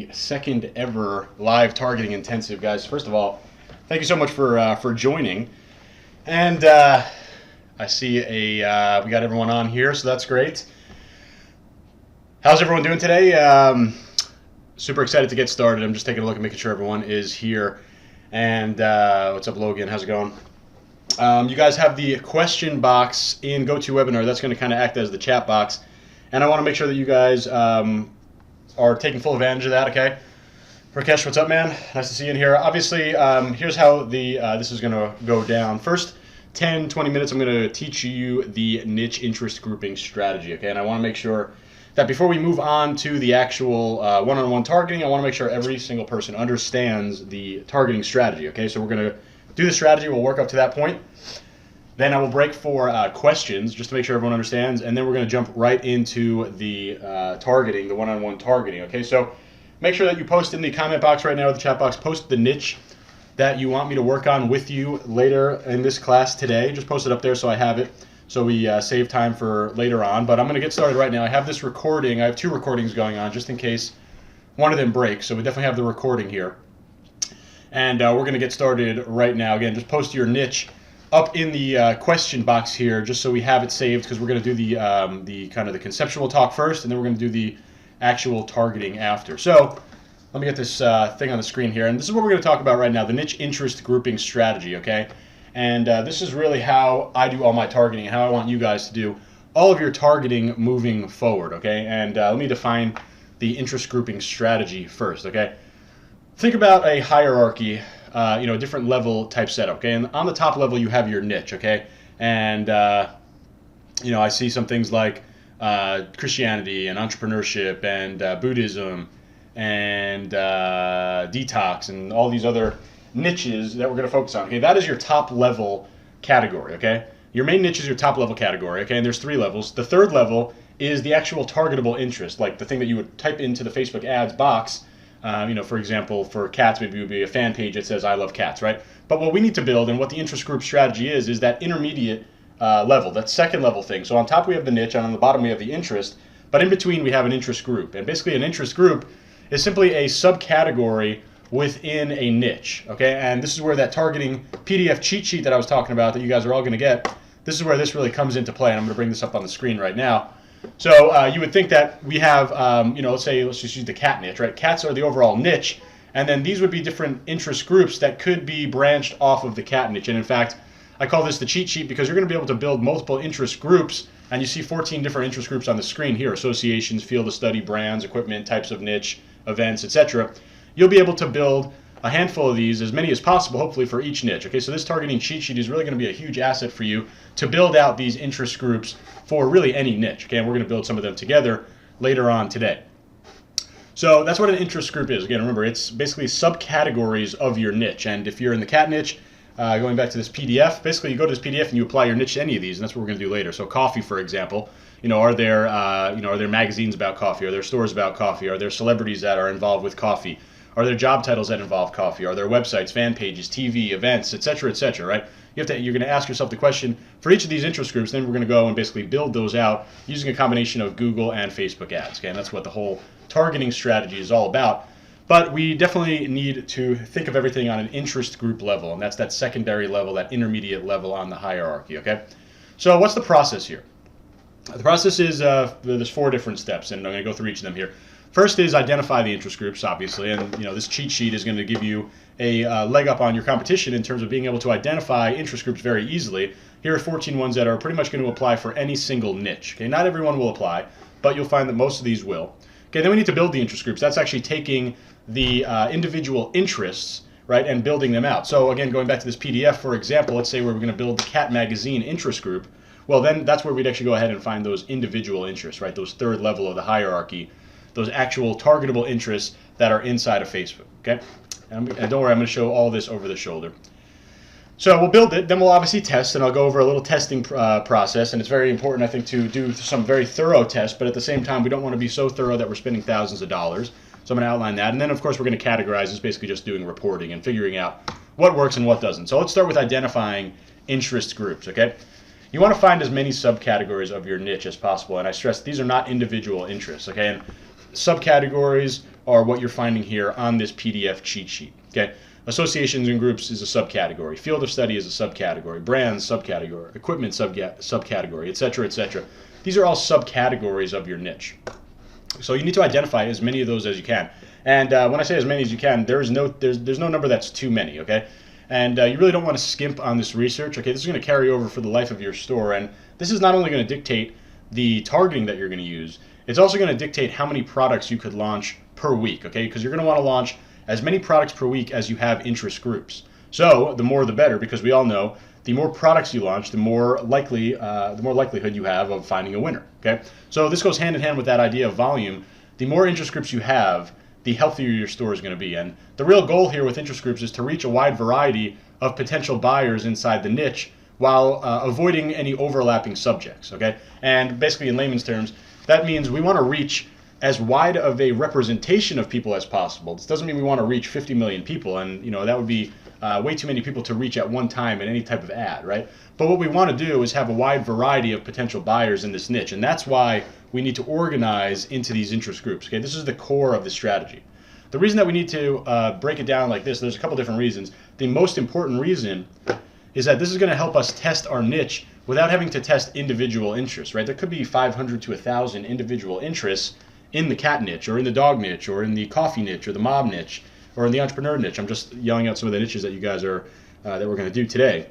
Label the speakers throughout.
Speaker 1: the second ever live targeting intensive, guys. First of all, thank you so much for joining. And I see we got everyone on here, so that's great. How's everyone doing today? Super excited to get started. I'm just taking a look and making sure everyone is here. And what's up, Logan? How's it going? You guys have the question box in GoToWebinar. That's going to kind of act as the chat box. And I want to make sure that you guys are taking full advantage of that, okay? Rakesh, what's up, man? Nice to see you in here. Obviously, here's how this is going to go down. First 10, 20 minutes, I'm going to teach you the niche interest grouping strategy, okay? And I want to make sure that before we move on to the actual one-on-one targeting, I want to make sure every single person understands the targeting strategy, okay? So we're going to do the strategy. We'll work up to that point. Then I will break for questions just to make sure everyone understands, and then we're going to jump right into the targeting, the one-on-one targeting, okay? So make sure that you post in the comment box right now, or the chat box, post the niche that you want me to work on with you later in this class today. Just post it up there so I have it, so we save time for later on. But I'm going to get started right now. I have this recording. I have two recordings going on just in case one of them breaks, so we definitely have the recording here. And we're going to get started right now. Again, just post your niche up in the question box here, just so we have it saved, because we're going to do the kind of the conceptual talk first, and then we're going to do the actual targeting after. So let me get this thing on the screen here, and this is what we're going to talk about right now, the niche interest grouping strategy, okay? And this is really how I do all my targeting, and how I want you guys to do all of your targeting moving forward, okay? And let me define the interest grouping strategy first, okay? Think about a hierarchy, a different level type setup, okay? And on the top level, you have your niche, okay? And, I see some things like Christianity and entrepreneurship and Buddhism and detox and all these other niches that we're going to focus on, okay? That is your top level category, okay? Your main niche is your top level category, okay? And there's 3 levels. The third level is the actual targetable interest, like the thing that you would type into the Facebook ads box. For example, for cats, maybe it would be a fan page that says, I love cats, right? But what we need to build, and what the interest group strategy is that intermediate level, that second level thing. So on top we have the niche, and on the bottom we have the interest, but in between we have an interest group. And basically an interest group is simply a subcategory within a niche, okay? And this is where that targeting PDF cheat sheet that I was talking about that you guys are all going to get, this is where this really comes into play, and I'm going to bring this up on the screen right now. So you would think that we have, let's just use the cat niche, right? Cats are the overall niche, and then these would be different interest groups that could be branched off of the cat niche. And in fact, I call this the cheat sheet because you're going to be able to build multiple interest groups, and you see 14 different interest groups on the screen here: associations, field of study, brands, equipment, types of niche, events, etc. You'll be able to build a handful of these, as many as possible, hopefully, for each niche. Okay, so this targeting cheat sheet is really going to be a huge asset for you to build out these interest groups for really any niche. Okay, and we're going to build some of them together later on today. So that's what an interest group is. Again, remember, it's basically subcategories of your niche. And if you're in the cat niche, going back to this PDF, basically you go to this PDF and you apply your niche to any of these, and that's what we're going to do later. So coffee, for example, are there magazines about coffee? Are there stores about coffee? Are there celebrities that are involved with coffee? Are there job titles that involve coffee? Are there websites, fan pages, TV, events, etc., right? You're going to ask yourself the question for each of these interest groups. Then we're going to go and basically build those out using a combination of Google and Facebook ads. Okay, and that's what the whole targeting strategy is all about. But we definitely need to think of everything on an interest group level, and that's that secondary level, that intermediate level on the hierarchy. Okay, so what's the process here? The process is there's 4 different steps, and I'm going to go through each of them here. First is identify the interest groups, obviously, and this cheat sheet is going to give you a leg up on your competition in terms of being able to identify interest groups very easily. Here are 14 ones that are pretty much going to apply for any single niche. Okay, not everyone will apply, but you'll find that most of these will. Okay, then we need to build the interest groups. That's actually taking the individual interests, right, and building them out. So again, going back to this PDF, for example, let's say we're going to build the cat magazine interest group. Well, then that's where we'd actually go ahead and find those individual interests, right, those third level of the hierarchy, those actual targetable interests that are inside of Facebook, okay? And don't worry, I'm going to show all this over the shoulder. So we'll build it, then we'll obviously test, and I'll go over a little testing process, and it's very important, I think, to do some very thorough tests, but at the same time, we don't want to be so thorough that we're spending thousands of dollars. So I'm going to outline that, and then, of course, we're going to categorize. It's basically just doing reporting and figuring out what works and what doesn't. So let's start with identifying interest groups, okay? You want to find as many subcategories of your niche as possible, and I stress these are not individual interests, okay? And subcategories are what you're finding here on this PDF cheat sheet. Okay, associations and groups is a subcategory, field of study is a subcategory, brands subcategory, equipment subcategory, etc., etc. These are all subcategories of your niche. So you need to identify as many of those as you can. And when I say as many as you can, there's no number that's too many. Okay, and you really don't want to skimp on this research. Okay, this is going to carry over for the life of your store, and this is not only going to dictate the targeting that you're going to use, it's also going to dictate how many products you could launch per week. Okay, because you're going to want to launch as many products per week as you have interest groups. So the more the better, because we all know the more products you launch, the more likelihood you have of finding a winner. Okay, so this goes hand in hand with that idea of volume. The more interest groups you have, the healthier your store is going to be. And the real goal here with interest groups is to reach a wide variety of potential buyers inside the niche while avoiding any overlapping subjects. Okay, and basically in layman's terms, that means we want to reach as wide of a representation of people as possible. This doesn't mean we want to reach 50 million people, and that would be way too many people to reach at one time in any type of ad, right? But what we want to do is have a wide variety of potential buyers in this niche, and that's why we need to organize into these interest groups. Okay, this is the core of the strategy. The reason that we need to break it down like this, there's a couple different reasons. The most important reason is that this is going to help us test our niche without having to test individual interests, right? There could be 500 to 1,000 individual interests in the cat niche, or in the dog niche, or in the coffee niche, or the mob niche, or in the entrepreneur niche. I'm just yelling out some of the niches that you guys are that we're going to do today.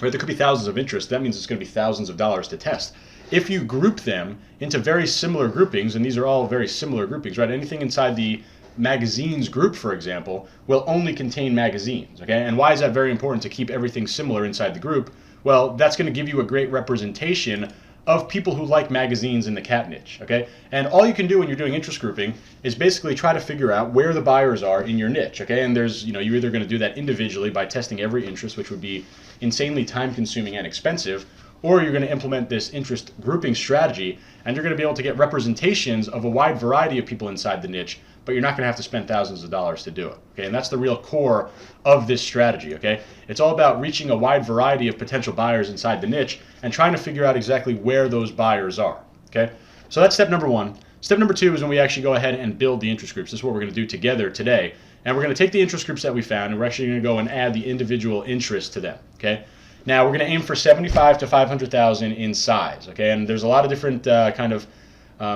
Speaker 1: Right? There could be thousands of interests. That means it's going to be thousands of dollars to test. If you group them into very similar groupings, and these are all very similar groupings, right? Anything inside the magazines group, for example, will only contain magazines. Okay, and why is that very important to keep everything similar inside the group? Well, that's going to give you a great representation of people who like magazines in the cat niche. Okay, and all you can do when you're doing interest grouping is basically try to figure out where the buyers are in your niche. Okay, and there's you're either going to do that individually by testing every interest, which would be insanely time consuming and expensive, or you're going to implement this interest grouping strategy, and you're going to be able to get representations of a wide variety of people inside the niche, but you're not going to have to spend thousands of dollars to do it. Okay, and that's the real core of this strategy. Okay, it's all about reaching a wide variety of potential buyers inside the niche and trying to figure out exactly where those buyers are. Okay, so that's step number one. Step number two is when we actually go ahead and build the interest groups. This is what we're going to do together today, and we're going to take the interest groups that we found, and we're actually going to go and add the individual interests to them. Okay, now we're going to aim for 75 to 500,000 in size. Okay, and there's a lot of different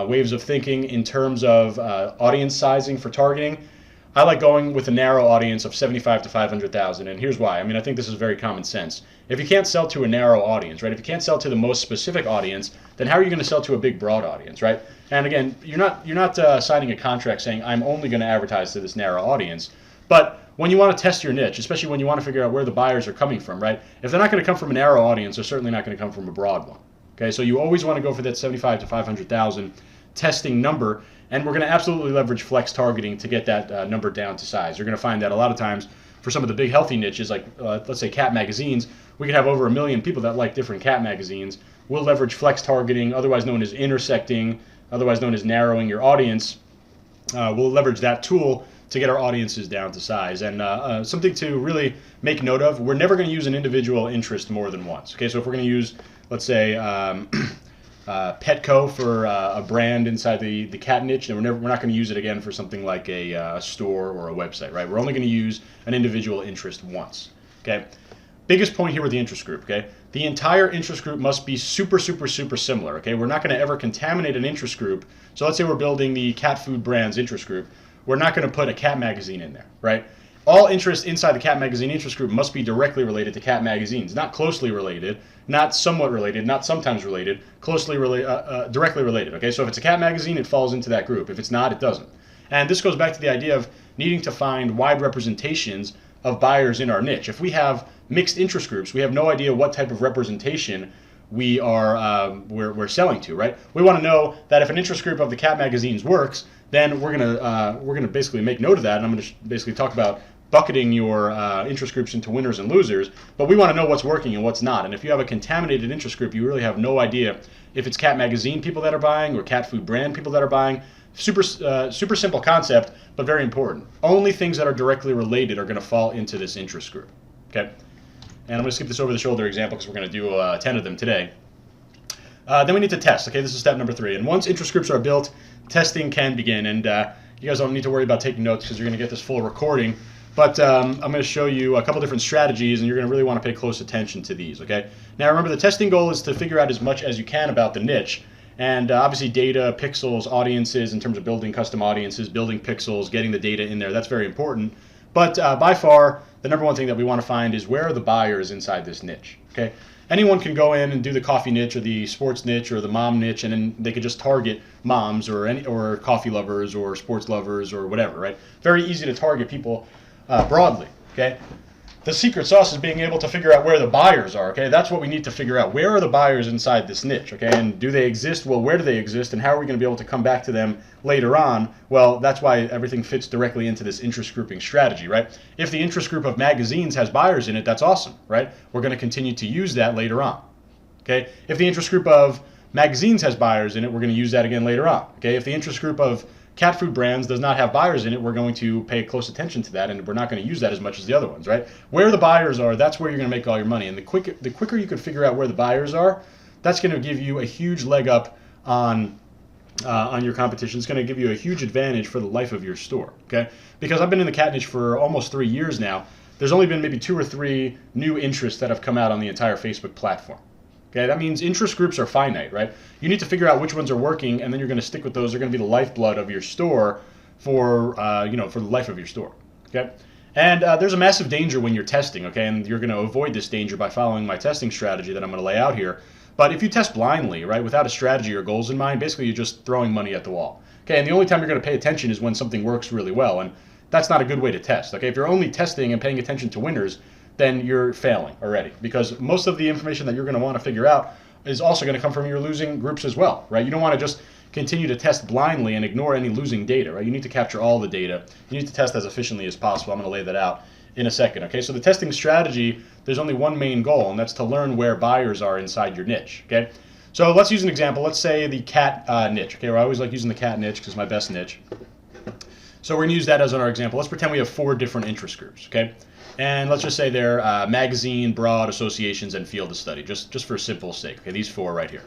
Speaker 1: waves of thinking in terms of audience sizing for targeting. I like going with a narrow audience of 75 to 500,000, and here's why. I mean, I think this is very common sense. If you can't sell to a narrow audience, right? If you can't sell to the most specific audience, then how are you going to sell to a big, broad audience, right? And again, you're not signing a contract saying I'm only going to advertise to this narrow audience. But when you want to test your niche, especially when you want to figure out where the buyers are coming from, right? If they're not going to come from a narrow audience, they're certainly not going to come from a broad one. Okay, so you always want to go for that 75 to 500,000 testing number, and we're going to absolutely leverage flex targeting to get that number down to size. You're going to find that a lot of times for some of the big healthy niches, like let's say cat magazines, we could have over 1 million people that like different cat magazines. We'll leverage flex targeting, otherwise known as intersecting, otherwise known as narrowing your audience. We'll leverage that tool to get our audiences down to size. And something to really make note of, we're never going to use an individual interest more than once. Okay, so if we're going to use, let's say, Petco for a brand inside the cat niche, and we're not going to use it again for something like a store or a website, right? We're only going to use an individual interest once. Okay. Biggest point here with the interest group. Okay. The entire interest group must be super similar. Okay. We're not going to ever contaminate an interest group. So let's say we're building the cat food brands interest group. We're not going to put a cat magazine in there, right? All interest inside the cat magazine interest group must be directly related to cat magazines, not closely related, not somewhat related, not sometimes related, directly related. Okay, so if it's a cat magazine, it falls into that group. If it's not, it doesn't. And this goes back to the idea of needing to find wide representations of buyers in our niche. If we have mixed interest groups, we have no idea what type of representation we're selling to, right? We want to know that if an interest group of the cat magazines works, then we're gonna basically make note of that, and I'm gonna basically talk about bucketing your interest groups into winners and losers. But we want to know what's working and what's not. And if you have a contaminated interest group, you really have no idea if it's cat magazine people that are buying or cat food brand people that are buying. Super simple concept, but very important. Only things that are directly related are going to fall into this interest group. Okay, and I'm going to skip this over the shoulder example because we're going to do 10 of them today. Then we need to test. Okay, this is step number 3. And once interest groups are built, testing can begin. And You guys don't need to worry about taking notes because you're going to get this full recording. But I'm going to show you a couple different strategies, and you're going to really want to pay close attention to these, okay? Now remember, the testing goal is to figure out as much as you can about the niche. And obviously data, pixels, audiences, in terms of building custom audiences, building pixels, getting the data in there, that's very important. But by far, the number one thing that we want to find is where are the buyers inside this niche, okay? Anyone can go in and do the coffee niche or the sports niche or the mom niche, and then they could just target moms or coffee lovers or sports lovers or whatever, right? Very easy to target people broadly, okay? The secret sauce is being able to figure out where the buyers are, okay? That's what we need to figure out. Where are the buyers inside this niche, okay? And do they exist? Well, where do they exist? And how are we going to be able to come back to them later on? Well, that's why everything fits directly into this interest grouping strategy, right? If the interest group of magazines has buyers in it, that's awesome, right? We're going to continue to use that later on, okay? If the interest group of magazines has buyers in it, we're going to use that again later on, okay? If the interest group of cat food brands does not have buyers in it, we're going to pay close attention to that, and we're not going to use that as much as the other ones, right? Where the buyers are, that's where you're going to make all your money. And the quicker you can figure out where the buyers are, that's going to give you a huge leg up on your competition. It's going to give you a huge advantage for the life of your store, okay? Because I've been in the cat niche for almost 3 years now. There's only been maybe 2 or 3 new interests that have come out on the entire Facebook platform. Okay, that means interest groups are finite, right? You need to figure out which ones are working, and then you're going to stick with those. They're going to be the lifeblood of your store for the life of your store. Okay, and there's a massive danger when you're testing. Okay, and you're going to avoid this danger by following my testing strategy that I'm going to lay out here. But if you test blindly, right, without a strategy or goals in mind, basically you're just throwing money at the wall. Okay, and the only time you're going to pay attention is when something works really well, and that's not a good way to test. Okay, if you're only testing and paying attention to winners, then you're failing already, because most of the information that you're going to want to figure out is also going to come from your losing groups as well, right? You don't want to just continue to test blindly and ignore any losing data, right? You need to capture all the data. You need to test as efficiently as possible. I'm going to lay that out in a second, okay? So the testing strategy, there's only one main goal, and that's to learn where buyers are inside your niche, okay? So let's use an example. Let's say the cat niche, okay? I always like using the cat niche because it's my best niche. So we're going to use that as our example. Let's pretend we have 4 different interest groups, okay? And let's just say they're magazine, broad, associations, and field of study, just for simple sake. Okay, these 4 right here.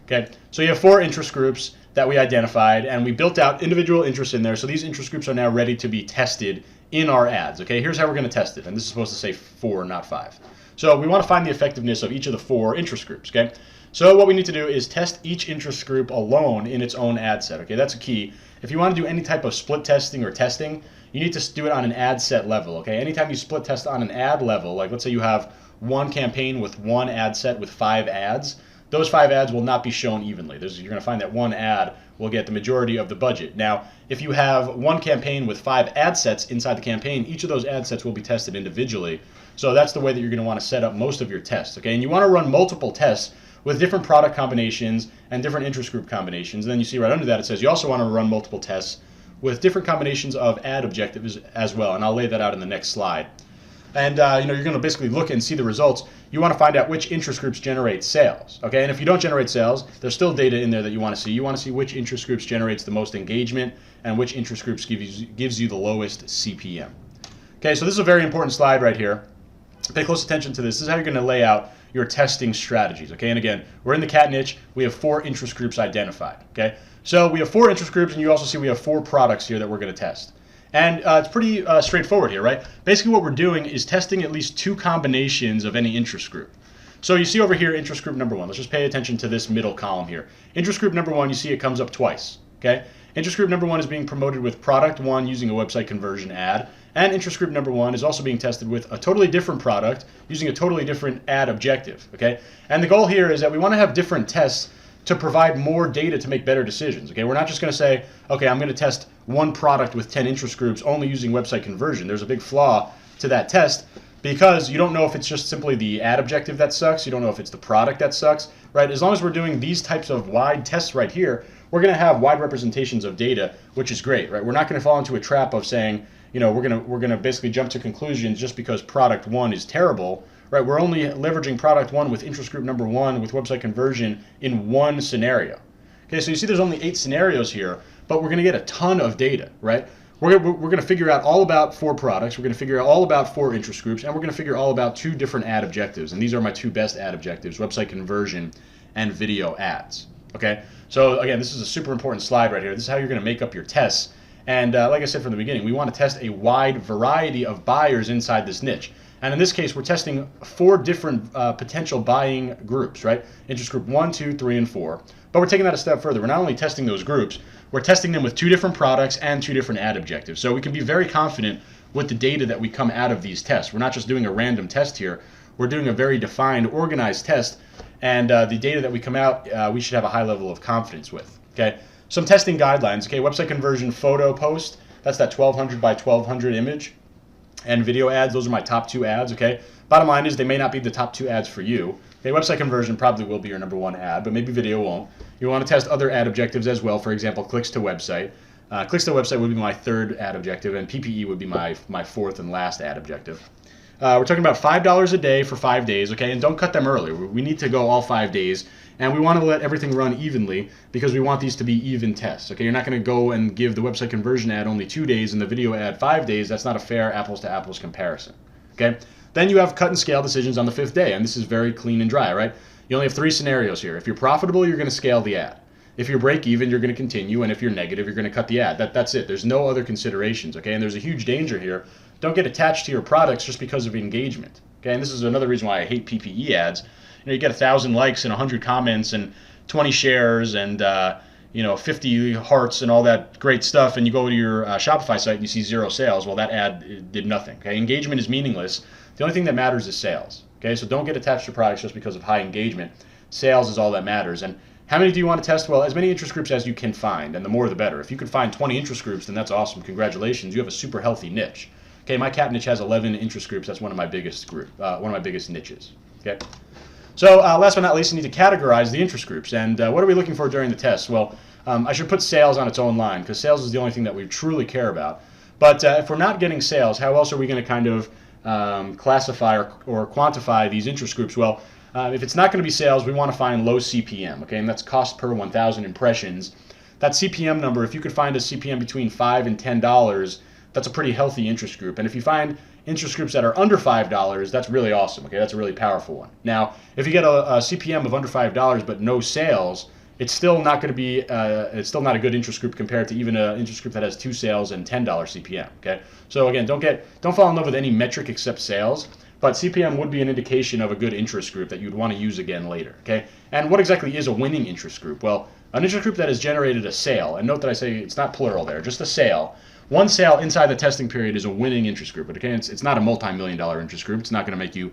Speaker 1: Okay, so you have 4 interest groups that we identified, and we built out individual interests in there. So these interest groups are now ready to be tested in our ads. Okay, here's how we're going to test it, and this is supposed to say 4, not 5. So we want to find the effectiveness of each of the 4 interest groups. Okay, so what we need to do is test each interest group alone in its own ad set. Okay, that's a key. If you want to do any type of split testing or testing, you need to do it on an ad set level, okay? Anytime you split test on an ad level, like let's say you have one campaign with one ad set with 5 ads, those 5 ads will not be shown evenly. You're going to find that one ad will get the majority of the budget. Now, if you have one campaign with 5 ad sets inside the campaign, each of those ad sets will be tested individually. So that's the way that you're going to want to set up most of your tests, okay? And you want to run multiple tests with different product combinations and different interest group combinations. And then you see right under that it says you also want to run multiple tests with different combinations of ad objectives as well, and I'll lay that out in the next slide. And you're going to basically look and see the results. You want to find out which interest groups generate sales, okay? And if you don't generate sales, there's still data in there that you want to see. You want to see which interest groups generates the most engagement and which interest groups gives you the lowest CPM. Okay, so this is a very important slide right here. Pay close attention to this. This is how you're going to lay out your testing strategies, okay? And again, we're in the cat niche. We have 4 interest groups identified, okay? So we have 4 interest groups, and you also see we have 4 products here that we're going to test. And it's pretty straightforward here, right? Basically what we're doing is testing at least 2 combinations of any interest group. So you see over here interest group number 1. Let's just pay attention to this middle column here. Interest group number 1, you see it comes up twice, okay? Interest group number 1 is being promoted with product 1 using a website conversion ad. And interest group number 1 is also being tested with a totally different product using a totally different ad objective, okay? And the goal here is that we want to have different tests to provide more data to make better decisions, okay? We're not just going to say, okay, I'm going to test one product with 10 interest groups only using website conversion. There's a big flaw to that test because you don't know if it's just simply the ad objective that sucks. You don't know if it's the product that sucks, right? As long as we're doing these types of wide tests right here, we're going to have wide representations of data, which is great, right? We're not going to fall into a trap of saying, we're going to basically jump to conclusions just because product 1 is terrible, right? We're only leveraging product 1 with interest group number 1 with website conversion in one scenario. Okay, so you see there's only 8 scenarios here, but we're going to get a ton of data, right? We're going to figure out all about 4 products. We're going to figure out all about 4 interest groups, and we're going to figure all about 2 different ad objectives. And these are my 2 best ad objectives, website conversion and video ads. Okay, so again, this is a super important slide right here. This is how you're going to make up your tests. And like I said from the beginning, we want to test a wide variety of buyers inside this niche. And in this case, we're testing 4 different potential buying groups, right? Interest group 1, 2, 3, and 4. But we're taking that a step further. We're not only testing those groups, we're testing them with 2 different products and 2 different ad objectives. So we can be very confident with the data that we come out of these tests. We're not just doing a random test here. We're doing a very defined, organized test. And the data that we come out, we should have a high level of confidence with. Okay. Some testing guidelines. Okay. Website conversion photo post. That's that 1200 by 1200 image. And video ads, those are my top 2 ads, okay? Bottom line is they may not be the top 2 ads for you. Okay, website conversion probably will be your number 1 ad, but maybe video won't. You want to test other ad objectives as well. For example, clicks to website. Clicks to website would be my 3rd ad objective, and PPE would be my 4th and last ad objective. We're talking about $5 a day for 5 days, okay? And don't cut them early. We need to go all 5 days, and we want to let everything run evenly because we want these to be even tests, okay? You're not going to go and give the website conversion ad only 2 days and the video ad 5 days. That's not a fair apples-to-apples comparison, okay? Then you have cut and scale decisions on the 5th day, and this is very clean and dry, right? You only have 3 scenarios here. If you're profitable, you're going to scale the ad. If you're break even, you're going to continue, and if you're negative, you're going to cut the ad. That's it. There's no other considerations, okay? And there's a huge danger here. Don't get attached to your products just because of engagement, okay? And this is another reason why I hate PPE ads. You get 1,000 likes and 100 comments and 20 shares and 50 hearts and all that great stuff, and you go to your Shopify site and you see 0 sales. Well, that ad did nothing. Okay, engagement is meaningless. The only thing that matters is sales. Okay, so don't get attached to products just because of high engagement. Sales is all that matters. And how many do you want to test? Well, as many interest groups as you can find, and the more the better. If you can find 20 interest groups, then that's awesome. Congratulations, you have a super healthy niche. Okay, my cat niche has 11 interest groups. That's one of my biggest niches. Okay. So last but not least, you need to categorize the interest groups. And what are we looking for during the test? Well, I should put sales on its own line because sales is the only thing that we truly care about. But if we're not getting sales, how else are we going to kind of classify or quantify these interest groups? Well, if it's not going to be sales, we want to find low CPM, okay? And that's cost per 1,000 impressions. That CPM number, if you could find a CPM between $5 and $10, that's a pretty healthy interest group. And if you find interest groups that are under $5, that's really awesome, okay? That's a really powerful one. Now, if you get a CPM of under $5 but no sales, it's still not going to be, it's still not a good interest group compared to even an interest group that has 2 sales and $10 CPM, okay? So again, don't fall in love with any metric except sales, but CPM would be an indication of a good interest group that you'd want to use again later, okay? And what exactly is a winning interest group? Well, an interest group that has generated a sale, and note that I say it's not plural there, just a sale. One sale inside the testing period is a winning interest group, but okay, it's not a multi-million-dollar interest group. It's not going to make you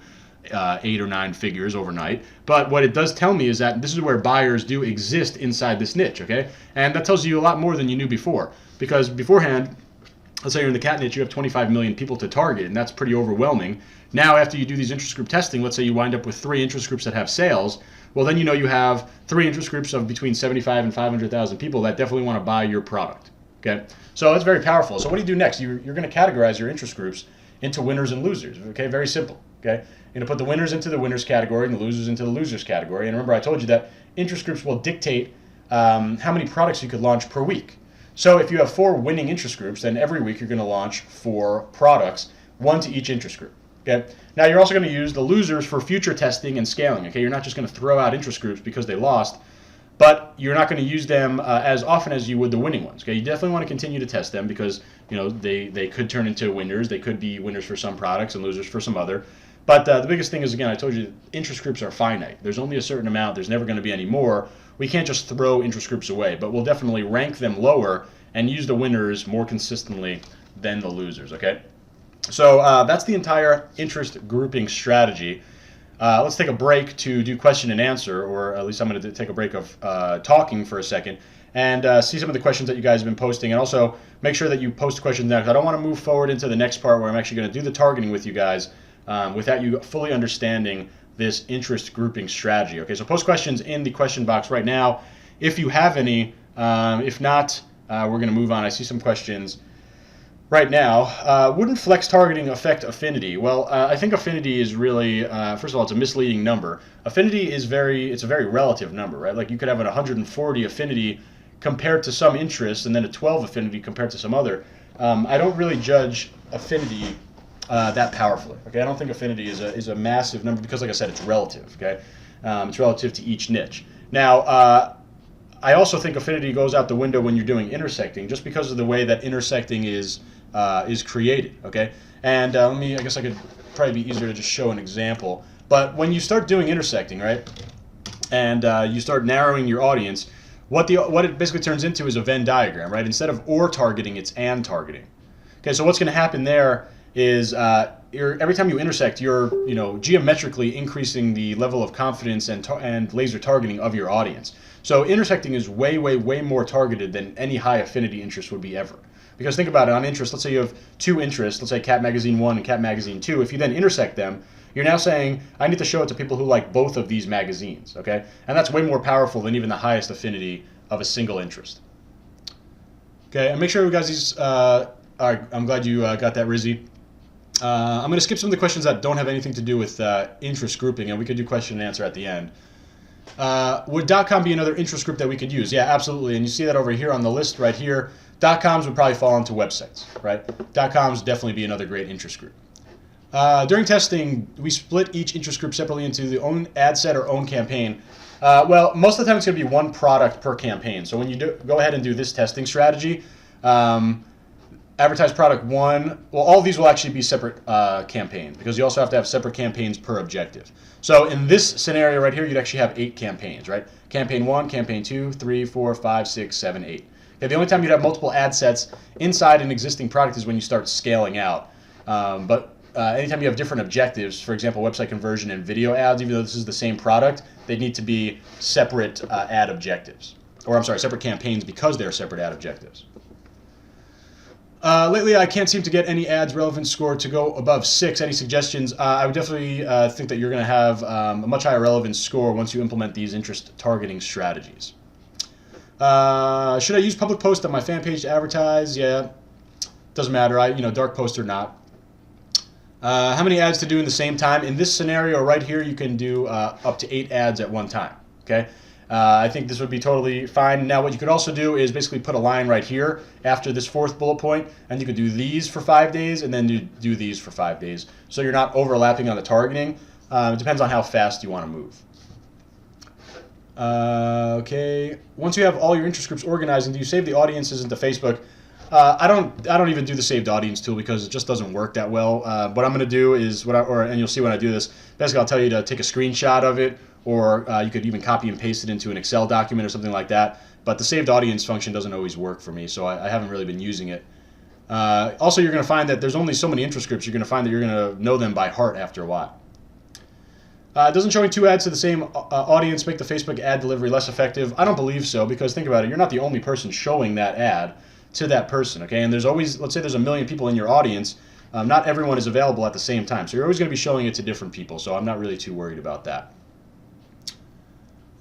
Speaker 1: 8 or 9 figures overnight. But what it does tell me is that this is where buyers do exist inside this niche, okay? And that tells you a lot more than you knew before. Because beforehand, let's say you're in the cat niche, you have 25 million people to target, and that's pretty overwhelming. Now, after you do these interest group testing, let's say you wind up with 3 interest groups that have sales, well, then you know you have 3 interest groups of between 75 and 500,000 people that definitely want to buy your product, okay? So that's very powerful. So what do you do next? You're going to categorize your interest groups into winners and losers, okay? Very simple, okay? You're going to put the winners into the winners category and the losers into the losers category. And remember, I told you that interest groups will dictate how many products you could launch per week. So if you have 4 winning interest groups, then every week you're going to launch 4 products, 1 to each interest group. Okay. Now you're also going to use the losers for future testing and scaling. Okay, you're not just going to throw out interest groups because they lost, but you're not going to use them as often as you would the winning ones. Okay, you definitely want to continue to test them because they could turn into winners. They could be winners for some products and losers for some other. But the biggest thing is, again, I told you, interest groups are finite. There's only a certain amount. There's never going to be any more. We can't just throw interest groups away, but we'll definitely rank them lower and use the winners more consistently than the losers. Okay. So that's the entire interest grouping strategy. Let's take a break to do question and answer, or at least I'm going to take a break of talking for a second and see some of the questions that you guys have been posting, and also make sure that you post questions now, because I don't want to move forward into the next part where I'm actually going to do the targeting with you guys without you fully understanding this interest grouping strategy. Okay, so post questions in the question box right now if you have any. If not, we're going to move on. I see some questions right now. Wouldn't flex targeting affect affinity? Well, I think affinity is really, first of all, it's a misleading number. Affinity is it's a very relative number, right? Like you could have an 140 affinity compared to some interest and then a 12 affinity compared to some other. I don't really judge affinity that powerfully. Okay, I don't think affinity is a massive number because, like I said, it's relative. Okay, it's relative to each niche. Now, I also think affinity goes out the window when you're doing intersecting, just because of the way that intersecting is created. Okay, and I guess I could probably be easier to just show an example. But when you start doing intersecting, right, and you start narrowing your audience, what it basically turns into is a Venn diagram, right? Instead of or targeting, it's and targeting. Okay, so what's going to happen there is every time you intersect, you're geometrically increasing the level of confidence and laser targeting of your audience. So intersecting is way, way, way more targeted than any high affinity interest would be ever. Because think about it, on interest, let's say you have two interests, let's say Cat Magazine 1 and Cat Magazine 2. If you then intersect them, you're now saying, I need to show it to people who like both of these magazines, okay? And that's way more powerful than even the highest affinity of a single interest. Okay, and make sure you guys, all right, I'm glad you got that, Rizzy. I'm going to skip some of the questions that don't have anything to do with interest grouping, and we could do question and answer at the end. Would .com be another interest group that we could use? Yeah, absolutely, and you see that over here on the list right here. .coms would probably fall into websites, right? .coms would definitely be another great interest group. During testing, we split each interest group separately into the own ad set or own campaign. Well, most of the time it's going to be one product per campaign. So when you go ahead and do this testing strategy, advertise product 1, well, all of these will actually be separate campaigns, because you also have to have separate campaigns per objective. So in this scenario right here, you'd actually have 8 campaigns, right? Campaign 1, campaign 2, 3, 4, 5, 6, 7, 8. Okay, the only time you'd have multiple ad sets inside an existing product is when you start scaling out. But anytime you have different objectives, for example, website conversion and video ads, even though this is the same product, they need to be separate ad objectives. Or I'm sorry, separate campaigns, because they're separate ad objectives. Lately, I can't seem to get any ads relevance score to go above 6. Any suggestions? I would definitely think that you're going to have a much higher relevance score once you implement these interest targeting strategies. Should I use public post on my fan page to advertise? Yeah, doesn't matter. Dark post or not. How many ads to do in the same time? In this scenario right here, you can do up to 8 ads at one time. Okay. I think this would be totally fine. Now, what you could also do is basically put a line right here after this 4th bullet point, and you could do these for 5 days and then do these for 5 days. So you're not overlapping on the targeting. It depends on how fast you want to move. Okay. Once you have all your interest groups organized, and do you save the audiences into Facebook? I don't even do the saved audience tool, because it just doesn't work that well. What I'm going to do is and you'll see when I do this. Basically, I'll tell you to take a screenshot of it, or you could even copy and paste it into an Excel document or something like that. But the saved audience function doesn't always work for me, so I haven't really been using it. Also, you're going to find that there's only so many interest groups. You're going to find that you're going to know them by heart after a while. Doesn't showing 2 ads to the same audience make the Facebook ad delivery less effective? I don't believe so, because think about it. You're not the only person showing that ad to that person, okay? And there's always, let's say there's 1 million people in your audience. Not everyone is available at the same time, so you're always going to be showing it to different people, so I'm not really too worried about that.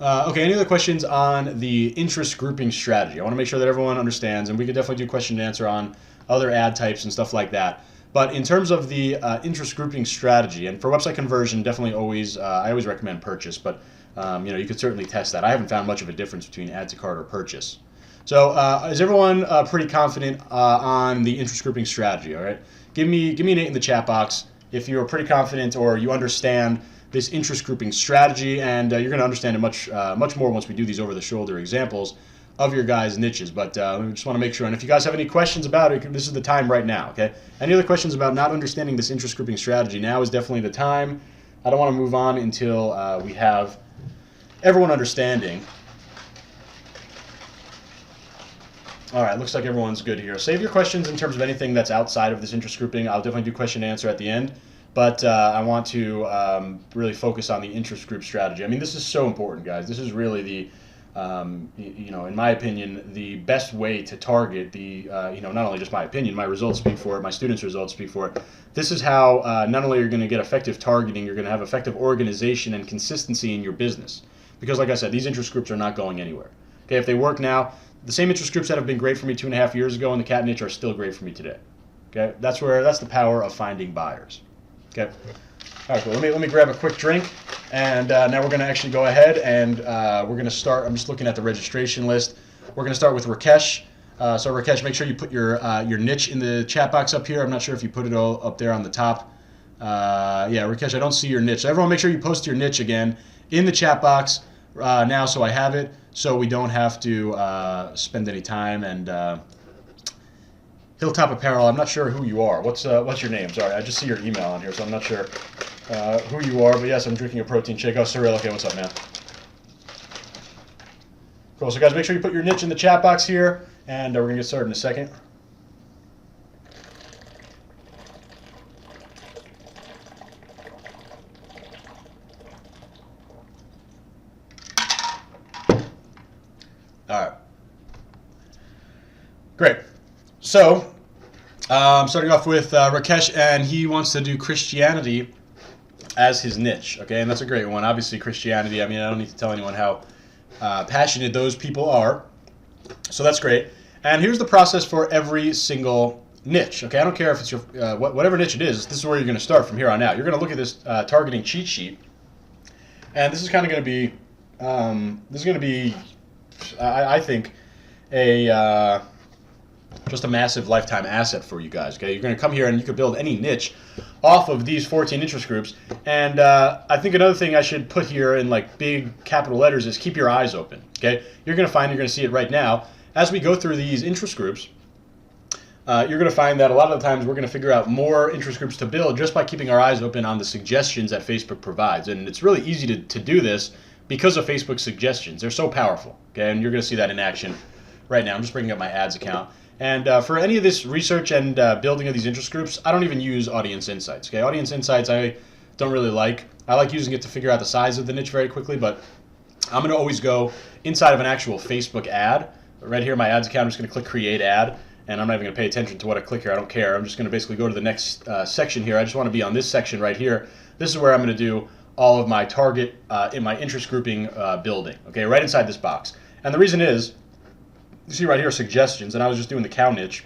Speaker 1: Okay, any other questions on the interest grouping strategy? I want to make sure that everyone understands, and we could definitely do question and answer on other ad types and stuff like that. But in terms of the interest grouping strategy, and for website conversion, definitely always, I always recommend purchase, but you could certainly test that. I haven't found much of a difference between add to cart or purchase. So is everyone pretty confident on the interest grouping strategy? All right, give me an 8 in the chat box if you're pretty confident or you understand this interest grouping strategy, and you're going to understand it much more once we do these over-the-shoulder examples of your guys' niches. But we just want to make sure, and if you guys have any questions about it, this is the time right now, okay? Any other questions about not understanding this interest grouping strategy, now is definitely the time. I don't want to move on until we have everyone understanding. All right, looks like everyone's good here. Save your questions in terms of anything that's outside of this interest grouping. I'll definitely do question and answer at the end. But I want to really focus on the interest group strategy. I mean, this is so important, guys. This is really the, in my opinion, the best way to target the, not only just my opinion, my results speak for it, my students' results speak for it. This is how not only you're going to get effective targeting, you're going to have effective organization and consistency in your business. Because like I said, these interest groups are not going anywhere. Okay, if they work now, the same interest groups that have been great for me 2.5 years ago in the cat niche are still great for me today. Okay, that's the power of finding buyers. Okay. All right, cool. Let me grab a quick drink, and now we're going to actually go ahead and we're going to start. I'm just looking at the registration list. We're going to start with Rakesh. So Rakesh, make sure you put your niche in the chat box up here. I'm not sure if you put it all up there on the top. Yeah, Rakesh, I don't see your niche. So everyone, make sure you post your niche again in the chat box. now, so I have it, so we don't have to spend any time. And Hilltop Apparel, I'm not sure who you are. What's your name? Sorry, I just see your email on here, so I'm not sure who you are. But yes, I'm drinking a protein shake. Oh, Cyril, okay, what's up, man? Cool. So guys, make sure you put your niche in the chat box here, and we're gonna get started in a second. All right. Great. So, starting off with Rakesh, and he wants to do Christianity as his niche. Okay, and that's a great one. Obviously, Christianity. I mean, I don't need to tell anyone how passionate those people are. So that's great. And here's the process for every single niche. Okay, I don't care if it's your whatever niche it is. This is where you're going to start from here on out. You're going to look at this targeting cheat sheet, and this is kind of going to be I think just a massive lifetime asset for you guys. Okay, you're going to come here and you could build any niche off of these 14 interest groups. And I think another thing I should put here in like big capital letters is keep your eyes open. Okay, you're going to see it right now as we go through these interest groups. You're going to find that a lot of the times we're going to figure out more interest groups to build just by keeping our eyes open on the suggestions that Facebook provides. And it's really easy to do this because of Facebook's suggestions. They're so powerful. Okay, and you're going to see that in action right now. I'm just bringing up my ads account. And for any of this research and building of these interest groups, I don't even use Audience Insights. Okay, Audience Insights I don't really like. I like using it to figure out the size of the niche very quickly, but I'm going to always go inside of an actual Facebook ad. Right here, my ads account, I'm just going to click Create Ad, and I'm not even going to pay attention to what I click here. I don't care. I'm just going to basically go to the next section here. I just want to be on this section right here. This is where I'm going to do all of my target in my interest grouping building. Okay, right inside this box. And the reason is, you see right here suggestions, and I was just doing the cow niche.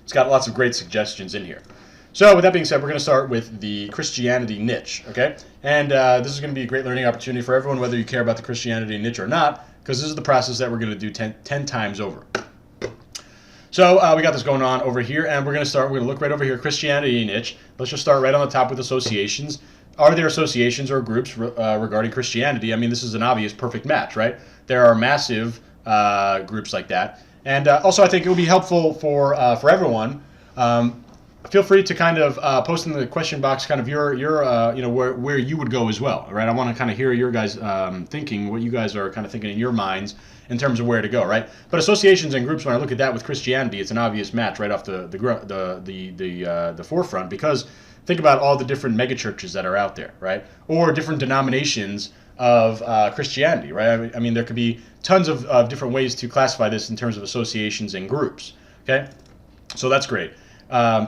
Speaker 1: It's got lots of great suggestions in here. So with that being said, we're going to start with the Christianity niche, okay? And this is going to be a great learning opportunity for everyone, whether you care about the Christianity niche or not, because this is the process that we're going to do 10 times over. So we got this going on over here, and we're going to look right over here, Christianity niche. Let's just start right on the top with associations. Are there associations or groups regarding Christianity? I mean, this is an obvious perfect match, right? There are massive groups like that. And also, I think it will be helpful for everyone. Feel free to kind of post in the question box kind of your where you would go as well, right? I want to kind of hear your guys' thinking, what you guys are kind of thinking in your minds in terms of where to go, right? But associations and groups, when I look at that with Christianity, it's an obvious match right off the forefront, because think about all the different megachurches that are out there, right? Or different denominations of Christianity, right? I mean, there could be tons of different ways to classify this in terms of associations and groups, okay? So that's great.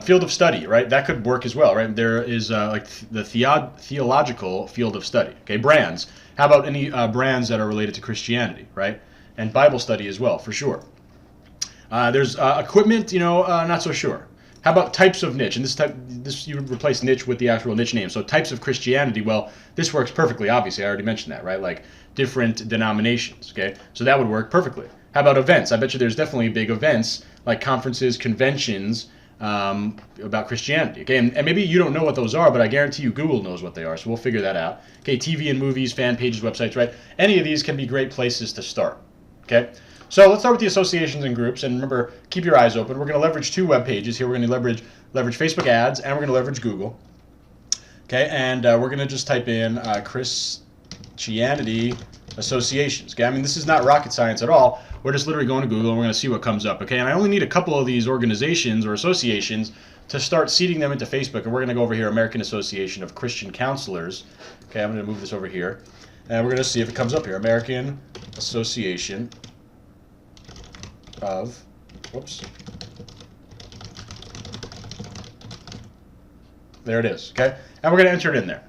Speaker 1: Field of study, right? That could work as well, right? There is like the theological field of study, okay? Brands. How about any brands that are related to Christianity, right? And Bible study as well, for sure. There's equipment, not so sure. How about types of niche? And this you replace niche with the actual niche name. So types of Christianity, well, this works perfectly, obviously. I already mentioned that, right? Like different denominations, okay? So that would work perfectly. How about events? I bet you there's definitely big events like conferences, conventions about Christianity, okay? And maybe you don't know what those are, but I guarantee you Google knows what they are, so we'll figure that out. Okay, TV and movies, fan pages, websites, right? Any of these can be great places to start, okay? So let's start with the associations and groups, and remember, keep your eyes open. We're going to leverage 2 web pages here. We're going to leverage Facebook ads, and we're going to leverage Google. Okay, and we're going to just type in Christianity associations. Okay, I mean, this is not rocket science at all. We're just literally going to Google, and we're going to see what comes up. Okay, and I only need a couple of these organizations or associations to start seeding them into Facebook, and we're going to go over here, American Association of Christian Counselors. Okay, I'm going to move this over here, and we're going to see if it comes up here, American Association of, there it is, okay? And we're going to enter it in there.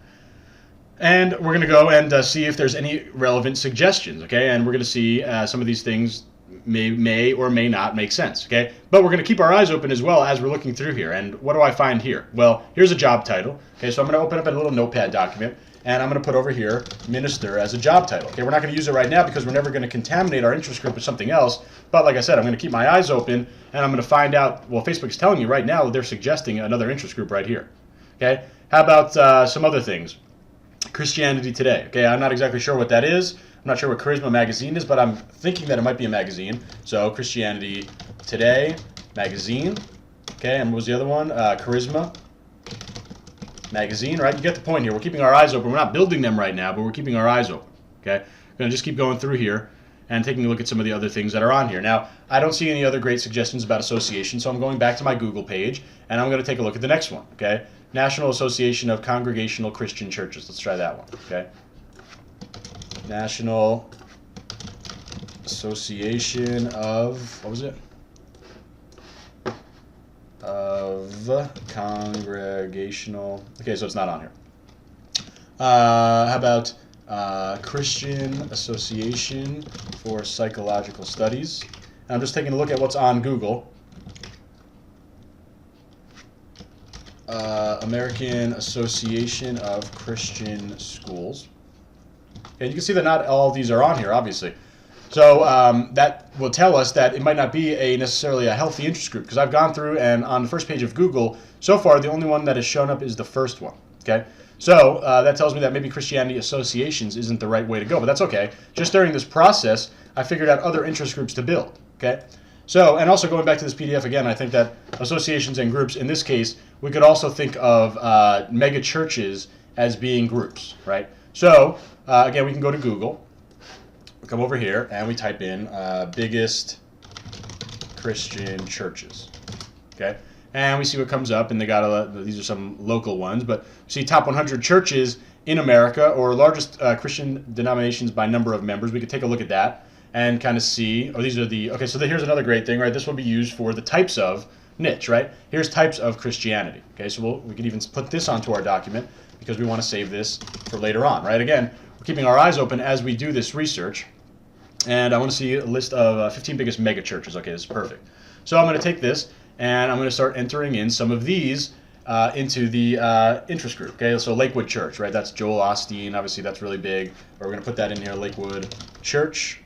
Speaker 1: And we're going to go and see if there's any relevant suggestions, okay? And we're going to see some of these things may or may not make sense, okay? But we're going to keep our eyes open as well as we're looking through here. And what do I find here? Well, here's a job title. Okay, so I'm going to open up a little notepad document, and I'm going to put over here minister as a job title. Okay, we're not going to use it right now because we're never going to contaminate our interest group with something else. But like I said, I'm going to keep my eyes open, and I'm going to find out, well, Facebook's telling you right now that they're suggesting another interest group right here. Okay, how about some other things? Christianity Today. Okay, I'm not exactly sure what that is. I'm not sure what Charisma Magazine is, but I'm thinking that it might be a magazine. So Christianity Today Magazine. Okay, and what was the other one? Charisma Magazine, right? You get the point here. We're keeping our eyes open. We're not building them right now, but we're keeping our eyes open. Okay, we're going to just keep going through here and taking a look at some of the other things that are on here. Now, I don't see any other great suggestions about association, so I'm going back to my Google page, and I'm going to take a look at the next one, okay? National Association of Congregational Christian Churches. Let's try that one, okay? National Association of, what was it? Of Congregational, okay, so it's not on here. How about Christian Association for Psychological Studies? And I'm just taking a look at what's on Google. American Association of Christian Schools. And you can see that not all of these are on here, obviously. So that will tell us that it might not be necessarily a healthy interest group, because I've gone through, and on the first page of Google, so far the only one that has shown up is the first one. Okay, so that tells me that maybe Christianity associations isn't the right way to go, but that's okay. Just during this process, I figured out other interest groups to build. Okay, so, and also going back to this PDF again, I think that associations and groups, in this case, we could also think of mega churches as being groups, right? So again, we can go to Google. We come over here and we type in biggest Christian churches, okay? And we see what comes up, and they got these are some local ones, but see top 100 churches in America, or largest Christian denominations by number of members. We could take a look at that and kind of see, oh, these are the, okay, so here's another great thing, right? This will be used for the types of niche, right? Here's types of Christianity, okay? So we could even put this onto our document because we want to save this for later on, right? Again, we're keeping our eyes open as we do this research, and I want to see a list of 15 biggest mega churches. Okay, this is perfect. So I'm going to take this, and I'm going to start entering in some of these into the interest group. Okay, so Lakewood Church, right? That's Joel Osteen. Obviously, that's really big. We're going to put that in here, Lakewood Church.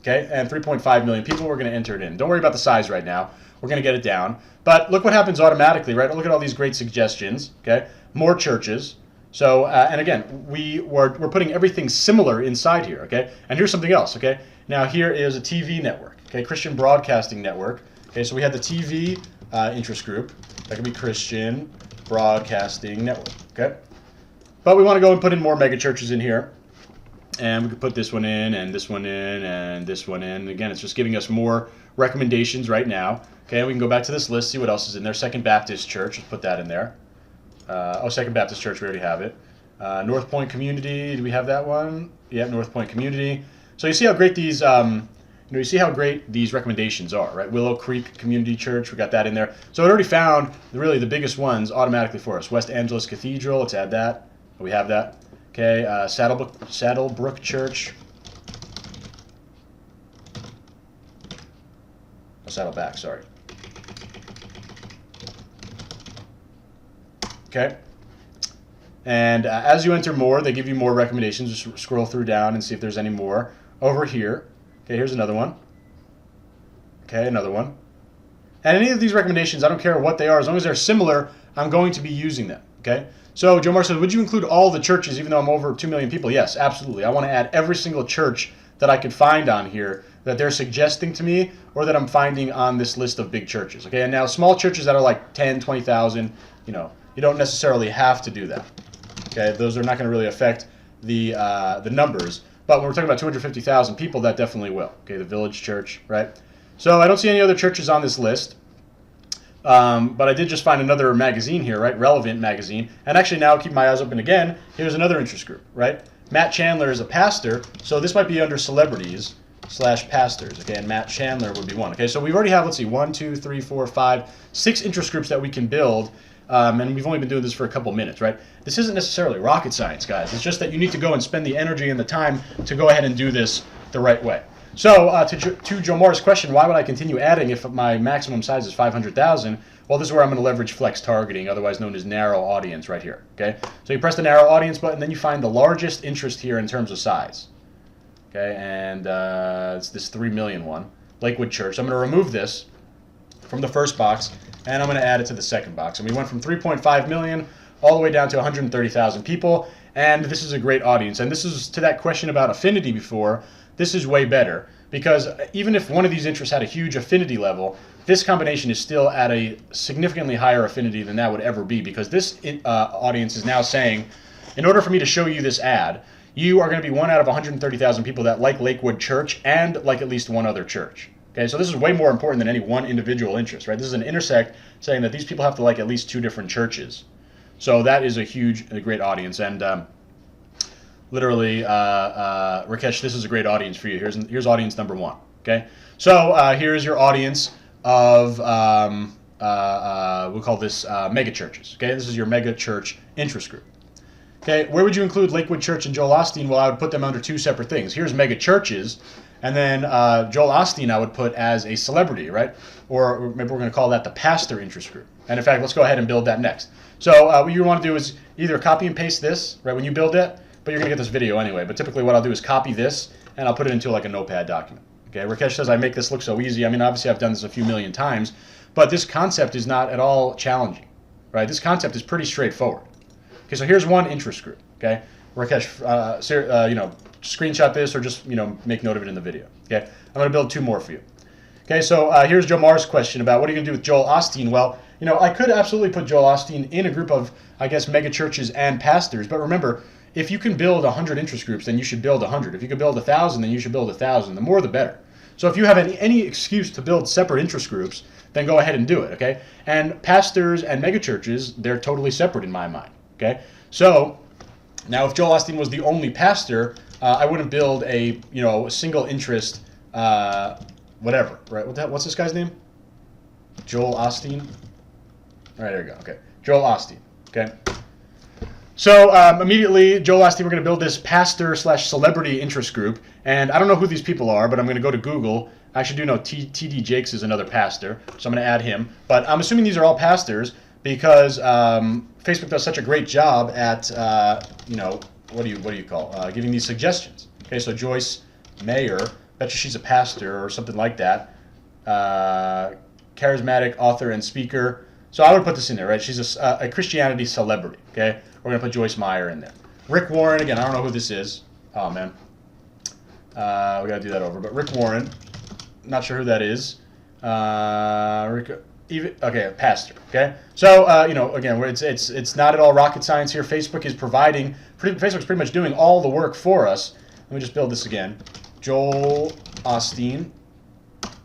Speaker 1: Okay, and 3.5 million people. We're going to enter it in. Don't worry about the size right now. We're going to get it down. But look what happens automatically, right? Look at all these great suggestions. Okay, more churches. So, and again, we're putting everything similar inside here, okay? And here's something else, okay? Now here is a TV network, okay? Christian Broadcasting Network. Okay, so we had the TV interest group. That could be Christian Broadcasting Network, okay? But we want to go and put in more mega churches in here. And we could put this one in, and this one in, and this one in. Again, it's just giving us more recommendations right now. Okay, we can go back to this list, see what else is in there. Second Baptist Church, let's put that in there. Second Baptist Church, we already have it. North Point Community, do we have that one? Yeah, North Point Community. So you see how great these, you see how great these recommendations are, right? Willow Creek Community Church, we got that in there. So it already found really the biggest ones automatically for us. West Angeles Cathedral, let's add that. We have that. Okay, Saddlebrook Church. Oh, Saddleback, sorry. Okay, and as you enter more, they give you more recommendations. Just scroll through down and see if there's any more. Over here, okay, here's another one. Okay, another one. And any of these recommendations, I don't care what they are, as long as they're similar, I'm going to be using them, okay? So Joe Marr says, would you include all the churches, even though I'm over 2 million people? Yes, absolutely. I want to add every single church that I could find on here that they're suggesting to me, or that I'm finding on this list of big churches, okay? And now small churches that are like 10, 20,000, you know, you don't necessarily have to do that. Okay, those are not going to really affect the numbers. But when we're talking about 250,000 people, that definitely will. Okay, the Village Church, right? So I don't see any other churches on this list. But I did just find another magazine here, right? Relevant magazine. And actually now, keep my eyes open again. Here's another interest group, right? Matt Chandler is a pastor, so this might be under celebrities / pastors. Okay, and Matt Chandler would be one. Okay, so we already have, let's see, 1, 2, 3, 4, 5, 6 interest groups that we can build. And we've only been doing this for a couple minutes, right? This isn't necessarily rocket science, guys. It's just that you need to go and spend the energy and the time to go ahead and do this the right way. So to Joe Marr's question, why would I continue adding if my maximum size is 500,000? Well, this is where I'm going to leverage flex targeting, otherwise known as narrow audience right here, okay? So you press the narrow audience button, then you find the largest interest here in terms of size, okay? And it's this 3 million one, Lakewood Church. So I'm going to remove this from the first box, and I'm going to add it to the second box. And we went from 3.5 million all the way down to 130,000 people. And this is a great audience. And this is to that question about affinity before. This is way better because even if one of these interests had a huge affinity level, this combination is still at a significantly higher affinity than that would ever be, because this audience is now saying, in order for me to show you this ad, you are going to be one out of 130,000 people that like Lakewood Church and like at least one other church. Okay, so this is way more important than any one individual interest, right? This is an intersect saying that these people have to like at least 2 different churches. So that is a great audience. And literally, Rakesh, this is a great audience for you. Here's audience number 1. Okay, so here's your audience of we'll call this mega churches. Okay, this is your mega church interest group. Okay, where would you include Lakewood Church and Joel Osteen? Well, I would put them under 2 separate things. Here's mega churches, and then Joel Osteen I would put as a celebrity, right? Or maybe we're going to call that the pastor interest group. And in fact, let's go ahead and build that next. So what you want to do is either copy and paste this, right, when you build it, but you're going to get this video anyway. But typically what I'll do is copy this, and I'll put it into like a notepad document. Okay, Rakesh says I make this look so easy. I mean, obviously I've done this a few million times, but this concept is not at all challenging, right? This concept is pretty straightforward. Okay, so here's one interest group. Okay, Rakesh, screenshot this or just make note of it in the video. Okay, I'm going to build 2 more for you. Okay, so here's Joe Marr's question about what are you going to do with Joel Osteen? Well, I could absolutely put Joel Osteen in a group of, I guess, mega churches and pastors. But remember, if you can build 100 interest groups, then you should build 100. If you can build 1,000, then you should build 1,000. The more, the better. So if you have any excuse to build separate interest groups, then go ahead and do it. Okay, and pastors and mega churches, they're totally separate in my mind. Okay, so now if Joel Osteen was the only pastor, I wouldn't build a single interest whatever, right? What's this guy's name? Joel Osteen. All right, there we go. Okay, Joel Osteen. Okay. So immediately, Joel Osteen, we're going to build this pastor/celebrity interest group, and I don't know who these people are, but I'm going to go to Google. I actually do know T.D. Jakes is another pastor, so I'm going to add him. But I'm assuming these are all pastors because Facebook does such a great job at what do you call giving these suggestions. Okay, so Joyce Mayer, bet you she's a pastor or something like that. Charismatic author and speaker. So I would put this in there, right? She's a Christianity celebrity. Okay, we're gonna put Joyce Meyer in there. Rick Warren, again, I don't know who this is. Oh man, we gotta do that over. But Rick Warren, not sure who that is. Okay, pastor. Okay, so again, it's not at all rocket science here. Facebook is Facebook's pretty much doing all the work for us. Let me just build this again. Joel Osteen.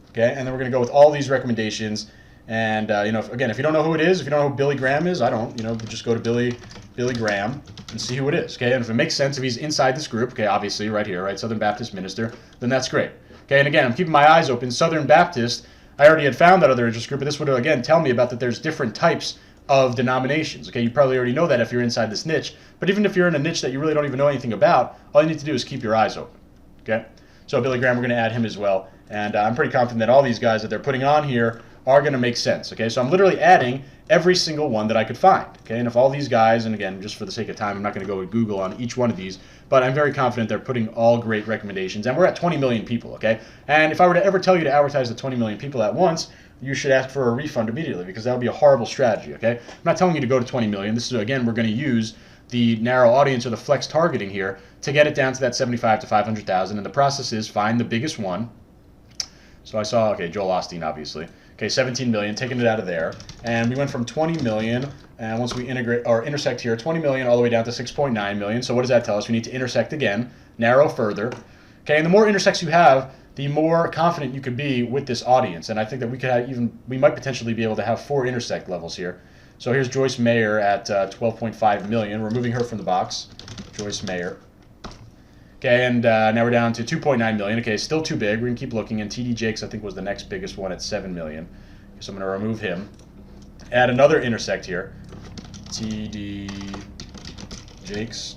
Speaker 1: Okay, and then we're gonna go with all these recommendations. And if you don't know who it is, if you don't know who Billy Graham is, I don't. Just go to Billy Graham and see who it is. Okay, and if it makes sense, if he's inside this group, okay, obviously right here, right, Southern Baptist minister, then that's great. Okay, and again, I'm keeping my eyes open. Southern Baptist, I already had found that other interest group, but this would again tell me about that there's different types of denominations. Okay, you probably already know that if you're inside this niche. But even if you're in a niche that you really don't even know anything about, all you need to do is keep your eyes open. Okay, so Billy Graham, we're going to add him as well, and I'm pretty confident that all these guys that they're putting on here are going to make sense. Okay, so I'm literally adding every single one that I could find. Okay, and if all these guys, and again, just for the sake of time, I'm not going to go with Google on each one of these, but I'm very confident they're putting all great recommendations, and we're at 20 million people. Okay, and if I were to ever tell you to advertise to 20 million people at once, you should ask for a refund immediately, because that would be a horrible strategy. Okay, I'm not telling you to go to 20 million. This is, again, we're going to use the narrow audience or the flex targeting here to get it down to that 75 to 500,000, and the process is find the biggest one. So I saw, okay, Joel Osteen, obviously. Okay, 17 million, taking it out of there. And we went from 20 million, and once we intersect here, 20 million all the way down to 6.9 million. So what does that tell us? We need to intersect again, narrow further. Okay, and the more intersects you have, the more confident you could be with this audience. And I think that we might potentially be able to have 4 intersect levels here. So here's Joyce Mayer at 12.5 million. We're moving her from the box, Joyce Mayer. Okay, and now we're down to 2.9 million. Okay, still too big. We're going to keep looking. And T.D. Jakes, I think, was the next biggest one at 7 million. So I'm going to remove him. Add another intersect here. T.D. Jakes.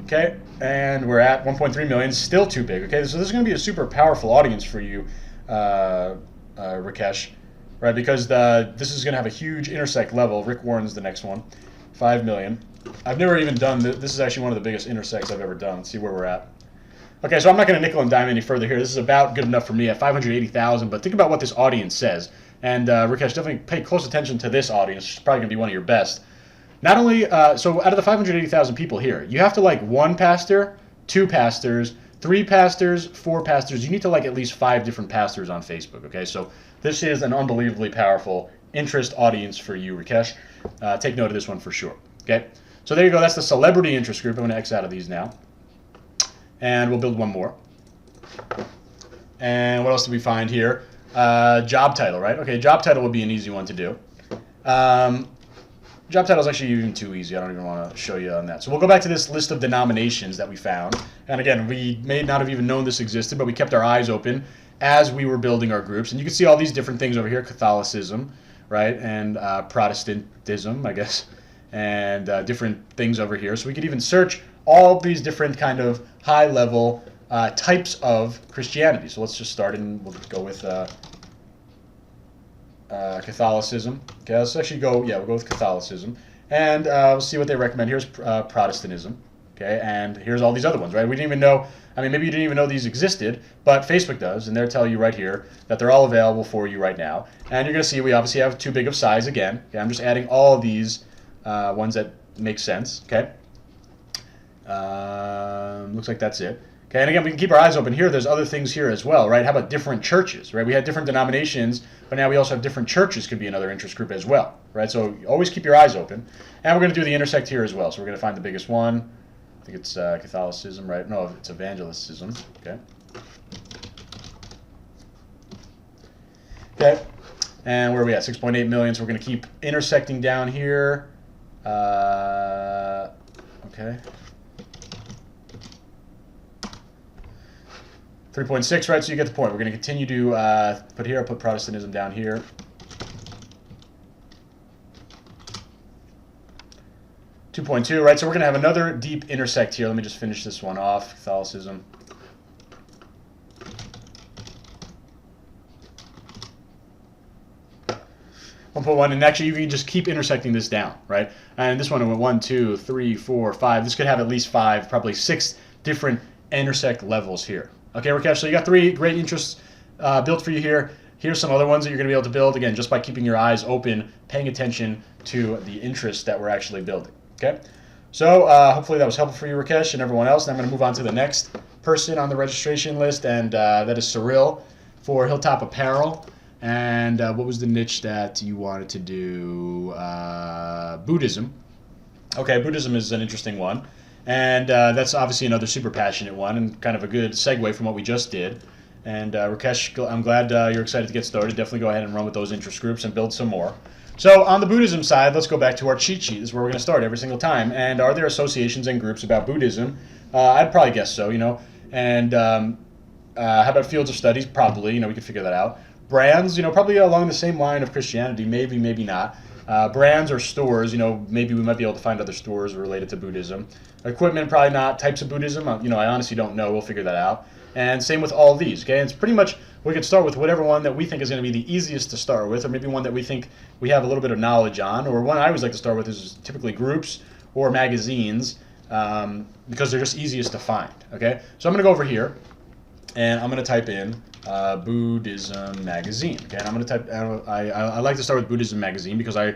Speaker 1: Okay, and we're at 1.3 million. Still too big. Okay, so this is going to be a super powerful audience for you, Rakesh, right? Because this is going to have a huge intersect level. Rick Warren's the next one. 5 million. I've never even done this. This is actually one of the biggest intersects I've ever done. Let's see where we're at. Okay, so I'm not going to nickel and dime any further here. This is about good enough for me at 580,000, but think about what this audience says. And Rakesh, definitely pay close attention to this audience. It's probably going to be one of your best. Not only, so out of the 580,000 people here, you have to like one pastor, two pastors, three pastors, four pastors. You need to like at least 5 different pastors on Facebook, okay? So this is an unbelievably powerful interest audience for you, Rakesh. Take note of this one for sure, okay? So there you go. That's the celebrity interest group. I'm going to X out of these now. And we'll build one more. And what else do we find here? Job title, right? Okay, job title would be an easy one to do. Job title is actually even too easy. I don't even want to show you on that. So we'll go back to this list of denominations that we found. And again, we may not have even known this existed, but we kept our eyes open as we were building our groups. And you can see all these different things over here: Catholicism, right? And Protestantism, I guess, and different things over here. So we could even search all these different kind of high-level types of Christianity. So let's just start, and we'll just go with Catholicism. Okay, let's actually go, we'll go with Catholicism. And we'll see what they recommend. Here's Protestantism. Okay, and here's all these other ones, right? We didn't even know, I mean, maybe you didn't even know these existed, but Facebook does, and they're telling you right here that they're all available for you right now. And you're going to see we obviously have too big of size again. Okay, I'm just adding all of these ones that make sense, okay? Looks like that's it. Okay, and again, we can keep our eyes open here. There's other things here as well, right? How about different churches, right? We had different denominations, but now we also have different churches could be another interest group as well, right? So always keep your eyes open. And we're going to do the intersect here as well. So we're going to find the biggest one. I think it's Catholicism, right? No, it's evangelicism, okay? Okay, and where are we at? 6.8 million, so we're going to keep intersecting down here. Okay. 3.6, right? So you get the point. We're going to continue to put here. I'll put Protestantism down here. .2, right? So we're going to have another deep intersect here. Let me just finish this one off. Catholicism. .1, and actually you can just keep intersecting this down, right? And this one went 1, 2, 3, 4, 5. This could have at least 5, probably 6 different intersect levels here. Okay, Rakesh, so you got 3 great interests built for you here. Here's some other ones that you're going to be able to build, again, just by keeping your eyes open, paying attention to the interests that we're actually building. Okay, so hopefully that was helpful for you, Rakesh, and everyone else. And I'm going to move on to the next person on the registration list, and that is Cyril for Hilltop Apparel. And what was the niche that you wanted to do? Buddhism. Okay, Buddhism is an interesting one. And that's obviously another super passionate one, and kind of a good segue from what we just did. And Rakesh, I'm glad you're excited to get started. Definitely go ahead and run with those interest groups and build some more. So on the Buddhism side, let's go back to our cheat sheet. This is where we're going to start every single time. And are there associations and groups about Buddhism? I'd probably guess so, you know. And how about fields of studies? Probably, you know, we could figure that out. Brands, you know, probably along the same line of Christianity. Maybe, maybe not. Brands or stores, you know, maybe we might be able to find other stores related to Buddhism. Equipment, probably not. Types of Buddhism, you know, I honestly don't know. We'll figure that out. And same with all of these, okay? And it's pretty much, we could start with whatever one that we think is going to be the easiest to start with, or maybe one that we think we have a little bit of knowledge on, or one I always like to start with is typically groups or magazines, because they're just easiest to find, okay? So I'm going to go over here, and I'm going to type in Buddhism magazine, okay? And I'm going to type, I like to start with Buddhism magazine because I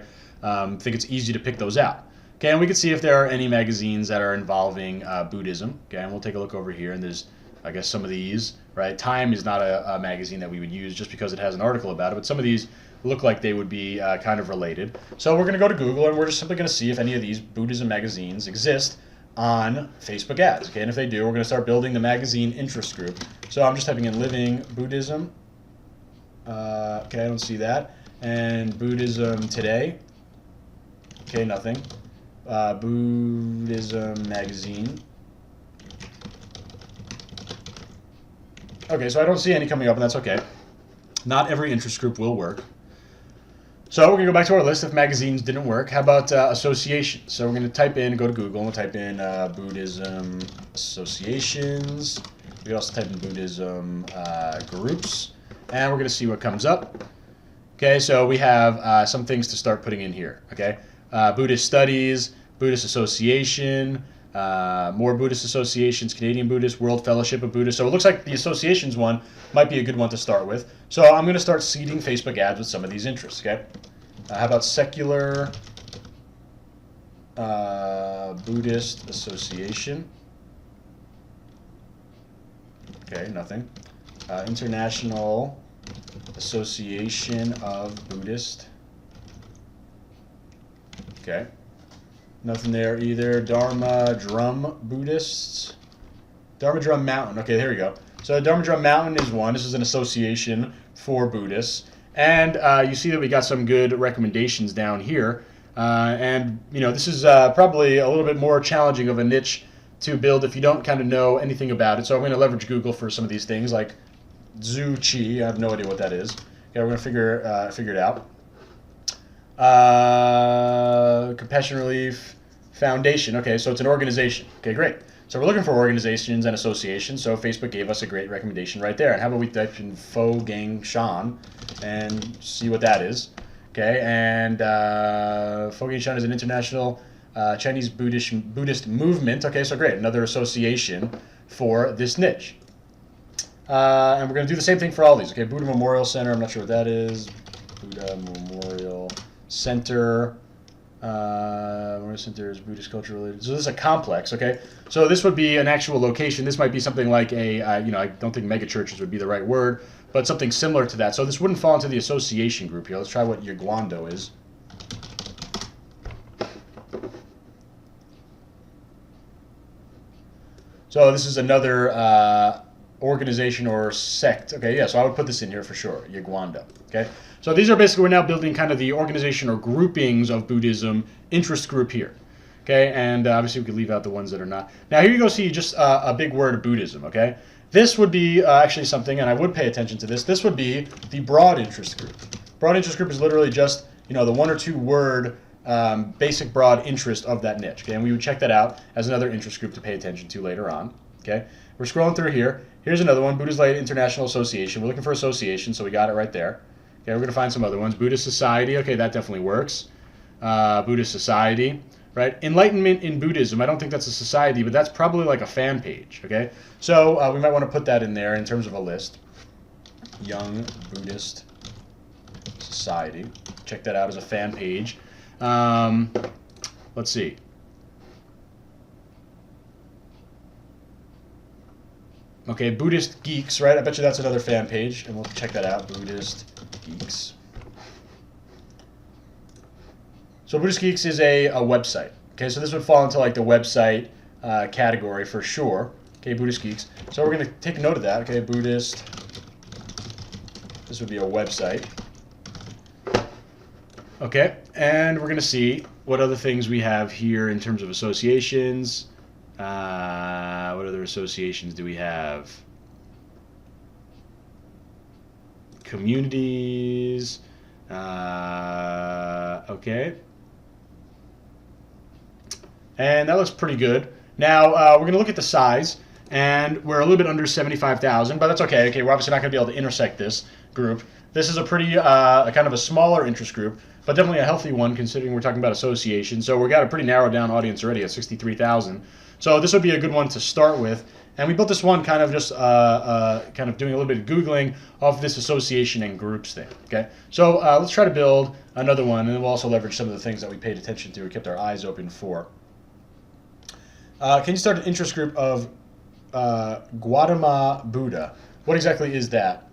Speaker 1: think it's easy to pick those out. Okay, and we can see if there are any magazines that are involving Buddhism, okay? And we'll take a look over here, and there's, I guess, some of these, right? Time is not a magazine that we would use just because it has an article about it, but some of these look like they would be kind of related. So we're going to go to Google, and we're just simply going to see if any of these Buddhism magazines exist on Facebook ads, okay? And if they do, we're going to start building the magazine interest group. So I'm just typing in Living Buddhism. Okay, I don't see that. And Buddhism Today. Okay, nothing. Buddhism magazine. Okay, so I don't see any coming up, and that's okay. Not every interest group will work. So we're going to go back to our list if magazines didn't work. How about associations? So we're going to type in, go to Google, and we'll type in Buddhism associations. We can also type in Buddhism groups, and we're going to see what comes up. Okay, so we have some things to start putting in here, okay? Buddhist studies, Buddhist association, more Buddhist associations, Canadian Buddhist, World Fellowship of Buddhists. So it looks like the associations one might be a good one to start with. So I'm going to start seeding Facebook ads with some of these interests. Okay, how about secular Buddhist Association? Okay, nothing. International Association of Buddhist. Okay. Nothing there either. Dharma Drum Buddhists. Dharma Drum Mountain. Okay, there we go. So Dharma Drum Mountain is one. This is an association for Buddhists. And you see that we got some good recommendations down here. And, you know, this is probably a little bit more challenging of a niche to build if you don't kind of know anything about it. So I'm going to leverage Google for some of these things, like Zhu Qi. I have no idea what that is. Okay, we're going to figure it out. Compassion Relief Foundation. Okay, so it's an organization. Okay, great. So we're looking for organizations and associations. So Facebook gave us a great recommendation right there. And how about we type in Fo Gang Shan and see what that is? Okay, and Fo Gang Shan is an international Chinese Buddhist movement. Okay, so great. Another association for this niche. And we're going to do the same thing for all these. Okay, Buddha Memorial Center. I'm not sure what that is. Buddha Memorial Center. Memorial Center is Buddhist culture related. So this is a complex, okay? So this would be an actual location. This might be something like a, you know, I don't think mega churches would be the right word, but something similar to that. So this wouldn't fall into the association group here. Let's try what Yaguando is. So this is another organization or sect. Okay, yeah, so I would put this in here for sure, Yaguando. Okay, so these are basically, we're now building kind of the organization or groupings of Buddhism interest group here. Okay, and obviously we could leave out the ones that are not. Now here you go see just a big word, Buddhism. Okay, this would be actually something, and I would pay attention to this. This would be the broad interest group. Broad interest group is literally just, you know, the 1 or 2 word basic broad interest of that niche. Okay, and we would check that out as another interest group to pay attention to later on. Okay, we're scrolling through here. Here's another one, Buddhist Light International Association. We're looking for association, so we got it right there. Okay, we're going to find some other ones. Buddhist Society. Okay, that definitely works. Buddhist Society, right? Enlightenment in Buddhism. I don't think that's a society, but that's probably like a fan page. Okay, so we might want to put that in there in terms of a list. Young Buddhist Society. Check that out as a fan page. Let's see. Okay, Buddhist Geeks, right? I bet you that's another fan page, and we'll check that out, Buddhist Geeks. So Buddhist Geeks is a website. Okay, so this would fall into like the website category for sure. Okay, Buddhist Geeks. So we're going to take note of that. Okay, Buddhist. This would be a website. Okay, and we're going to see what other things we have here in terms of associations. What other associations do we have? Communities. Okay. And that looks pretty good. Now, we're going to look at the size, and we're a little bit under 75,000, but that's okay. Okay, we're obviously not going to be able to intersect this group. This is a pretty, kind of a smaller interest group, but definitely a healthy one considering we're talking about association. So we've got a pretty narrowed down audience already at 63,000. So this would be a good one to start with. And we built this one kind of just kind of doing a little bit of Googling of this association and groups thing. Okay, so let's try to build another one, and then we'll also leverage some of the things that we paid attention to, we kept our eyes open for. Can you start an interest group of Gautama Buddha? What exactly is that?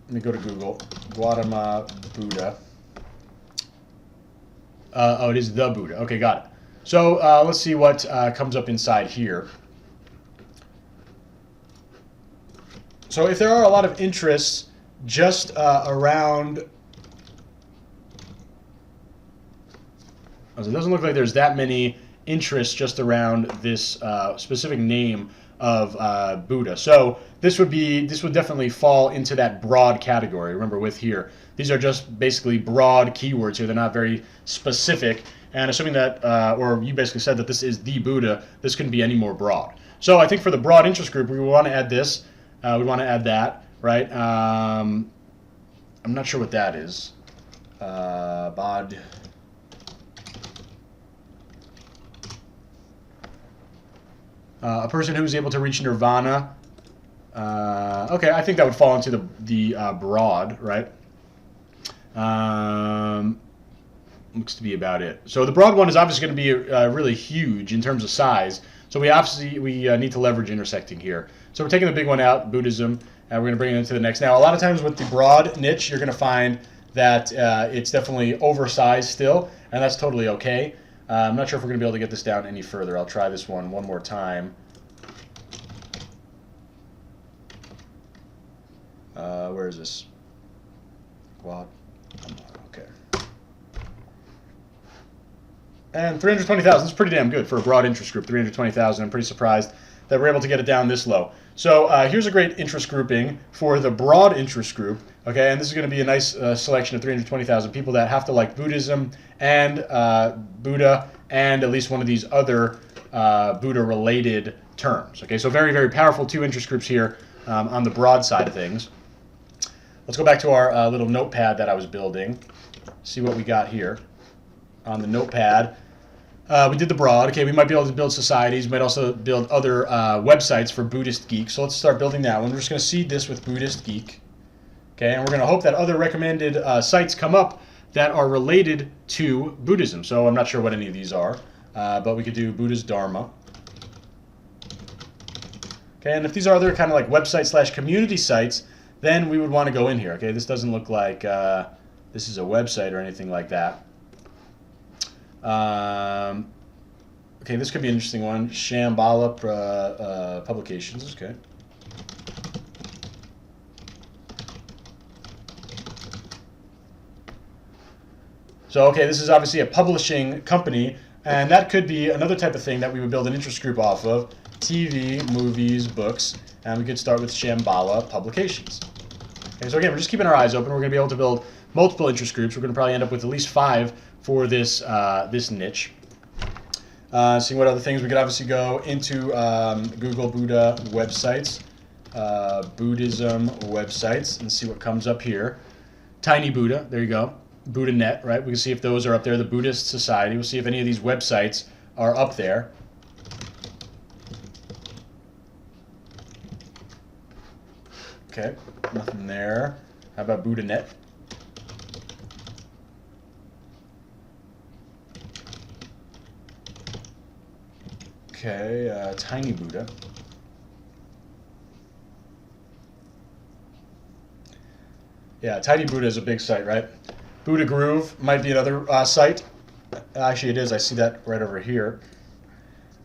Speaker 1: Let me go to Google. Gautama Buddha. Oh, it is the Buddha. Okay, got it. So let's see what comes up inside here. So if there are a lot of interests just around, it doesn't look like there's that many interests just around this specific name of Buddha. So this would definitely fall into that broad category. Remember with here, these are just basically broad keywords here. They're not very specific. And assuming that, or you basically said that this is the Buddha, this couldn't be any more broad. So I think for the broad interest group, we want to add this. We want to add that, right? I'm not sure what that is. Bod. A person who's able to reach nirvana. Okay, I think that would fall into the broad, right? Looks to be about it. So the broad one is obviously going to be really huge in terms of size. So we need to leverage intersecting here. So we're taking the big one out, Buddhism, and we're going to bring it into the next. Now, a lot of times with the broad niche, you're going to find that it's definitely oversized still, and that's totally okay. I'm not sure if we're going to be able to get this down any further. I'll try this one more time. Where is this? Quad. Okay. And 320,000 is pretty damn good for a broad interest group. 320,000. I'm pretty surprised that we're able to get it down this low. So here's a great interest grouping for the broad interest group. Okay, and this is going to be a nice selection of 320,000 people that have to like Buddhism and Buddha and at least one of these other Buddha-related terms. Okay, so very, very powerful two interest groups here on the broad side of things. Let's go back to our little notepad that I was building. See what we got here on the notepad. We did the broad. Okay, we might be able to build societies. We might also build other websites for Buddhist geeks. So let's start building that one. We're just going to seed this with Buddhist geek. Okay, and we're going to hope that other recommended sites come up that are related to Buddhism. So I'm not sure what any of these are, but we could do Buddha's Dharma. Okay, and if these are other kind of like website / community sites, then we would want to go in here. Okay, this doesn't look like this is a website or anything like that. Okay, this could be an interesting one. Shambhala Publications. Okay. So, okay, this is obviously a publishing company, and that could be another type of thing that we would build an interest group off of. TV, movies, books, and we could start with Shambhala Publications. Okay, so again, we're just keeping our eyes open. We're going to be able to build multiple interest groups. We're going to probably end up with at least 5 for this this niche. Seeing what other things we could obviously go into Google Buddha websites, Buddhism websites, and see what comes up here. Tiny Buddha, there you go. BuddhaNet, right? We can see if those are up there. The Buddhist Society. We'll see if any of these websites are up there. Okay, nothing there. How about BuddhaNet? Okay, Tiny Buddha. Yeah, Tiny Buddha is a big site, right? Buddha Groove might be another site. Actually, it is. I see that right over here.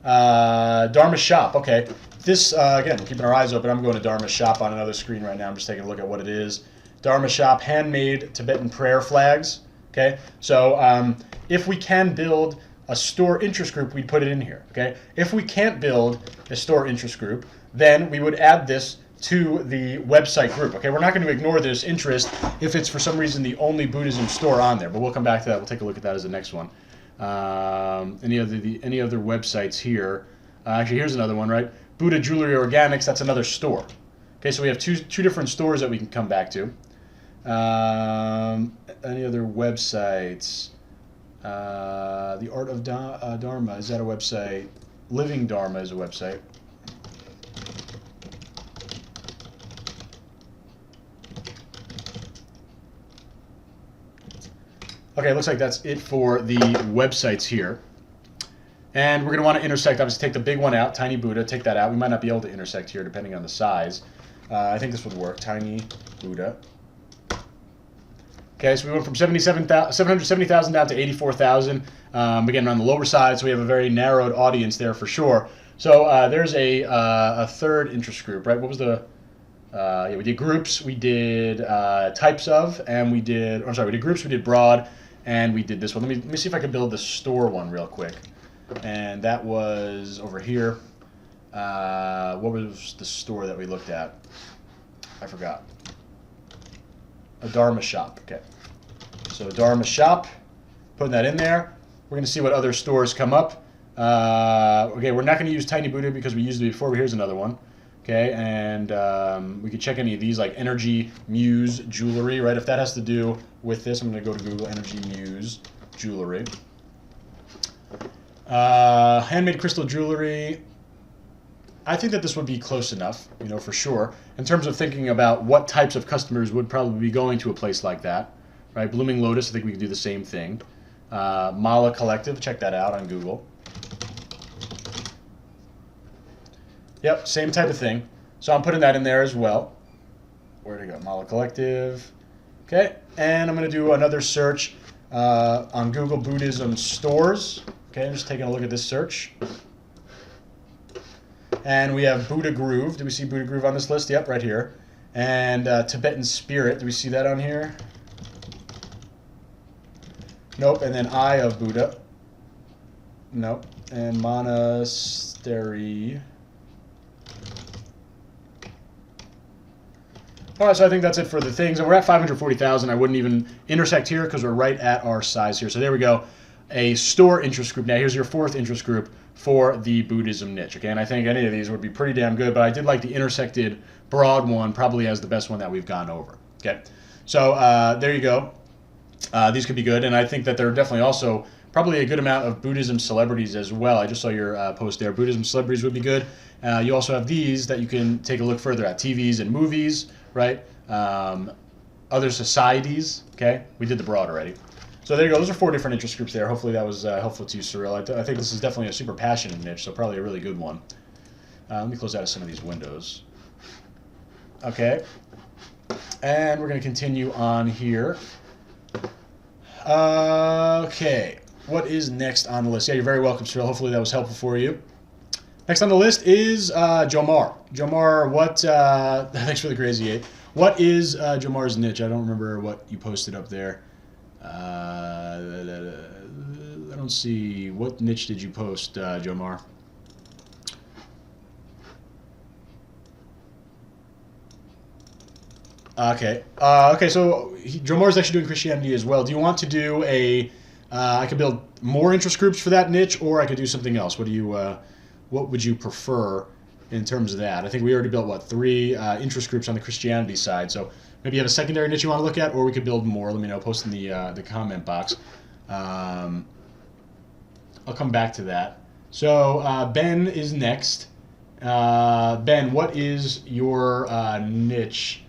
Speaker 1: Dharma Shop. Okay. This, again, keeping our eyes open. I'm going to Dharma Shop on another screen right now. I'm just taking a look at what it is. Dharma Shop, handmade Tibetan prayer flags. Okay. So if we can build a store interest group, we'd put it in here. Okay. If we can't build a store interest group, then we would add this to the website group. Okay, we're not going to ignore this interest if it's for some reason the only Buddhism store on there, but we'll come back to that. We'll take a look at that as the next one. Any other websites here? Actually, here's another one, right? Buddha Jewelry Organics. That's another store. Okay, so we have two different stores that we can come back to. Any other websites? The Art of Dharma, is that a website? Living Dharma is a website. Okay, it looks like that's it for the websites here. And we're going to want to intersect, obviously take the big one out, Tiny Buddha, take that out. We might not be able to intersect here depending on the size. I think this would work, Tiny Buddha. Okay, so we went from 770,000 down to 84,000. Again, on the lower side, so we have a very narrowed audience there for sure. So there's a third interest group, right? What was the... yeah, we did groups, we did types of, and we did... I'm sorry, we did groups, we did broad, and we did this one. Let me see if I can build the store one real quick. And that was over here. What was the store that we looked at? I forgot. A Dharma Shop. Okay. So Dharma Shop, putting that in there. We're going to see what other stores come up. Okay, we're not going to use Tiny Buddha because we used it before, but here's another one. Okay, and we could check any of these, like Energy Muse Jewelry, right? If that has to do with this, I'm going to go to Google Energy Muse Jewelry. Handmade crystal jewelry. I think that this would be close enough, for sure, in terms of thinking about what types of customers would probably be going to a place like that, right? Blooming Lotus, I think we could do the same thing. Mala Collective, check that out on Google. Yep, same type of thing. So I'm putting that in there as well. Where'd it go? Mala Collective. Okay, and I'm going to do another search on Google Buddhism stores. Okay, I'm just taking a look at this search. And we have Buddha Groove. Do we see Buddha Groove on this list? Yep, right here. And Tibetan Spirit. Do we see that on here? Nope. And then Eye of Buddha. Nope. And Monastery. All right, so I think that's it for the things. And we're at 540,000. I wouldn't even intersect here because we're right at our size here. So there we go. A store interest group. Now here's your fourth interest group for the Buddhism niche. Okay, and I think any of these would be pretty damn good, but I did like the intersected broad one probably as the best one that we've gone over. Okay, so there you go. These could be good, and I think that there are definitely also probably a good amount of Buddhism celebrities as well. I just saw your post there. Buddhism celebrities would be good. You also have these that you can take a look further at. TVs and movies, right? Other societies, okay? We did the broad already. So there you go. Those are 4 different interest groups there. Hopefully that was helpful to you, Cyril. I think this is definitely a super passionate niche, so probably a really good one. Let me close out of some of these windows. Okay. And we're going to continue on here. Okay. What is next on the list? Yeah, you're very welcome, Cyril. Hopefully that was helpful for you. Next on the list is Jomar. Jomar, what... thanks for the crazy 8. What is Jomar's niche? I don't remember what you posted up there. I don't see. What niche did you post, Jomar? Okay. Okay, so Jomar's actually doing Christianity as well. Do you want to do a... I could build more interest groups for that niche, or I could do something else. What do you... what would you prefer in terms of that? I think we already built, what, 3 interest groups on the Christianity side. So maybe you have a secondary niche you want to look at, or we could build more. Let me know. Post in the comment box. I'll come back to that. So Ben is next. Ben, what is your niche?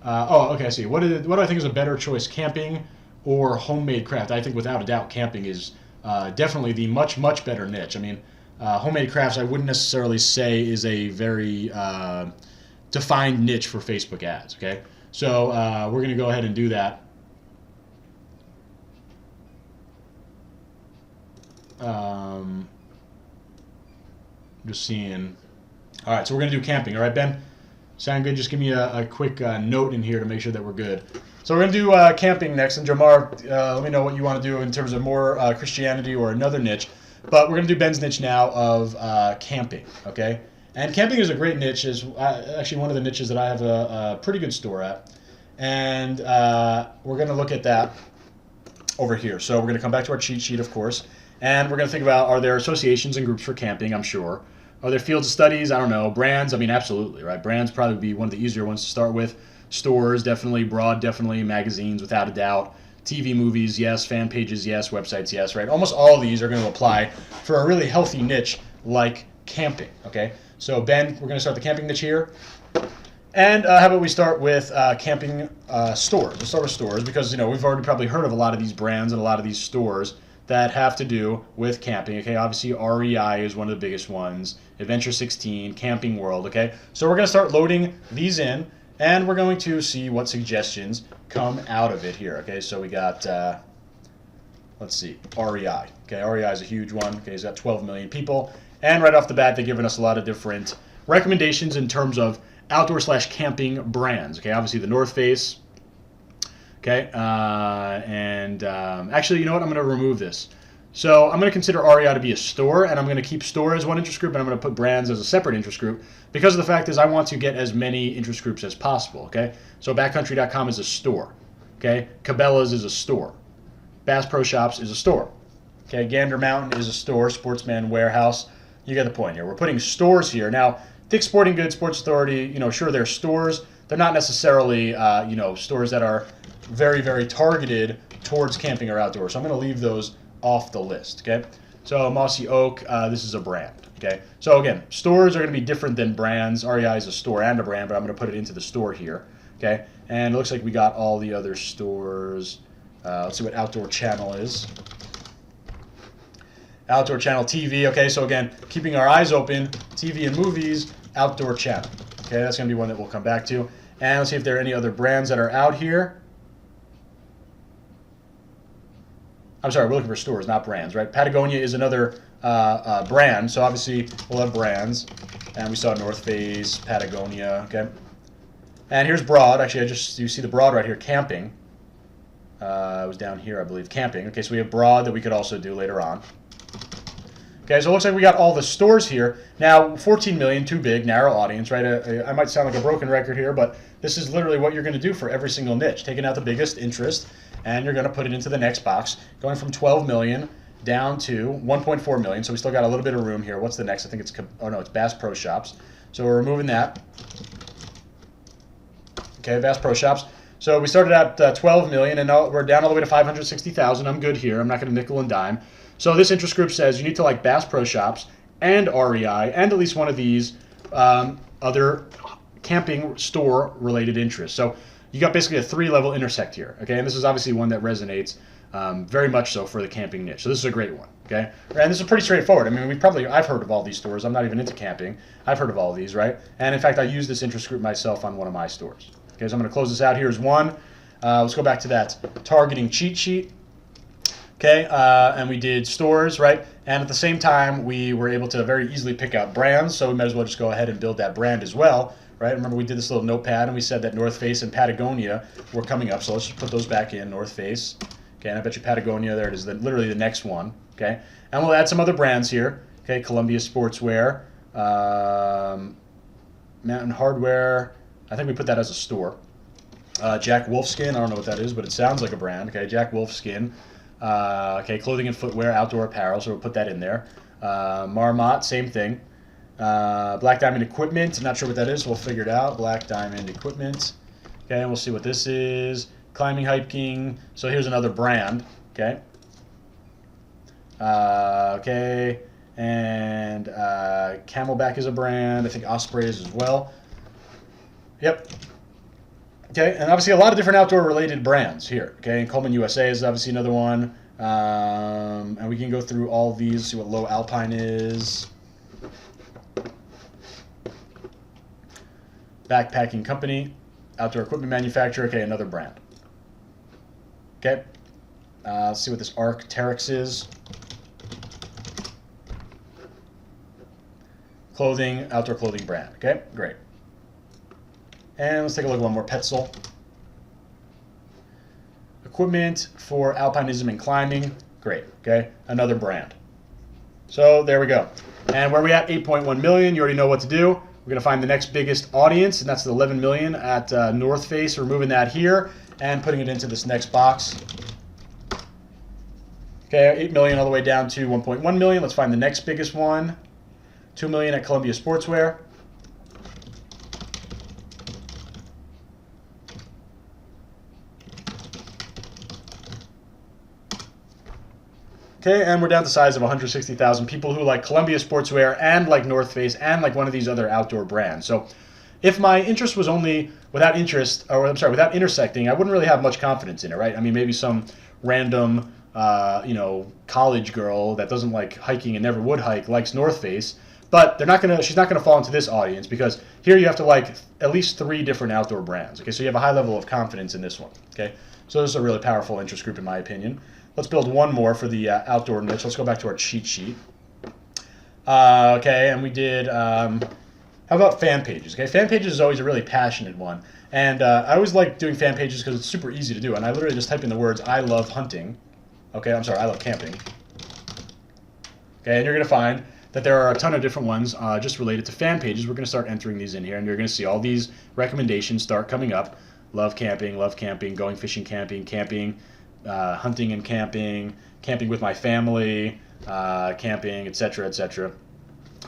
Speaker 1: Oh, okay, I see. What do I think is a better choice, camping or homemade craft? I think without a doubt camping is definitely the much, much better niche. I mean, homemade crafts I wouldn't necessarily say is a very defined niche for Facebook ads, okay? So we're going to go ahead and do that. Just seeing. All right, so we're going to do camping. All right, Ben? Sound good? Just give me a quick note in here to make sure that we're good. So we're going to do camping next. And Jomar, let me know what you want to do in terms of more Christianity or another niche. But we're going to do Ben's niche now of camping, okay? And camping is a great niche. Is actually one of the niches that I have a pretty good store at. And we're going to look at that over here. So we're going to come back to our cheat sheet, of course. And we're going to think about, are there associations and groups for camping? I'm sure. Are there fields of studies? I don't know. Brands? I mean, absolutely, right? Brands probably be one of the easier ones to start with. Stores, definitely. Broad, definitely. Magazines, without a doubt. TV, movies, yes. Fan pages, yes. Websites, yes, right? Almost all of these are going to apply for a really healthy niche like camping, okay? So, Ben, we're going to start the camping niche here. And how about we start with camping stores? We'll start with stores because, we've already probably heard of a lot of these brands and a lot of these stores that have to do with camping, okay? Obviously, REI is one of the biggest ones. Adventure 16, Camping World, okay? So we're going to start loading these in, and we're going to see what suggestions come out of it here, okay? So we got, let's see, REI. Okay, REI is a huge one. Okay, he's got 12 million people. And right off the bat, they've given us a lot of different recommendations in terms of outdoor/camping brands. Okay, obviously the North Face. Okay, actually, you know what? I'm going to remove this. So I'm going to consider REI to be a store, and I'm going to keep store as one interest group, and I'm going to put brands as a separate interest group, because the fact is I want to get as many interest groups as possible, okay? So backcountry.com is a store, okay? Cabela's is a store. Bass Pro Shops is a store, okay? Gander Mountain is a store. Sportsman Warehouse. You get the point here. We're putting stores here. Now, Dick's Sporting Goods, Sports Authority, sure, they're stores. They're not necessarily, stores that are very, very targeted towards camping or outdoors. So I'm going to leave those off the list, okay? So Mossy Oak, this is a brand. Okay, so again, stores are going to be different than brands. REI is a store and a brand, but I'm going to put it into the store here. Okay, and it looks like we got all the other stores. Let's see what Outdoor Channel is. Outdoor Channel TV. Okay, so again, keeping our eyes open, TV and movies, Outdoor Channel. Okay, that's going to be one that we'll come back to. And let's see if there are any other brands that are out here. I'm sorry, we're looking for stores, not brands, right? Patagonia is another brand, so obviously we'll have brands. And we saw North Face, Patagonia, okay? And here's Broad. Actually, you see the Broad right here, camping. It was down here, I believe, camping. Okay, so we have Broad that we could also do later on. Okay, so it looks like we got all the stores here. Now, 14 million, too big, narrow audience, right? I might sound like a broken record here, but this is literally what you're going to do for every single niche. Taking out the biggest interest, and you're going to put it into the next box, going from 12 million down to 1.4 million. So we still got a little bit of room here. What's the next? I think it's, oh no, it's Bass Pro Shops. So we're removing that. Okay, Bass Pro Shops. So we started at 12 million, and now we're down all the way to 560,000. I'm good here. I'm not going to nickel and dime. So this interest group says you need to like Bass Pro Shops and REI and at least one of these other camping store related interests. So you got basically a 3-level intersect here, okay? And this is obviously one that resonates very much so for the camping niche. So this is a great one, okay? And this is pretty straightforward. I mean, I've heard of all these stores. I'm not even into camping. I've heard of all of these, right? And in fact, I use this interest group myself on one of my stores. Okay, so I'm going to close this out. Here's one. Let's go back to that targeting cheat sheet. Okay, and we did stores, right? And at the same time, we were able to very easily pick out brands, so we might as well just go ahead and build that brand as well, right? Remember, we did this little notepad, and we said that North Face and Patagonia were coming up, so let's just put those back in, North Face. Okay, and I bet you Patagonia, there it is, literally the next one, okay? And we'll add some other brands here, okay? Columbia Sportswear, Mountain Hardwear, I think we put that as a store. Jack Wolfskin, I don't know what that is, but it sounds like a brand, okay? Jack Wolfskin. Okay, clothing and footwear, outdoor apparel, so we'll put that in there. Marmot, same thing. Black Diamond Equipment, not sure what that is, so we'll figure it out. Black Diamond Equipment. Okay, and we'll see what this is. Climbing, hiking. So here's another brand. Okay. Okay, and Camelback is a brand. I think Osprey is as well. Yep. Okay, and obviously a lot of different outdoor-related brands here. Okay, and Coleman USA is obviously another one. And we can go through all these, see what Low Alpine is. Backpacking Company, outdoor equipment manufacturer. Okay, another brand. Okay, let's see what this Arc'teryx is. Clothing, outdoor clothing brand. Okay, great. And let's take a look at one more. Petzl. Equipment for alpinism and climbing. Great. Okay. Another brand. So there we go. And where are we at? 8.1 million. You already know what to do. We're going to find the next biggest audience, and that's the 11 million at North Face. We're moving that here and putting it into this next box. Okay, 8 million all the way down to 1.1 million. Let's find the next biggest one. 2 million at Columbia Sportswear. Okay, and we're down to the size of 160,000 people who like Columbia Sportswear and like North Face and like one of these other outdoor brands. So if my interest was only without intersecting, I wouldn't really have much confidence in it, right? I mean, maybe some random, college girl that doesn't like hiking and never would hike likes North Face, but she's not gonna fall into this audience because here you have to like at least 3 different outdoor brands. Okay, so you have a high level of confidence in this one. Okay, so this is a really powerful interest group in my opinion. Let's build one more for the outdoor niche. Let's go back to our cheat sheet. Okay, and we did, how about fan pages? Okay, fan pages is always a really passionate one. And I always like doing fan pages because it's super easy to do. And I literally just type in the words, I love hunting. Okay, I'm sorry, I love camping. Okay, and you're going to find that there are a ton of different ones just related to fan pages. We're going to start entering these in here, and you're going to see all these recommendations start coming up. Love camping, going fishing, camping, hunting and camping with my family, camping, etc., etc.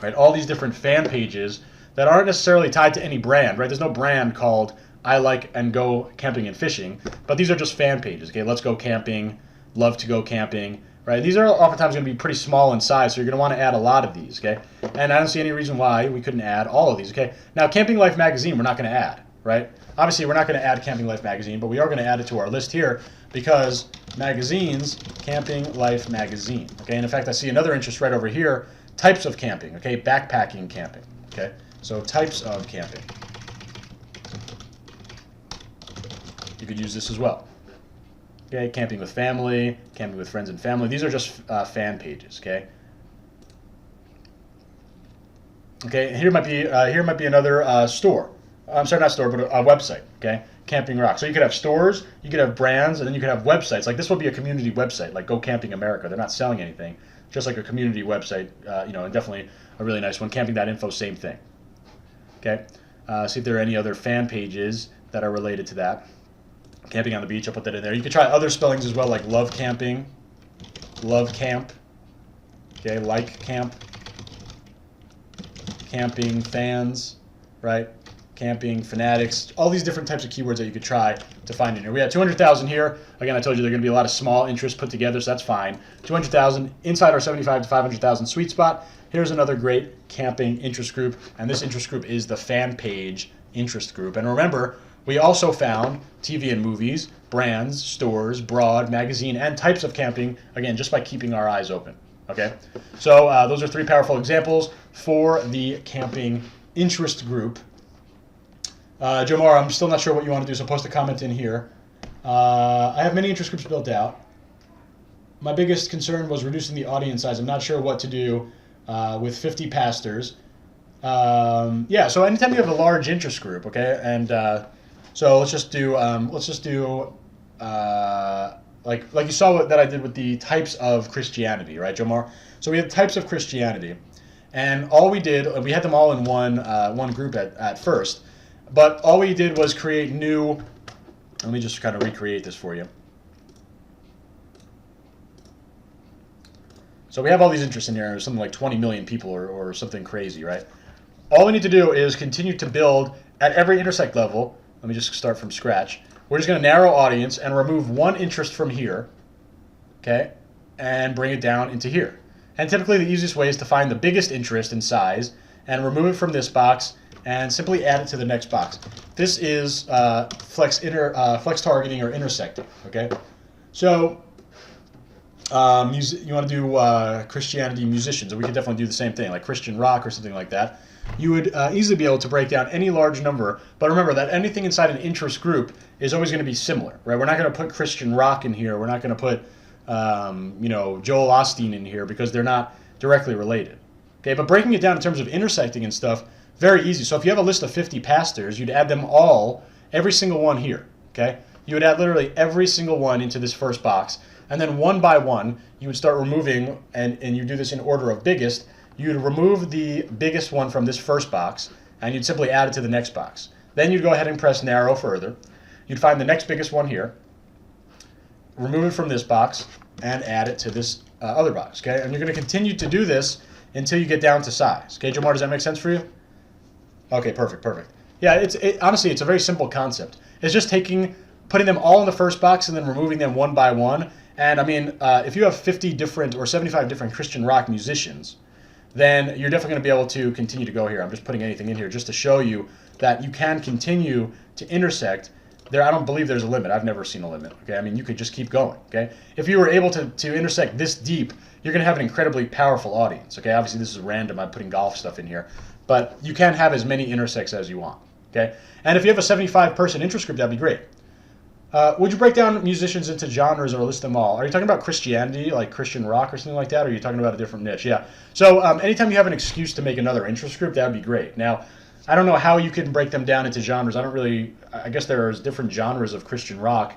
Speaker 1: Right, all these different fan pages that aren't necessarily tied to any brand. Right, there's no brand called I like and go camping and fishing, but these are just fan pages. Okay, let's go camping, love to go camping, right? These are oftentimes going to be pretty small in size, so you're going to want to add a lot of these, okay? And I don't see any reason why we couldn't add all of these, okay? Now, Camping Life Magazine, we're not going to add, right? Obviously, we're not going to add Camping Life Magazine, but we are going to add it to our list here because magazines, Camping Life Magazine, okay? And in fact, I see another interest right over here, types of camping, okay? Backpacking camping, okay? So types of camping. You could use this as well. Okay, camping with family, camping with friends and family. These are just fan pages. Okay. Okay. Here might be another store. I'm sorry, not store, but a website. Okay. Camping Rock. So you could have stores, you could have brands, and then you could have websites. Like this would be a community website, like Go Camping America. They're not selling anything, just like a community website. And definitely a really nice one. Camping.info, same thing. Okay. See if there are any other fan pages that are related to that. Camping on the beach, I'll put that in there. You could try other spellings as well, like love camping, love camp, okay, like camp, camping fans, right? Camping fanatics, all these different types of keywords that you could try to find in here. We have 200,000 here. Again, I told you there are going to be a lot of small interests put together, so that's fine. 200,000 inside our 75 to 500,000 sweet spot. Here's another great camping interest group, and this interest group is the fan page interest group. And remember, we also found TV and movies, brands, stores, broad, magazine, and types of camping, again, just by keeping our eyes open. Okay? So those are 3 powerful examples for the camping interest group. Jomar, I'm still not sure what you want to do, so post a comment in here. I have many interest groups built out. My biggest concern was reducing the audience size. I'm not sure what to do with 50 pastors. Yeah, so anytime you have a large interest group, okay, and so let's just do like you saw that I did with the types of Christianity, right, Jomar? So we had types of Christianity, and all we did, we had them all in one group at first, but all we did was create new. Let me just kind of recreate this for you. So we have all these interests in here, something like 20 million people or something crazy, right? All we need to do is continue to build at every intersect level. Let me just start from scratch. We're just going to narrow audience and remove one interest from here, okay, and bring it down into here. And typically the easiest way is to find the biggest interest in size and remove it from this box and simply add it to the next box. This is flex targeting or intersecting, okay? So you want to do Christianity musicians, and we could definitely do the same thing, like Christian rock or something like that. You would easily be able to break down any large number, but remember that anything inside an interest group is always going to be similar, right? We're not going to put Christian rock in here. We're not going to put, Joel Osteen in here because they're not directly related. Okay, but breaking it down in terms of intersecting and stuff, very easy. So if you have a list of 50 pastors, you'd add them all, every single one here, okay? You would add literally every single one into this first box, and then one by one, you would start removing, and you do this in order of biggest. You'd remove the biggest one from this first box, and you'd simply add it to the next box. Then you'd go ahead and press narrow further. You'd find the next biggest one here, remove it from this box, and add it to this other box, okay? And you're going to continue to do this until you get down to size. Okay, Jomar, does that make sense for you? Okay, perfect. Yeah, honestly, it's a very simple concept. It's just putting them all in the first box and then removing them one by one. And I mean, if you have 50 different or 75 different Christian rock musicians, then you're definitely going to be able to continue to go here. I'm just putting anything in here just to show you that you can continue to intersect. I don't believe there's a limit. I've never seen a limit. Okay, I mean, you could just keep going. Okay, if you were able to intersect this deep, you're going to have an incredibly powerful audience. Okay, obviously this is random. I'm putting golf stuff in here, but you can have as many intersects as you want. Okay, and if you have a 75-person interest group, that'd be great. Would you break down musicians into genres or list them all? Are you talking about Christianity, like Christian rock or something like that, or are you talking about a different niche? Yeah. So anytime you have an excuse to make another interest group, that would be great. Now, I don't know how you can break them down into genres. I guess there's different genres of Christian rock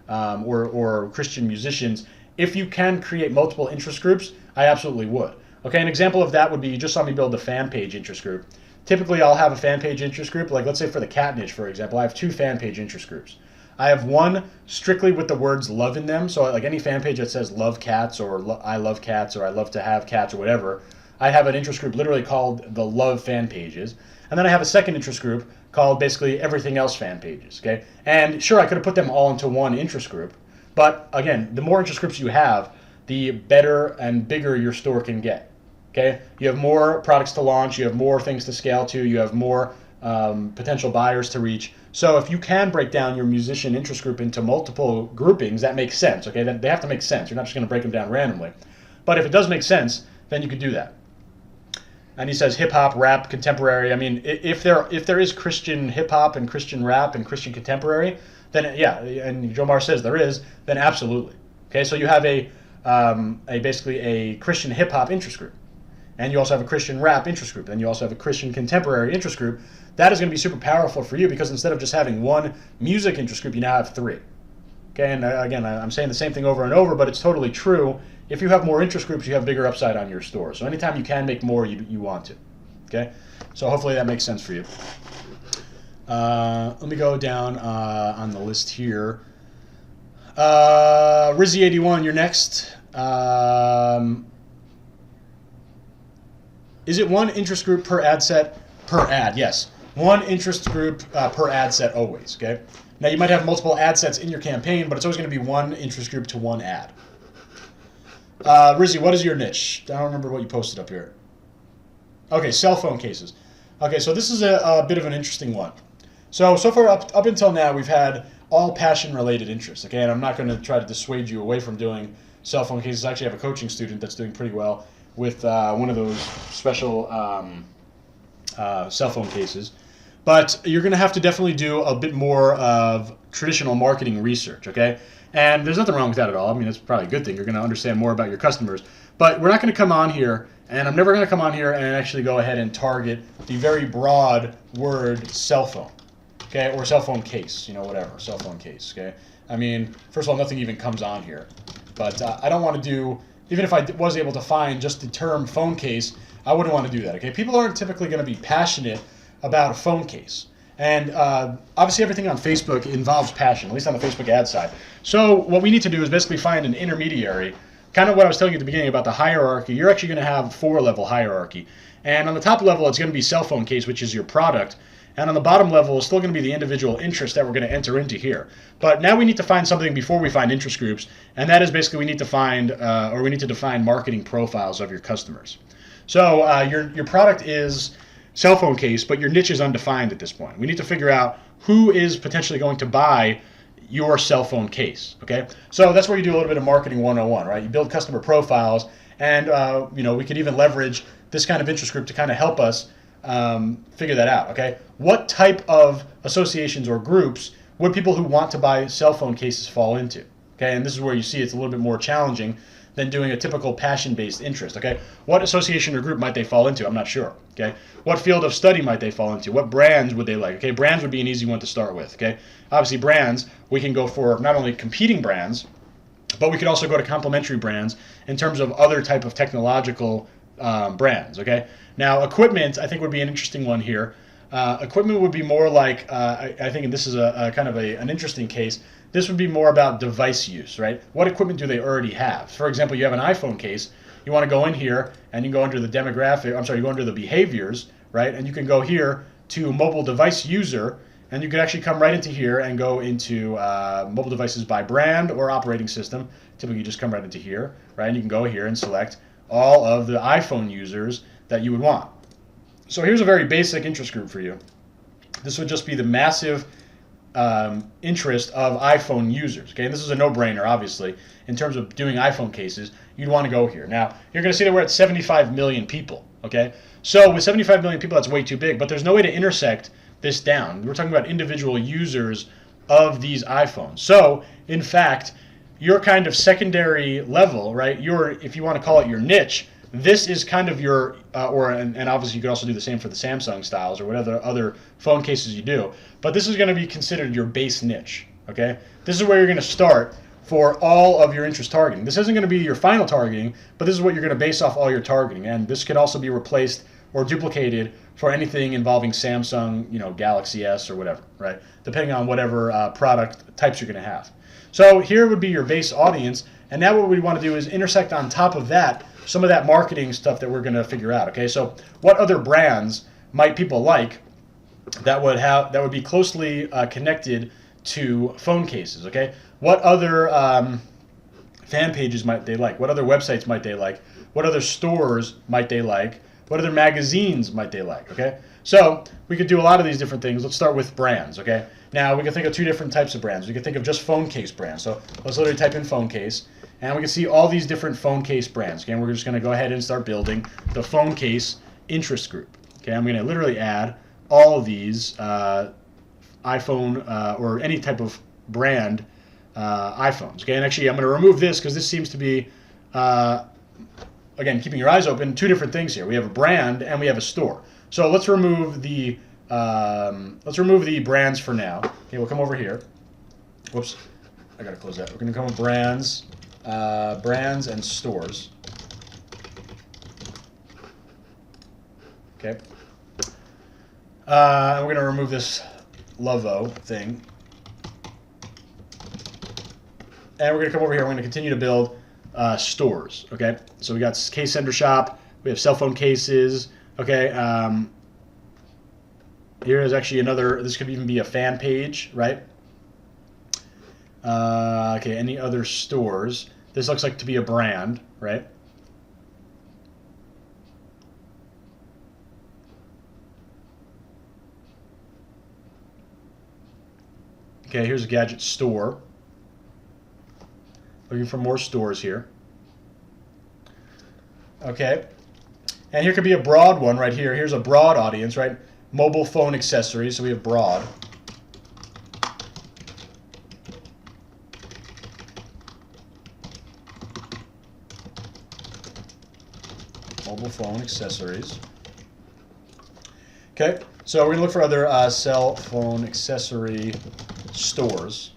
Speaker 1: or Christian musicians. If you can create multiple interest groups, I absolutely would. Okay, an example of that would be, you just saw me build the fan page interest group. Typically, I'll have a fan page interest group, like let's say for the cat niche, for example, I have 2 fan page interest groups. I have one strictly with the words love in them. So like any fan page that says love cats or I love cats or I love to have cats or whatever, I have an interest group literally called the love fan pages. And then I have a second interest group called basically everything else fan pages. Okay. And sure, I could have put them all into one interest group. But again, the more interest groups you have, the better and bigger your store can get. Okay, you have more products to launch, you have more things to scale to, you have more potential buyers to reach. So if you can break down your musician interest group into multiple groupings, that makes sense. Okay, they have to make sense. You're not just going to break them down randomly. But if it does make sense, then you could do that. And he says hip hop, rap, contemporary. I mean, if there is Christian hip hop and Christian rap and Christian contemporary, then yeah, and Jomar says there is, then absolutely. Okay, so you have a basically a Christian hip hop interest group. And you also have a Christian rap interest group, and you also have a Christian contemporary interest group. That is going to be super powerful for you because instead of just having one music interest group, you now have three. Okay, and again, I'm saying the same thing over and over, but it's totally true. If you have more interest groups, you have bigger upside on your store. So anytime you can make more, you want to. Okay, so hopefully that makes sense for you. Let me go down on the list here. Rizzy81, you're next. Is it one interest group per ad set? Per ad, yes. One interest group per ad set always, okay? Now you might have multiple ad sets in your campaign, but it's always going to be one interest group to one ad. Rizzy, what is your niche? I don't remember what you posted up here. Okay, cell phone cases. Okay, so this is a bit of an interesting one. So far up until now, we've had all passion-related interests, okay? And I'm not going to try to dissuade you away from doing cell phone cases. I actually have a coaching student that's doing pretty well with one of those special cell phone cases. But you're going to have to definitely do a bit more of traditional marketing research, okay? And there's nothing wrong with that at all. I mean, it's probably a good thing. You're going to understand more about your customers. But we're not going to come on here, and I'm never going to come on here and actually go ahead and target the very broad word cell phone, okay? Or cell phone case, whatever, cell phone case, okay? I mean, first of all, nothing even comes on here. But I don't want to do... Even if I was able to find just the term phone case, I wouldn't want to do that, okay? People aren't typically going to be passionate about a phone case. And obviously everything on Facebook involves passion, at least on the Facebook ad side. So what we need to do is basically find an intermediary, kind of what I was telling you at the beginning about the hierarchy. You're actually going to have 4-level hierarchy. And on the top level, it's going to be cell phone case, which is your product. And on the bottom level, it's still going to be the individual interest that we're going to enter into here. But now we need to find something before we find interest groups, and that is basically we need to find, or we need to define marketing profiles of your customers. So your product is cell phone case, but your niche is undefined at this point. We need to figure out who is potentially going to buy your cell phone case, okay? So that's where you do a little bit of marketing 101, right? You build customer profiles, and we could even leverage this kind of interest group to kind of help us figure that out, okay? What type of associations or groups would people who want to buy cell phone cases fall into, okay? And this is where you see it's a little bit more challenging than doing a typical passion-based interest, okay? What association or group might they fall into? I'm not sure, okay? What field of study might they fall into? What brands would they like? Okay, brands would be an easy one to start with, okay? Obviously, brands, we can go for not only competing brands, but we could also go to complementary brands in terms of other type of technological brands, okay? Now, equipment, I think, would be an interesting one here. Equipment would be more like, I think, and this is a kind of an interesting case, this would be more about device use, right? What equipment do they already have? For example, you have an iPhone case, you want to go in here and you go under the you go under the behaviors, right? And you can go here to mobile device user, and you can actually come right into here and go into mobile devices by brand or operating system. Typically, you just come right into here, right? And you can go here and select all of the iPhone users that you would want. So here's a very basic interest group for you. This would just be the massive interest of iPhone users. Okay, and this is a no-brainer, obviously, in terms of doing iPhone cases. You'd want to go here. Now, you're going to see that we're at 75 million people. Okay, so with 75 million people, that's way too big. But there's no way to intersect this down. We're talking about individual users of these iPhones. So, in fact, your kind of secondary level, right? If you want to call it your niche, this is kind of your, and obviously you could also do the same for the Samsung styles or whatever other phone cases you do. But this is going to be considered your base niche, okay? This is where you're going to start for all of your interest targeting. This isn't going to be your final targeting, but this is what you're going to base off all your targeting. And this could also be replaced or duplicated for anything involving Samsung, Galaxy S or whatever, right? Depending on whatever product types you're going to have. So here would be your base audience. And now what we want to do is intersect on top of that some of that marketing stuff that we're going to figure out. Okay, so what other brands might people like that would be closely connected to phone cases? Okay, what other fan pages might they like? What other websites might they like? What other stores might they like? What other magazines might they like? Okay, so we could do a lot of these different things. Let's start with brands. Okay, now we can think of two different types of brands. We can think of just phone case brands. So let's literally type in phone case, and we can see all these different phone case brands. Okay, and we're just going to go ahead and start building the phone case interest group. Okay, I'm going to literally add all of these iPhone or any type of brand iPhones. Okay, and actually I'm going to remove this because this seems to be again, keeping your eyes open, two different things here. We have a brand and we have a store. So let's remove the brands for now. Okay, we'll come over here. Whoops, I gotta close that. We're gonna come with brands, brands and stores. Okay. And we're gonna remove this Lovo thing. And we're gonna come over here. We're gonna continue to build stores. Okay, so we got Case Sender Shop. We have cell phone cases. Okay, here is actually another. This could even be a fan page, right? Okay, any other stores? This looks like to be a brand, right? Okay, here's a gadget store. Looking for more stores here. Okay. And here could be a broad one right here. Here's a broad audience, right? Mobile phone accessories. So we have broad. Mobile phone accessories. Okay. So we're going to look for other cell phone accessory stores.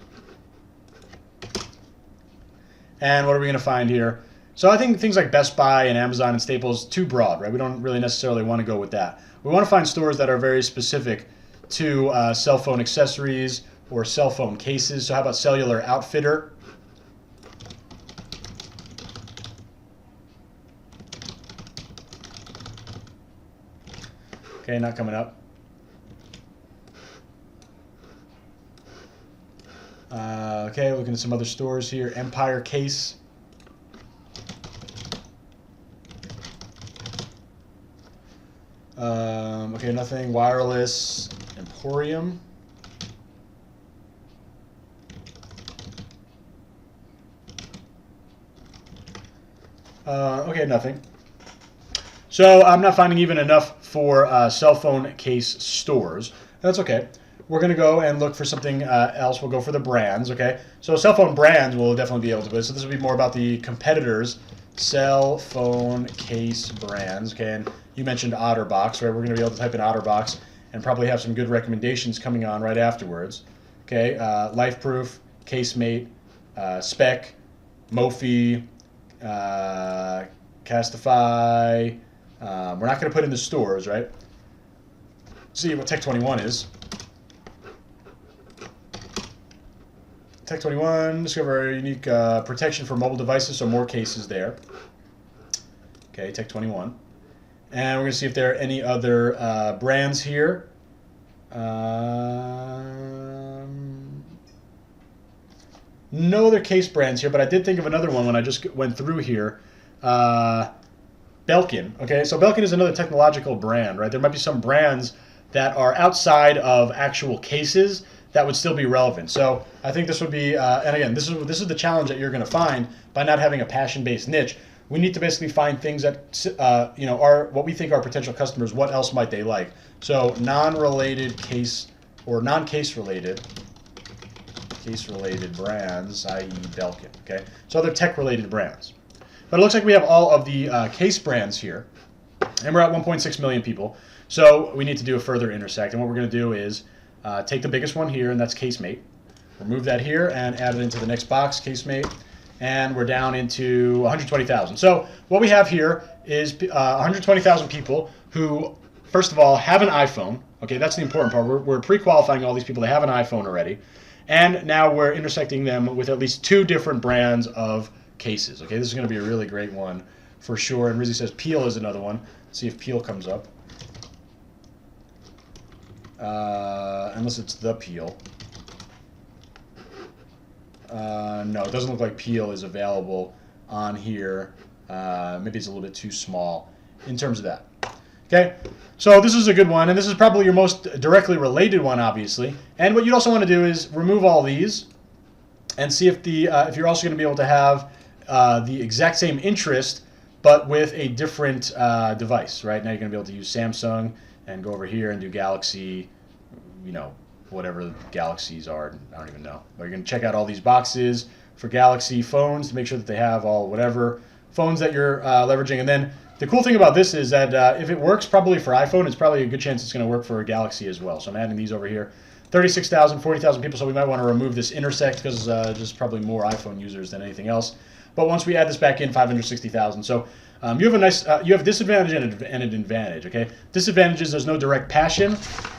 Speaker 1: And what are we going to find here? So I think things like Best Buy and Amazon and Staples, too broad, right? We don't really necessarily want to go with that. We want to find stores that are very specific to cell phone accessories or cell phone cases. So how about Cellular Outfitter? Okay, not coming up. Okay, looking at some other stores here. Empire Case. Okay, nothing. Wireless Emporium. Okay, nothing. So I'm not finding even enough for cell phone case stores. That's okay. We're going to go and look for something else. We'll go for the brands, okay? So cell phone brands we'll definitely be able to put. So this will be more about the competitors' cell phone case brands, okay? And you mentioned OtterBox, right? We're going to be able to type in OtterBox and probably have some good recommendations coming on right afterwards. Okay, LifeProof, Casemate, Spec, Mophie, Castify. We're not going to put in the stores, right? See what Tech21 is. Tech21, discover unique protection for mobile devices, so more cases there. Okay, Tech21. And we're going to see if there are any other brands here. No other case brands here, but I did think of another one when I just went through here. Belkin. Okay, so Belkin is another technological brand, right? There might be some brands that are outside of actual cases that would still be relevant. So I think this would be, and again, this is the challenge that you're going to find by not having a passion-based niche. We need to basically find things that are what we think are potential customers. What else might they like? So non-related case or non-case related case-related brands, i.e. Belkin. Okay, so other tech-related brands. But it looks like we have all of the case brands here, and we're at 1.6 million people. So we need to do a further intersect, and what we're going to do is take the biggest one here, and that's Casemate. Remove that here and add it into the next box, Casemate, and we're down into 120,000. So what we have here is 120,000 people who, first of all, have an iPhone. Okay, that's the important part. We're pre-qualifying all these people. They have an iPhone already. And now we're intersecting them with at least 2 different brands of cases. Okay, this is going to be a really great one for sure. And Rizzy says Peel is another one. Let's see if Peel comes up. Unless it's the Peel. No, it doesn't look like Peel is available on here. Maybe it's a little bit too small in terms of that. Okay, so this is a good one, and this is probably your most directly related one, obviously. And what you'd also want to do is remove all these and see if if you're also going to be able to have the exact same interest, but with a different device. Right now, you're going to be able to use Samsung and go over here and do Galaxy, whatever the Galaxies are. I don't even know. But you're going to check out all these boxes for Galaxy phones to make sure that they have all whatever phones that you're leveraging. And then the cool thing about this is that if it works probably for iPhone, it's probably a good chance it's going to work for Galaxy as well. So I'm adding these over here. 36,000, 40,000 people, so we might want to remove this intersect because there's probably more iPhone users than anything else. But once we add this back in, 560,000. So you have a nice, you have a disadvantage and an advantage. Okay, disadvantage is there's no direct passion,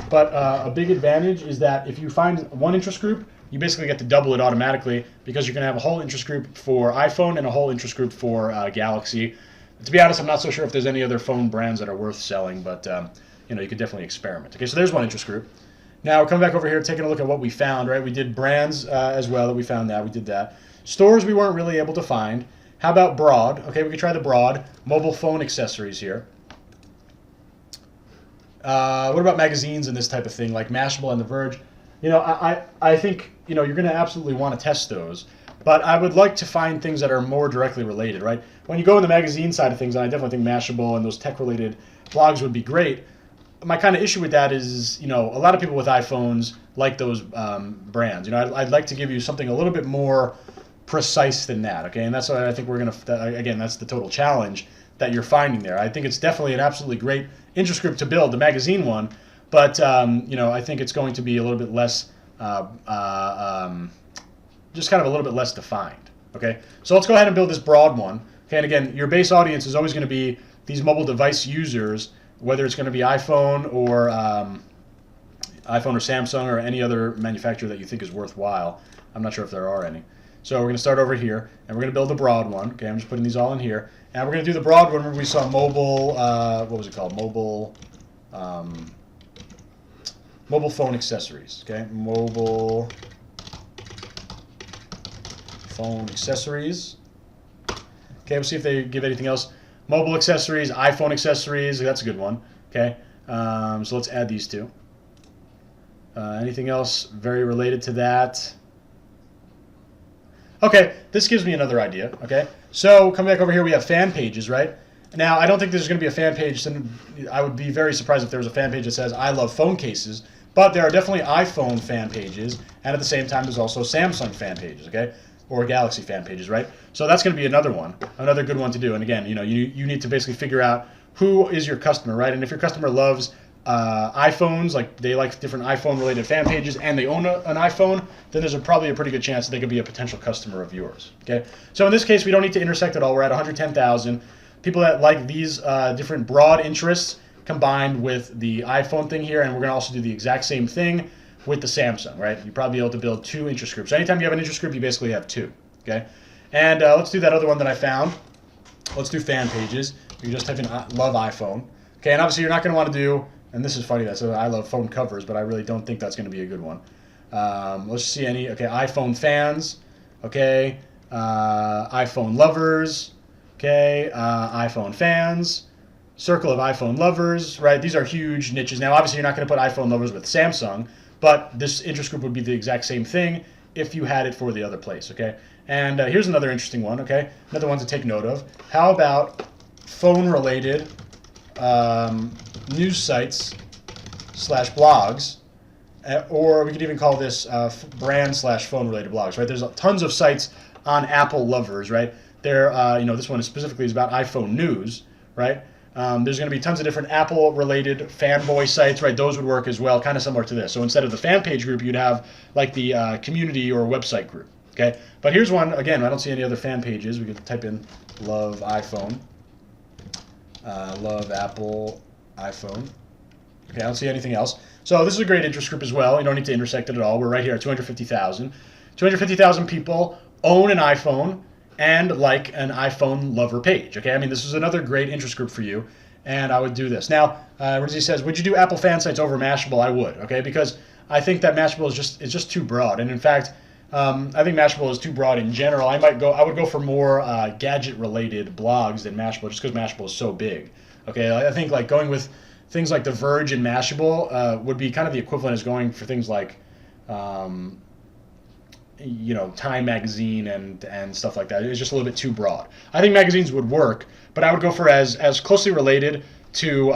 Speaker 1: but a big advantage is that if you find one interest group, you basically get to double it automatically because you're going to have a whole interest group for iPhone and a whole interest group for Galaxy. To be honest, I'm not so sure if there's any other phone brands that are worth selling, but you could definitely experiment. Okay, so there's one interest group. Now, coming back over here, taking a look at what we found, right? We did brands as well, that we found that. We did that. Stores we weren't really able to find. How about broad? Okay, we could try the broad. Mobile phone accessories here. What about magazines and this type of thing, like Mashable and The Verge? I think, you're going to absolutely want to test those. But I would like to find things that are more directly related, right? When you go in the magazine side of things, and I definitely think Mashable and those tech-related blogs would be great. My kind of issue with that is, a lot of people with iPhones like those brands. I'd like to give you something a little bit more precise than that, okay? And that's what I think we're going to, again, that's the total challenge that you're finding there. I think it's definitely an absolutely great interest group to build, the magazine one, but, I think it's going to be a little bit less, just kind of a little bit less defined, okay? So let's go ahead and build this broad one, okay? And again, your base audience is always going to be these mobile device users, whether it's going to be iPhone or Samsung or any other manufacturer that you think is worthwhile. I'm not sure if there are any. So we're going to start over here, and we're going to build the broad one. Okay, I'm just putting these all in here. And we're going to do the broad one where we saw mobile, what was it called? Mobile phone accessories. Okay, mobile phone accessories. Okay, we'll see if they give anything else. Mobile accessories, iPhone accessories, that's a good one. Okay, so let's add these two. Anything else very related to that? Okay, this gives me another idea. Okay, so coming back over here, we have fan pages, right? Now, I don't think there's going to be a fan page. I would be very surprised if there was a fan page that says, I love phone cases, but there are definitely iPhone fan pages, and at the same time, there's also Samsung fan pages, okay? Or Galaxy fan pages, right? So that's going to be another one, another good one to do. And again, you need to basically figure out who is your customer, right? And if your customer loves iPhones, like they like different iPhone-related fan pages, and they own an iPhone, then there's probably a pretty good chance that they could be a potential customer of yours, okay? So in this case, we don't need to intersect at all. We're at 110,000. People that like these different broad interests combined with the iPhone thing here, and we're going to also do the exact same thing with the Samsung, right? You'd probably be able to build two interest groups. Anytime you have an interest group, you basically have two, okay? And let's do that other one that I found. Let's do fan pages. You just type in love iPhone. Okay, and obviously you're not going to want to do, and this is funny, that's I love phone covers, but I really don't think that's going to be a good one. Let's see any, okay, iPhone fans, okay, iPhone lovers, okay, iPhone fans, circle of iPhone lovers, right? These are huge niches. Now, obviously, you're not going to put iPhone lovers with Samsung, but this interest group would be the exact same thing if you had it for the other place, okay? And here's another interesting one, okay? Another one to take note of. How about phone-related news sites / blogs, or we could even call this brand / phone-related blogs, right? There's tons of sites on Apple lovers, right? There, this one specifically is about iPhone news, right? There's going to be tons of different Apple-related fanboy sites, right? Those would work as well, kind of similar to this. So instead of the fan page group, you'd have like the community or website group, okay? But here's one. Again, I don't see any other fan pages. We could type in love iPhone, love Apple iPhone. Okay, I don't see anything else. So this is a great interest group as well. You don't need to intersect it at all. We're right here at 250,000. 250,000 people own an iPhone and like an iPhone lover page, okay? I mean, this is another great interest group for you, and I would do this. Now, Rizzy says, would you do Apple fan sites over Mashable? I would, okay? Because I think that Mashable is just too broad, and in fact, I think Mashable is too broad in general. I would go for more gadget-related blogs than Mashable, just because Mashable is so big. Okay, I think like going with things like The Verge and Mashable would be kind of the equivalent as going for things like, Time Magazine and stuff like that. It's just a little bit too broad. I think magazines would work, but I would go for as closely related to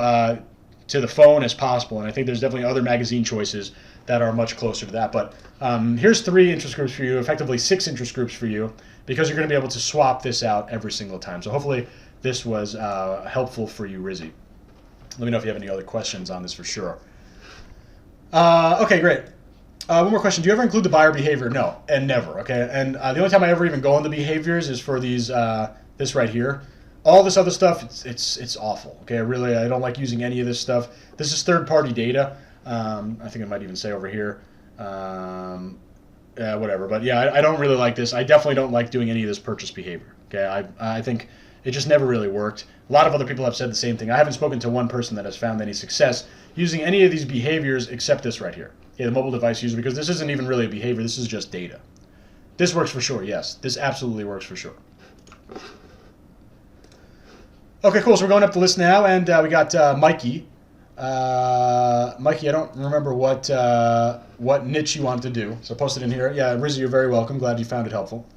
Speaker 1: the phone as possible. And I think there's definitely other magazine choices that are much closer to that. But here's 3 interest groups for you, effectively 6 interest groups for you, because you're going to be able to swap this out every single time. So hopefully this was helpful for you, Rizzy. Let me know if you have any other questions on this for sure. Okay, great. One more question. Do you ever include the buyer behavior? No, and never. Okay, and the only time I ever even go on the behaviors is for these this right here. All this other stuff, it's awful. Okay, I don't like using any of this stuff. This is third-party data. I think I might even say over here. Whatever. But yeah, I don't really like this. I definitely don't like doing any of this purchase behavior. Okay, I think it just never really worked. A lot of other people have said the same thing. I haven't spoken to one person that has found any success using any of these behaviors except this right here. Okay, the mobile device user, because this isn't even really a behavior. This is just data. This works for sure. Yes, this absolutely works for sure. Okay, cool. So we're going up the list now, and we got Mikey. Mikey, I don't remember what niche you wanted to do, so post it in here. Yeah, Rizzy, you're very welcome. Glad you found it helpful.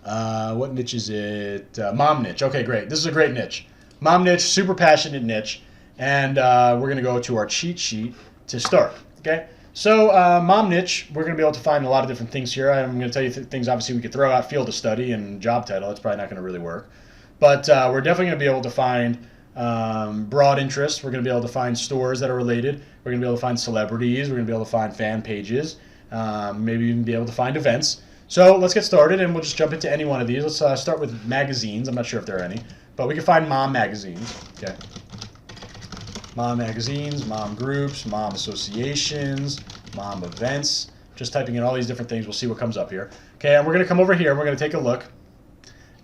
Speaker 1: What niche is it? Mom niche. Okay, great. This is a great niche. Mom niche, super passionate niche, and we're going to go to our cheat sheet to start. Okay, so mom niche, we're going to be able to find a lot of different things here. I'm going to tell you things obviously we could throw out field of study and job title. It's probably not going to really work. But we're definitely going to be able to find broad interests. We're going to be able to find stores that are related. We're going to be able to find celebrities. We're going to be able to find fan pages. Maybe even be able to find events. So let's get started, and we'll just jump into any one of these. Let's start with magazines. I'm not sure if there are any, but we can find mom magazines. Okay. Mom magazines, mom groups, mom associations, mom events. Just typing in all these different things. We'll see what comes up here. Okay, and we're going to come over here, and we're going to take a look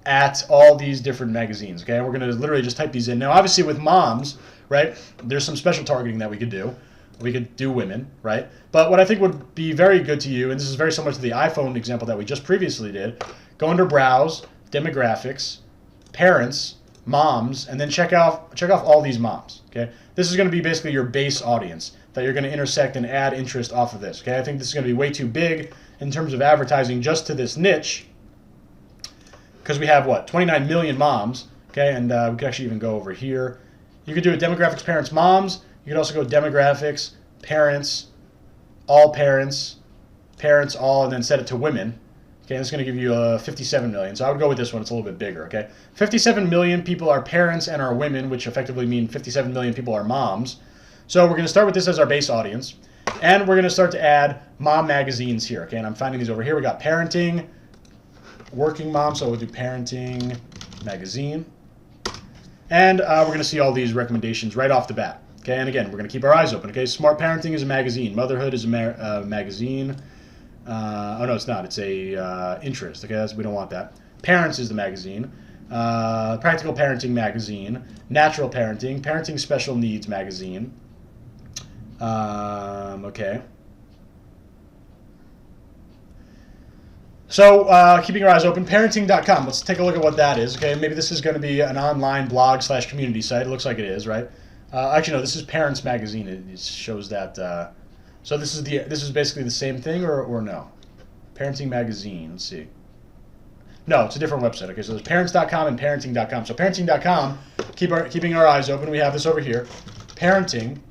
Speaker 1: at all these different magazines. Okay, and we're going to literally just type these in. Now, obviously, with moms, right, there's some special targeting that we could do. We could do women, right? But what I think would be very good to you, and this is very similar to the iPhone example that we just previously did, go under Browse, Demographics, Parents, Moms, and then check off all these moms. Okay, this is going to be basically your base audience that you're going to intersect and add interest off of this. Okay, I think this is going to be way too big in terms of advertising just to this niche, because we have what, 29 million moms. Okay, and we could actually even go over here. You could do a Demographics, Parents, Moms. You could also go Demographics, Parents, Parents, All, and then set it to women. Okay, that's going to give you 57 million. So I would go with this one. It's a little bit bigger. Okay, 57 million people are parents and are women, which effectively mean 57 million people are moms. So we're going to start with this as our base audience, and we're going to start to add mom magazines here. Okay, and I'm finding these over here. We got parenting, working mom, so we'll do parenting magazine, and we're going to see all these recommendations right off the bat. Okay, and again, we're going to keep our eyes open. Okay, Smart Parenting is a magazine. Motherhood is a magazine. Oh no, it's not. It's a interest. Okay, we don't want that. Parents is the magazine. Practical Parenting magazine. Natural Parenting. Parenting Special Needs magazine. Okay. So keeping our eyes open, parenting.com. Let's take a look at what that is. Okay, maybe this is going to be an online blog / community site. It looks like it is, right? Actually, no. This is Parents Magazine. It shows that. So this is basically the same thing, or no? Parenting Magazine. Let's see. No, it's a different website. Okay, so there's parents.com and parenting.com. So parenting.com, keeping our eyes open. We have this over here. Parenting.com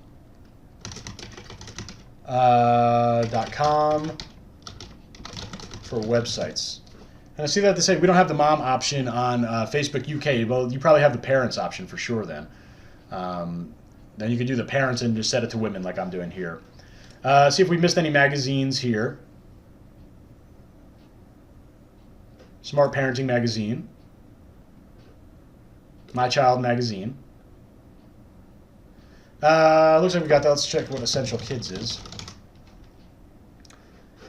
Speaker 1: for websites. And I see that they say we don't have the mom option on Facebook UK. Well, you probably have the parents option for sure then. Then you can do the parents and just set it to women like I'm doing here. See if we missed any magazines here. Smart Parenting Magazine. My Child Magazine. Looks like we got that. Let's check what Essential Kids is.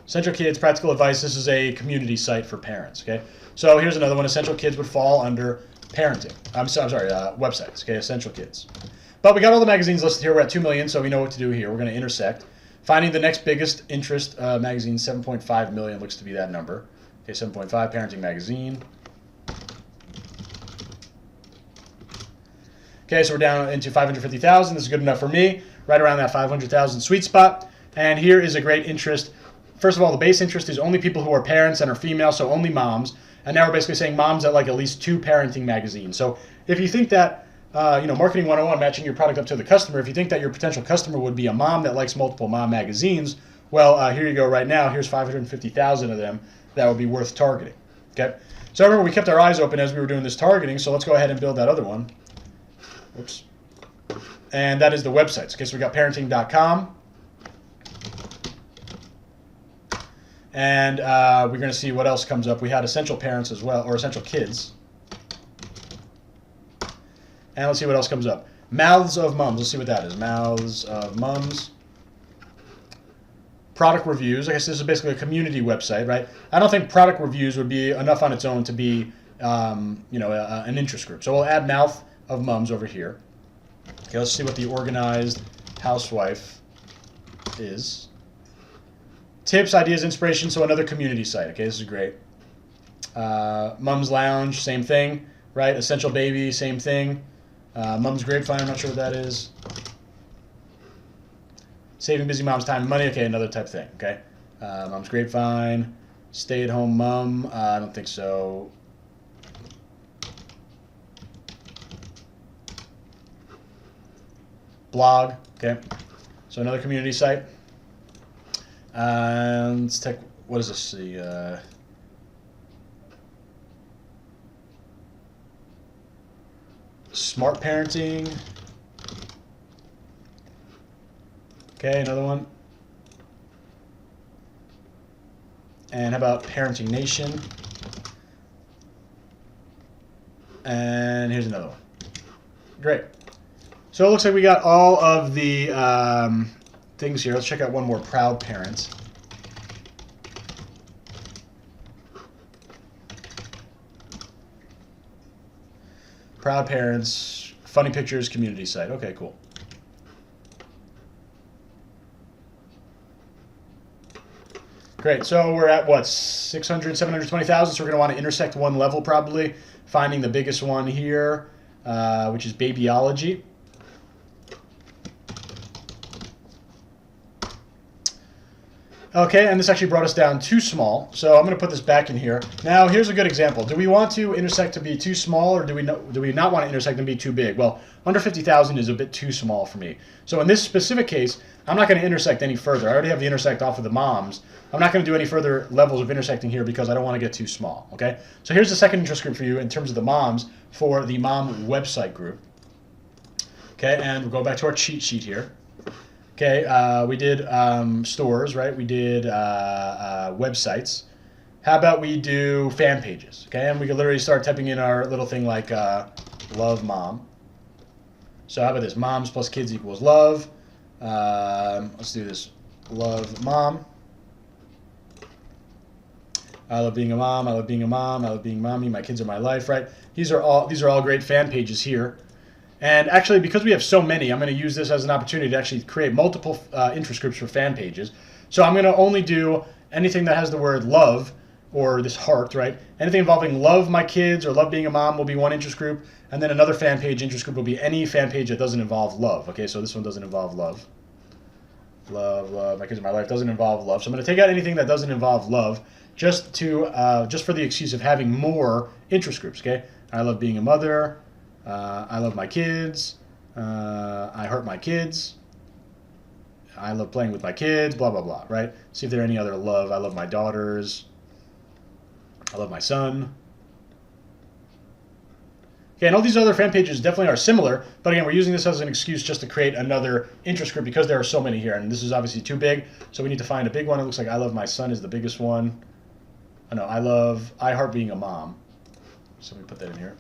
Speaker 1: Essential Kids, Practical Advice. This is a community site for parents. Okay, so here's another one. Essential Kids would fall under parenting. I'm sorry, websites. Okay, Essential Kids. But we got all the magazines listed here. We're at 2 million, so we know what to do here. We're going to intersect. Finding the next biggest interest magazine, 7.5 million looks to be that number. Okay, 7.5, Parenting Magazine. Okay, so we're down into 550,000. This is good enough for me, right around that 500,000 sweet spot. And here is a great interest. First of all, the base interest is only people who are parents and are female, so only moms. And now we're basically saying moms that like at least 2 parenting magazines. So if you think that, Marketing 101, matching your product up to the customer, if you think that your potential customer would be a mom that likes multiple mom magazines, well, here you go right now. Here's 550,000 of them that would be worth targeting. Okay. So remember, we kept our eyes open as we were doing this targeting, so let's go ahead and build that other one. Oops. And that is the websites. Okay, so we got parenting.com. And we're going to see what else comes up. We had Essential Parents as well, or Essential Kids. And let's see what else comes up. Mouths of Mums. Let's see what that is. Mouths of Mums. Product reviews. I guess this is basically a community website, right? I don't think product reviews would be enough on its own to be, an interest group. So we'll add Mouth of Mums over here. Okay, let's see what the organized housewife is. Tips, ideas, inspiration. So another community site. Okay, this is great. Mom's Lounge, same thing, right? Essential Baby, same thing. Mom's Grapevine, I'm not sure what that is. Saving busy moms time and money. Okay, another type thing. Okay, Mom's Grapevine. Stay-at-home mom. I don't think so. Blog. Okay, so another community site. And let's take, what is this? The Smart Parenting. Okay, another one. And how about Parenting Nation? And here's another one. Great. So it looks like we got all of the things here. Let's check out one more. Proud Parents. Proud Parents, Funny Pictures, community site. Okay, cool. Great. So we're at what, 600, 720,000. So we're going to want to intersect one level probably, finding the biggest one here, which is Babyology. Okay, and this actually brought us down too small, so I'm going to put this back in here. Now, here's a good example. Do we want to intersect to be too small, or do we not want to intersect and be too big? Well, under 50,000 is a bit too small for me. So in this specific case, I'm not going to intersect any further. I already have the intersect off of the moms. I'm not going to do any further levels of intersecting here because I don't want to get too small, okay? So here's the second interest group for you in terms of the moms for the mom website group. Okay, and we'll go back to our cheat sheet here. Okay, we did stores, right? We did websites. How about we do fan pages? Okay, and we can literally start typing in our little thing like love mom. So how about this? Moms plus kids equals love. Let's do this. Love mom. I love being a mom. I love being a mom. I love being mommy. My kids are my life, right? These are all great fan pages here. And actually, because we have so many, I'm going to use this as an opportunity to actually create multiple interest groups for fan pages. So I'm going to only do anything that has the word love, or this heart, right? Anything involving love my kids or love being a mom will be one interest group. And then another fan page interest group will be any fan page that doesn't involve love. Okay, so this one doesn't involve love. Love, my kids are my life doesn't involve love. So I'm going to take out anything that doesn't involve love just for the excuse of having more interest groups, okay? I love being a mother. I love my kids. I hurt my kids. I love playing with my kids, blah, blah, blah, right? See if there are any other love. I love my daughters. I love my son. Okay, and all these other fan pages definitely are similar, but again, we're using this as an excuse just to create another interest group because there are so many here, and this is obviously too big, so we need to find a big one. It looks like I love my son is the biggest one. Oh, no, I heart being a mom. So let me put that in here.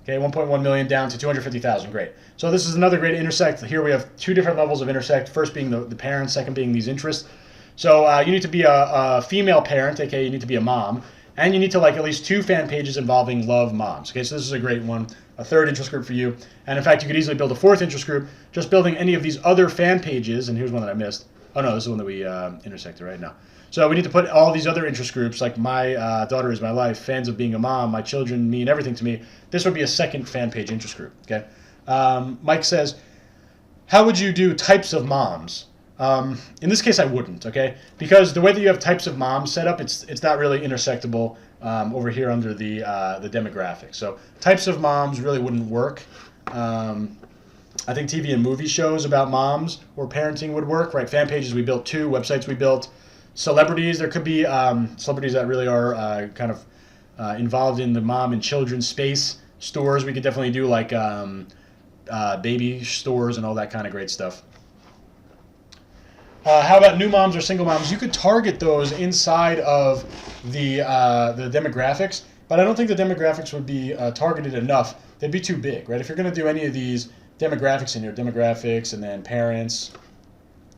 Speaker 1: Okay, 1.1 million down to 250,000. Great. So this is another great intersect. Here we have two different levels of intersect. First being the parents, second being these interests. So you need to be a female parent, okay, you need to be a mom, and you need to like at least 2 fan pages involving love moms. Okay, so this is a great one. a third interest group for you. And in fact, you could easily build a fourth interest group just building any of these other fan pages. And here's one that I missed. Oh, no, this is one that we intersected right now. So we need to put all these other interest groups, like My Daughter Is My Life, Fans of Being a Mom, My Children Mean Everything to Me. This would be a second fan page interest group, okay? Mike says, how would you do types of moms? In this case, I wouldn't, okay? Because the way that you have types of moms set up, it's not really intersectable over here under the demographics. So types of moms really wouldn't work. I think TV and movie shows about moms or parenting would work, right? Fan pages we built 2, websites we built. Celebrities, there could be celebrities that really are kind of involved in the mom and children's space. Stores, we could definitely do like baby stores and all that kind of great stuff. How about new moms or single moms? You could target those inside of the demographics, but I don't think the demographics would be targeted enough. They'd be too big, right? If you're going to do any of these demographics in here, demographics and then parents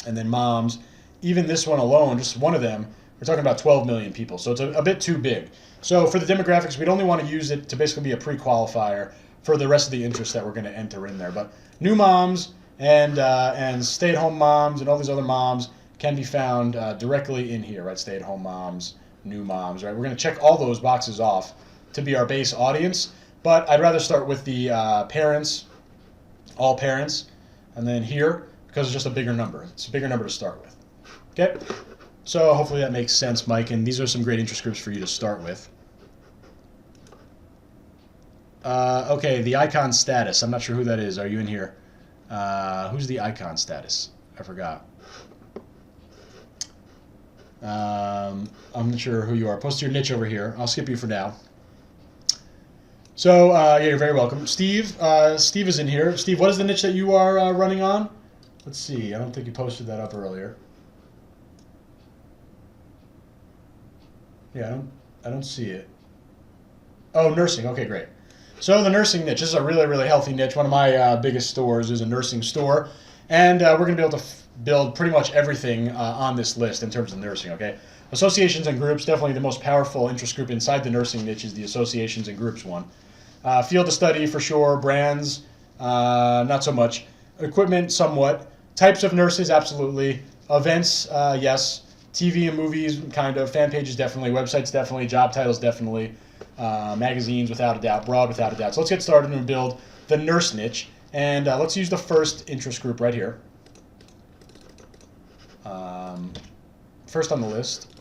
Speaker 1: and then moms, even this one alone, just one of them, we're talking about 12 million people. So it's a bit too big. So for the demographics, we'd only want to use it to basically be a pre-qualifier for the rest of the interests that we're going to enter in there. But new moms and stay-at-home moms and all these other moms can be found directly in here, right? Stay-at-home moms, new moms, right? We're going to check all those boxes off to be our base audience. But I'd rather start with the parents, all parents, and then here, because it's just a bigger number. It's a bigger number to start with. Okay? So hopefully that makes sense, Mike, and these are some great interest groups for you to start with. Okay, the icon status. I'm not sure who that is. Are you in here? Who's the icon status? I forgot. I'm not sure who you are. Post your niche over here. I'll skip you for now. So, yeah, you're very welcome. Steve is in here. Steve, what is the niche that you are running on? Let's see. I don't think you posted that up earlier. Yeah, I don't see it. Oh, nursing. Okay, great. So the nursing niche, this is a really, really healthy niche. One of my biggest stores is a nursing store. And we're going to be able to build pretty much everything on this list in terms of nursing, okay? Associations and groups, definitely the most powerful interest group inside the nursing niche is the associations and groups one. Field of study for sure, brands, not so much. Equipment, somewhat. Types of nurses, absolutely. Events, yes. TV and movies, kind of. Fan pages, definitely. Websites, definitely. Job titles, definitely. Magazines, without a doubt. Broad, without a doubt. So let's get started and build the nurse niche. And let's use the first interest group right here. First on the list.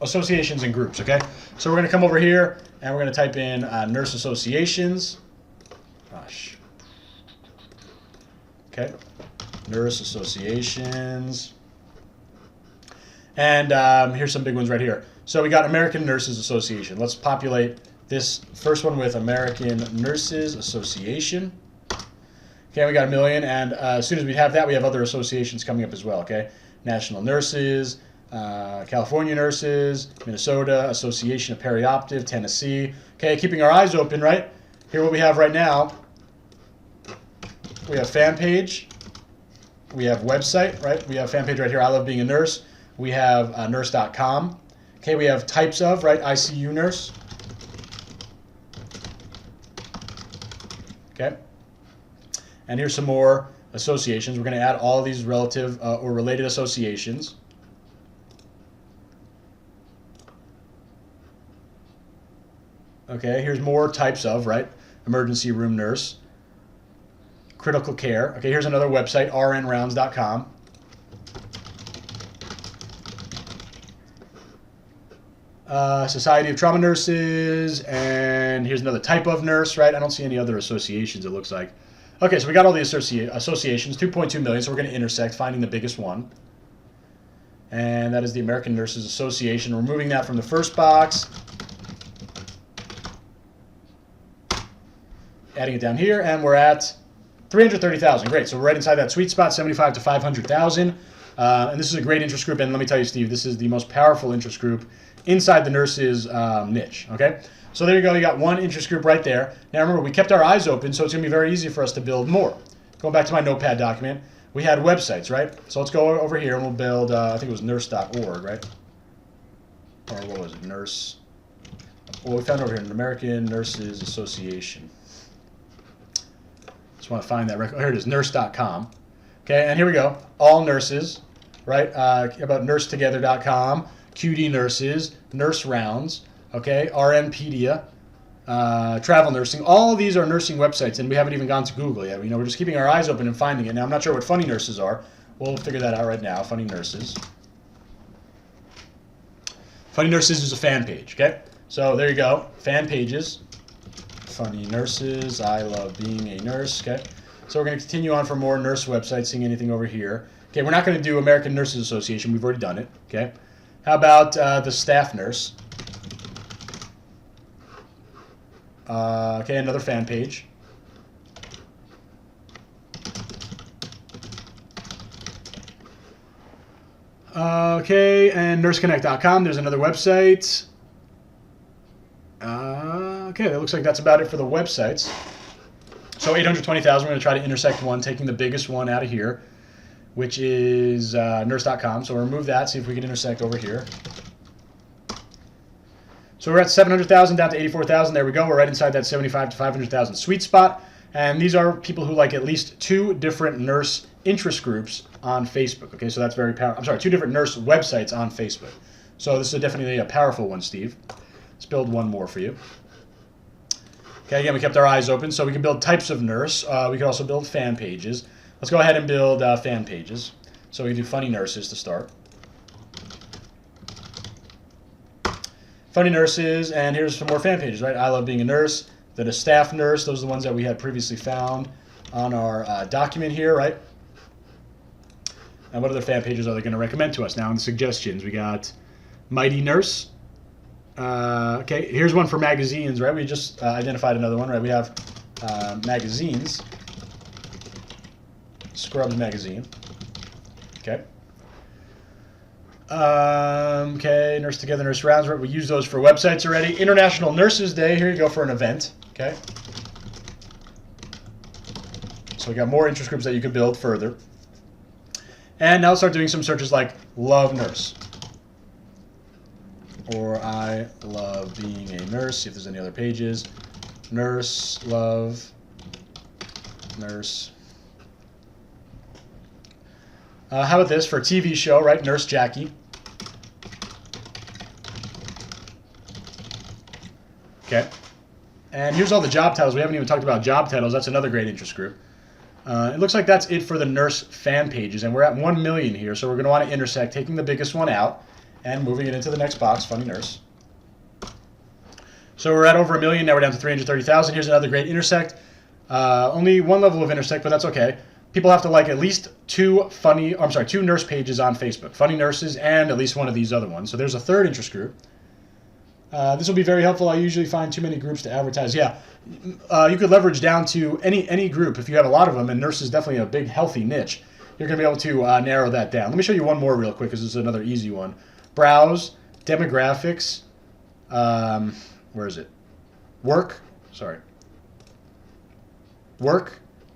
Speaker 1: Associations and groups, okay? So we're going to come over here, and we're going to type in nurse associations. Gosh. Okay. Nurse associations. And here's some big ones right here. So we got American Nurses Association. Let's populate this first one with American Nurses Association. Okay, we got 1 million, and as soon as we have that, we have other associations coming up as well, okay? National Nurses, California Nurses, Minnesota, Association of Perioperative, Tennessee. Okay, keeping our eyes open, right? Here what we have right now, we have fan page, we have website, right? We have fan page right here, I Love Being a Nurse. We have nurse.com. Okay, we have types of, right? ICU nurse. Okay. And here's some more associations. We're going to add all of these relative or related associations. Okay, here's more types of, right? Emergency room nurse. Critical care. Okay, here's another website, rnrounds.com. Society of Trauma Nurses, and here's another type of nurse, right? I don't see any other associations, it looks like. Okay, so we got all the associations, 2.2 million, so we're going to intersect, finding the biggest one. And that is the American Nurses Association. We're moving that from the first box. Adding it down here, and we're at 330,000. Great, so we're right inside that sweet spot, 75 to 500,000. And this is a great interest group, and let me tell you, Steve, this is the most powerful interest group inside the nurses niche, okay? So there you go, you got one interest group right there. Now remember, we kept our eyes open, so it's going to be very easy for us to build more. Going back to my notepad document, we had websites, right? So let's go over here and we'll build, I think it was nurse.org, right? Or what was it, nurse? Well, we found over here, an American Nurses Association. Just want to find that record. Oh, here it is, nurse.com. Okay, and here we go. All nurses, right? About nursetogether.com, QD Nurses, Nurse Rounds, okay, RNpedia, Travel Nursing. All of these are nursing websites, and we haven't even gone to Google yet. We're just keeping our eyes open and finding it. Now, I'm not sure what Funny Nurses are. We'll figure that out right now. Funny Nurses. Funny Nurses is a fan page, okay? So there you go, fan pages. Funny Nurses, I love being a nurse, okay? So we're going to continue on for more nurse websites, seeing anything over here. Okay, we're not going to do American Nurses Association. We've already done it, okay? How about the staff nurse? Okay, another fan page. Okay, and nurseconnect.com, there's another website. Okay, that looks like that's about it for the websites. So 820,000, we're going to try to intersect one, taking the biggest one out of here, which is nurse.com. So we'll remove that, see if we can intersect over here. So we're at 700,000 down to 84,000. There we go. We're right inside that 75 to 500,000 sweet spot. And these are people who like at least 2 different nurse interest groups on Facebook. Okay, so that's very powerful. I'm sorry, 2 different nurse websites on Facebook. So this is definitely a powerful one, Steve. Let's build one more for you. Okay, again, we kept our eyes open, so we can build types of nurse. We can also build fan pages. Let's go ahead and build fan pages. So we can do Funny Nurses to start. Funny Nurses, and here's some more fan pages, right? I love being a nurse. Then a staff nurse. Those are the ones that we had previously found on our document here, right? And what other fan pages are they going to recommend to us? Now in the suggestions, we got Mighty Nurse. Okay, here's one for magazines, right? We just identified another one, right? We have magazines. Scrubs magazine. Okay. Okay, Nurse Together, Nurse Rounds. Right? We use those for websites already. International Nurses Day. Here you go for an event. Okay. So we got more interest groups that you could build further. And now let's start doing some searches like Love Nurse. Or I love being a nurse. See if there's any other pages. Nurse, love, nurse. How about this for a TV show, right? Nurse Jackie. Okay. And here's all the job titles. We haven't even talked about job titles. That's another great interest group. It looks like that's it for the nurse fan pages. And we're at 1 million here. So we're going to want to intersect, taking the biggest one out and moving it into the next box, Funny Nurse. So we're at over 1 million. Now we're down to 330,000. Here's another great intersect. Only one level of intersect, but that's okay. People have to like at least 2 nurse pages on Facebook. Funny Nurses and at least one of these other ones. So there's a third interest group. This will be very helpful. I usually find too many groups to advertise. Yeah, you could leverage down to any group if you have a lot of them, and nurse is definitely a big, healthy niche. You're going to be able to narrow that down. Let me show you one more real quick because this is another easy one. Browse, demographics, where is it? Work,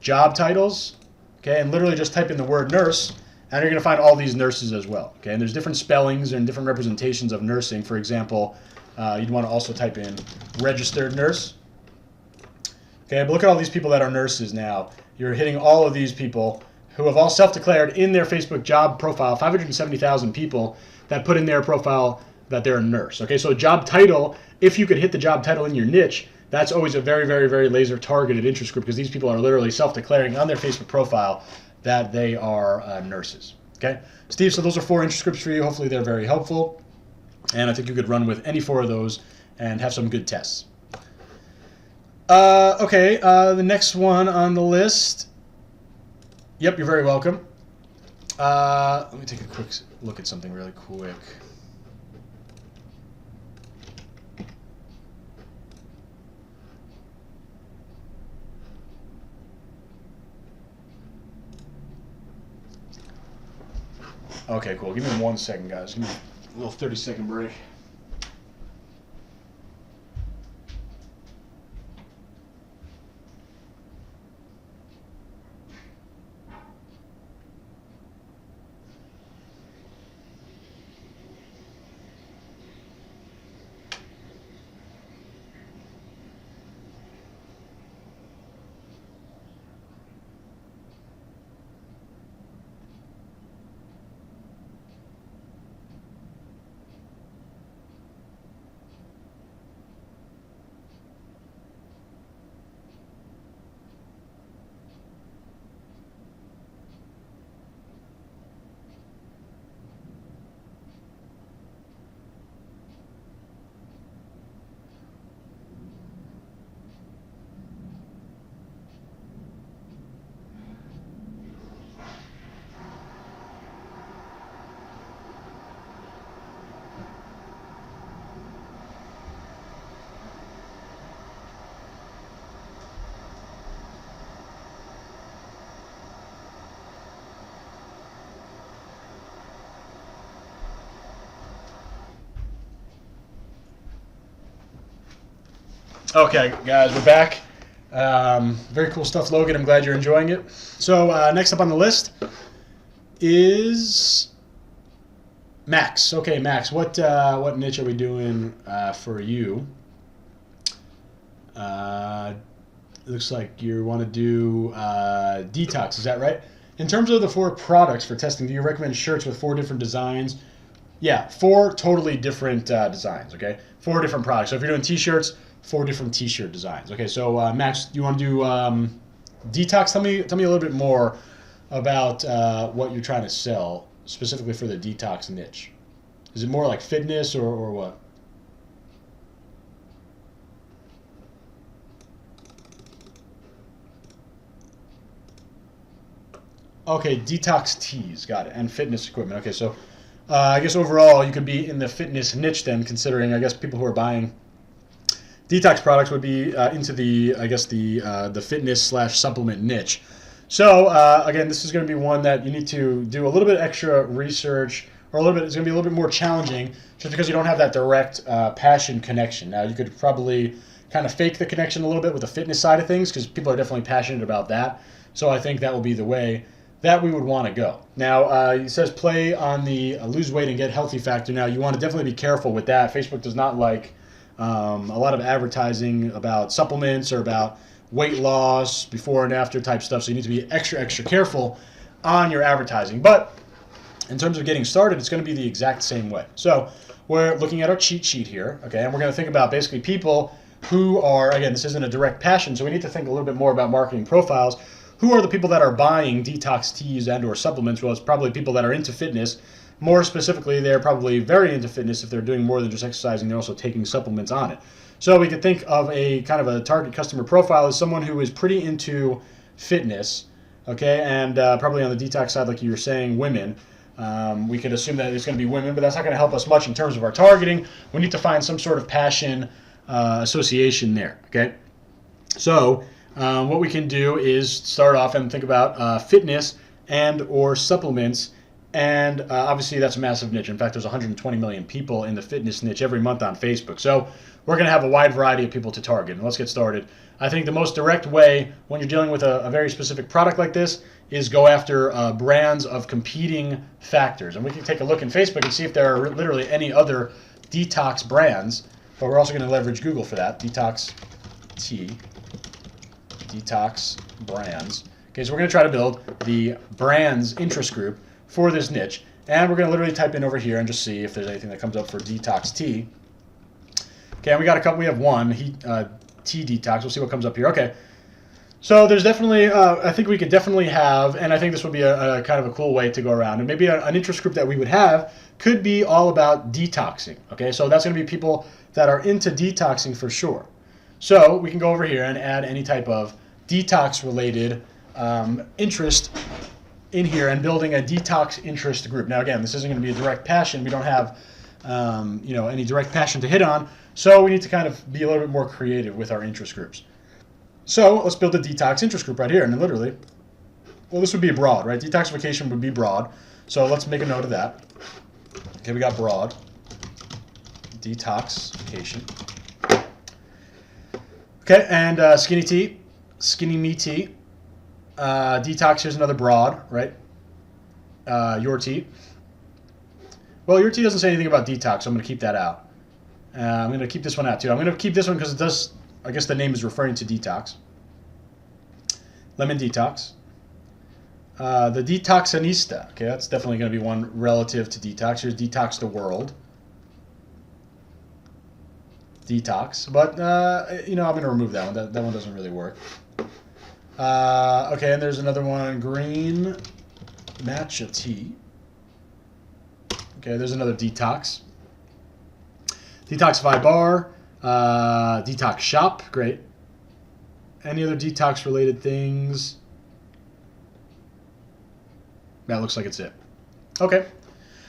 Speaker 1: job titles, okay, and literally just type in the word nurse, and you're going to find all these nurses as well, okay, and there's different spellings and different representations of nursing. For example, you'd want to also type in registered nurse, okay, but look at all these people that are nurses now. You're hitting all of these people who have all self-declared in their Facebook job profile, 570,000 people that put in their profile that they're a nurse. Okay, so job title, if you could hit the job title in your niche, that's always a very, very, very laser targeted interest group because these people are literally self-declaring on their Facebook profile that they are nurses. Okay, Steve, so those are 4 interest groups for you. Hopefully they're very helpful. And I think you could run with any 4 of those and have some good tests. Okay, the next one on the list. Yep, you're very welcome. Let me take a quick look at something really quick. Okay, cool. Give me 1 second, guys. Give me a little 30-second break. Okay, guys, we're back. Very cool stuff, Logan. I'm glad you're enjoying it. So next up on the list is Max. Okay, Max, what niche are we doing for you? It looks like you want to do detox. Is that right? In terms of the 4 products for testing, do you recommend shirts with 4 different designs? Yeah, 4 totally different designs. Okay, 4 different products. So if you're doing T-shirts, 4 different T-shirt designs. Okay, so Max, do you want to do detox? Tell me a little bit more about what you're trying to sell specifically for the detox niche. Is it more like fitness or what? Okay, detox teas, got it, and fitness equipment. Okay, so I guess overall you could be in the fitness niche then, considering I guess people who are buying detox products would be into the the fitness / supplement niche. So again, this is going to be one that you need to do a little bit extra research, or a little bit. It's going to be a little bit more challenging, just because you don't have that direct passion connection. Now you could probably kind of fake the connection a little bit with the fitness side of things, because people are definitely passionate about that. So I think that will be the way that we would want to go. Now, it says play on the lose weight and get healthy factor. Now, you want to definitely be careful with that. Facebook does not like a lot of advertising about supplements or about weight loss, before and after type stuff. So you need to be extra careful on your advertising. But in terms of getting started, it's going to be the exact same way. So we're looking at our cheat sheet here, okay, and we're going to think about basically people who are, again, this isn't a direct passion, so we need to think a little bit more about marketing profiles. Who are the people that are buying detox teas and or supplements? Well, it's probably people that are into fitness. More specifically, they're probably very into fitness. If they're doing more than just exercising, they're also taking supplements on it. So we could think of a kind of a target customer profile as someone who is pretty into fitness, okay, and probably on the detox side, like you were saying, women. We could assume that it's going to be women, but that's not going to help us much in terms of our targeting. We need to find some sort of passion association there, okay? So what we can do is start off and think about fitness and or supplements, and obviously that's a massive niche. In fact, there's 120 million people in the fitness niche every month on Facebook. So we're going to have a wide variety of people to target. And let's get started. I think the most direct way when you're dealing with a very specific product like this is go after brands of competing factors. And we can take a look in Facebook and see if there are literally any other detox brands, but we're also going to leverage Google for that. Detox brands. Okay, so we're going to try to build the brands interest group for this niche, and we're going to literally type in over here and just see if there's anything that comes up for detox tea. Okay, and we got a couple. We have one tea detox. We'll see what comes up here. Okay, so there's definitely, I think we could definitely have, and I think this would be a kind of a cool way to go around, and maybe an interest group that we would have could be all about detoxing. Okay, so that's going to be people that are into detoxing for sure. So we can go over here and add any type of detox related interest in here and building a detox interest group. Now again, this isn't going to be a direct passion. We don't have any direct passion to hit on, so we need to kind of be a little bit more creative with our interest groups. So let's build a detox interest group right here, and then literally, well, this would be broad, right? Detoxification would be broad, so let's make a note of that. Okay, we got broad detoxification. Okay, and skinny me tea. Detox, here's another broad, right? Your tea. Well, your tea doesn't say anything about detox, so I'm going to keep that out. I'm going to keep this one out too. I'm going to keep this one because it does, I guess the name is referring to detox. Lemon detox. The Detoxinista. Okay, that's definitely going to be one relative to detox. Here's Detox the World. Detox. But, I'm going to remove that one. That one doesn't really work. Okay, and there's another one, green matcha tea. Okay, there's another detox. Detoxify bar, detox shop, great. Any other detox related things? That looks like it's it. Okay,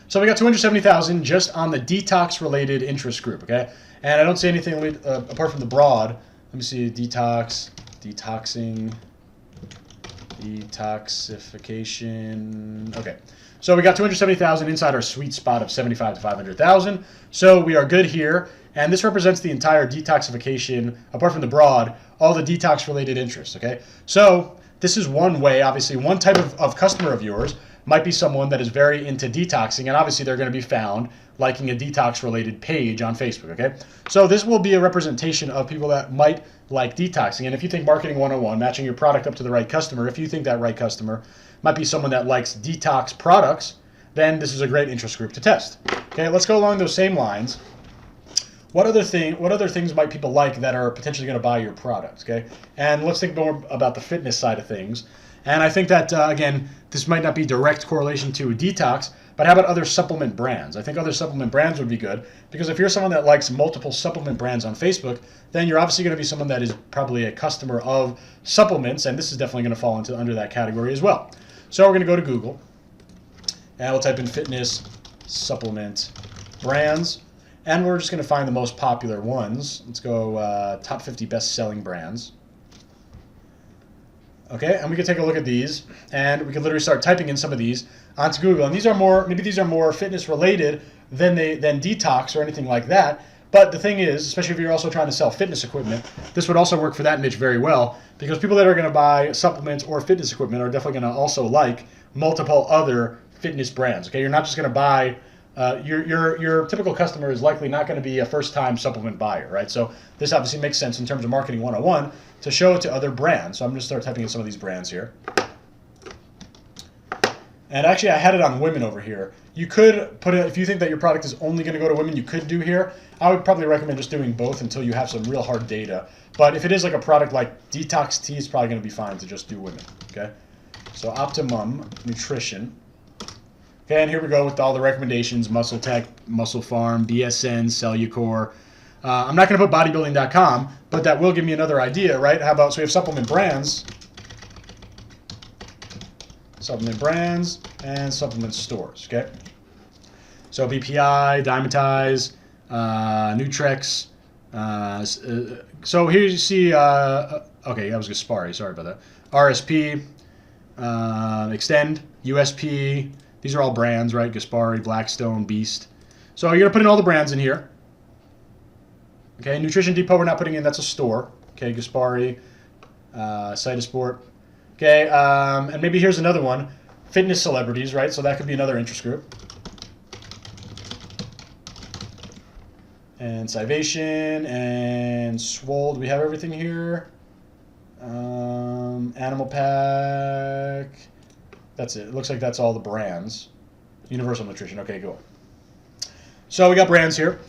Speaker 1: so we got 270,000 just on the detox related interest group, okay? And I don't see anything apart from the broad. Let me see, detoxification. Okay, so we got 270,000 inside our sweet spot of 75 to 500,000. So we are good here. And this represents the entire detoxification, apart from the broad, all the detox-related interests, okay? So this is one way, obviously, one type of customer of yours might be someone that is very into detoxing, and obviously they're going to be found liking a detox-related page on Facebook, okay? So this will be a representation of people that might like detoxing. And if you think Marketing 101, matching your product up to the right customer, if you think that right customer might be someone that likes detox products, then this is a great interest group to test. Okay, let's go along those same lines. What other things might people like that are potentially going to buy your products? Okay, and let's think more about the fitness side of things. And I think that again, this might not be direct correlation to a detox, but how about other supplement brands? I think other supplement brands would be good, because if you're someone that likes multiple supplement brands on Facebook, then you're obviously going to be someone that is probably a customer of supplements, and this is definitely going to fall under that category as well. So we're going to go to Google, and we'll type in fitness supplement brands. And we're just going to find the most popular ones. Let's go top 50 best-selling brands. Okay, and we can take a look at these, and we can literally start typing in some of these onto Google. And these are more fitness-related than detox or anything like that. But the thing is, especially if you're also trying to sell fitness equipment, this would also work for that niche very well, because people that are going to buy supplements or fitness equipment are definitely going to also like multiple other fitness brands. Okay, you're not just going to buy. Your typical customer is likely not going to be a first-time supplement buyer, right? So this obviously makes sense in terms of Marketing 101 to show it to other brands. So I'm going to start typing in some of these brands here. And actually, I had it on women over here. You could put it, if you think that your product is only going to go to women, you could do here. I would probably recommend just doing both until you have some real hard data. But if it is like a product like Detox Tea, it's probably going to be fine to just do women, okay? So Optimum Nutrition. Okay, and here we go with all the recommendations: Muscle Tech, Muscle Farm, BSN, Cellucor. I'm not going to put bodybuilding.com, but that will give me another idea, right? How about, so we have supplement brands and supplement stores, okay? So BPI, Dymatize, Nutrex. So here you see, okay, that was Gaspari, sorry about that. RSP, Extend, USP. These are all brands, right? Gaspari, Blackstone, Beast. So you're going to put in all the brands in here. Okay, Nutrition Depot we're not putting in. That's a store. Okay, Gaspari, Cytosport. Okay, and maybe here's another one. Fitness celebrities, right? So that could be another interest group. And Scivation and Swole. Do we have everything here? Animal Pack. That's it. It looks like that's all the brands. Universal Nutrition. Okay, cool. So we got brands here,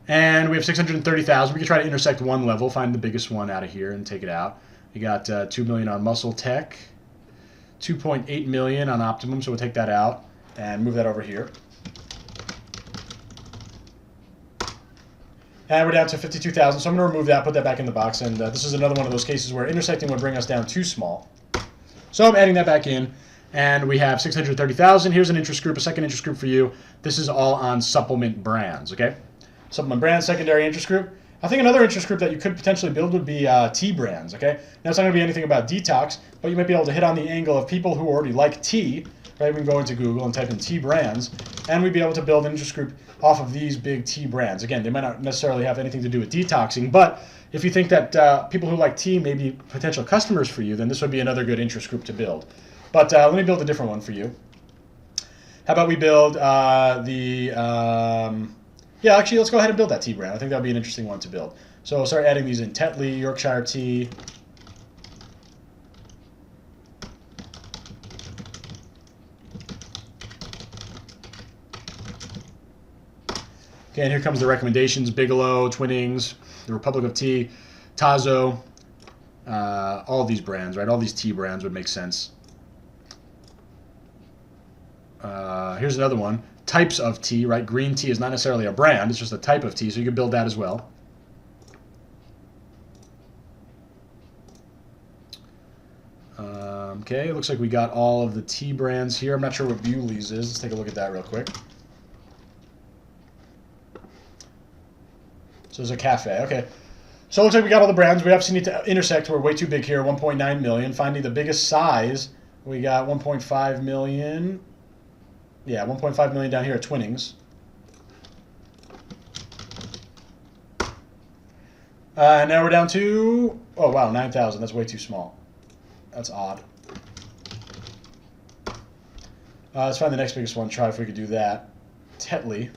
Speaker 1: and we have 630,000. We can try to intersect one level, find the biggest one out of here, and take it out. We got 2 million on Muscle Tech, 2.8 million on Optimum. So we'll take that out and move that over here. And we're down to 52,000. So I'm going to remove that, put that back in the box, and this is another one of those cases where intersecting would bring us down too small. So I'm adding that back in. And we have 630,000. Here's an interest group, a second interest group for you. This is all on supplement brands, okay? Supplement brands, secondary interest group. I think another interest group that you could potentially build would be tea brands, okay? Now, it's not going to be anything about detox, but you might be able to hit on the angle of people who already like tea, right? We can go into Google and type in tea brands, and we'd be able to build an interest group off of these big tea brands. Again, they might not necessarily have anything to do with detoxing, but if you think that people who like tea may be potential customers for you, then this would be another good interest group to build. But let me build a different one for you. How about we build yeah, actually, let's go ahead and build that tea brand. I think that would be an interesting one to build. So we'll start adding these in: Tetley, Yorkshire Tea. Okay, and here comes the recommendations: Bigelow, Twinings, the Republic of Tea, Tazo. All of these brands, right? All these tea brands would make sense. Here's another one. Types of tea, right? Green tea is not necessarily a brand. It's just a type of tea, so you can build that as well. Okay, looks like we got all of the tea brands here. I'm not sure what Bewley's is. Let's take a look at that real quick. So there's a cafe. Okay. So it looks like we got all the brands. We obviously need to intersect. We're way too big here, 1.9 million. Finding the biggest size, we got 1.5 million. Yeah, 1.5 million down here at Twinings. Now we're down to, oh wow, 9,000. That's way too small. That's odd. Let's find the next biggest one. Try if we could do that. Tetley.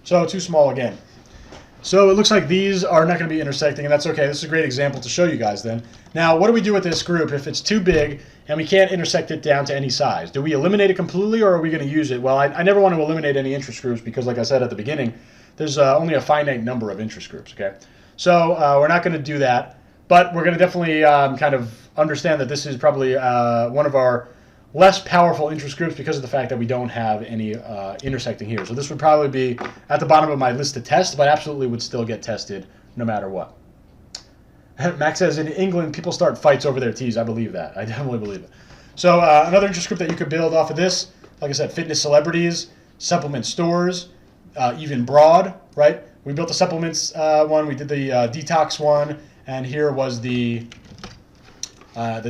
Speaker 1: So too small again. So it looks like these are not going to be intersecting, and that's okay. This is a great example to show you guys then. Now, what do we do with this group if it's too big and we can't intersect it down to any size? Do we eliminate it completely, or are we going to use it? Well, I never want to eliminate any interest groups because, like I said at the beginning, there's only a finite number of interest groups, okay? So we're not going to do that, but we're going to definitely kind of understand that this is probably one of our less powerful interest groups because of the fact that we don't have any intersecting here. So this would probably be at the bottom of my list to test, but absolutely would still get tested no matter what. Max says, in England, people start fights over their teas. I believe that. I definitely believe it. So another interest group that you could build off of this, like I said, fitness celebrities, supplement stores, even broad, right? We built the supplements one. We did the detox one. And here was the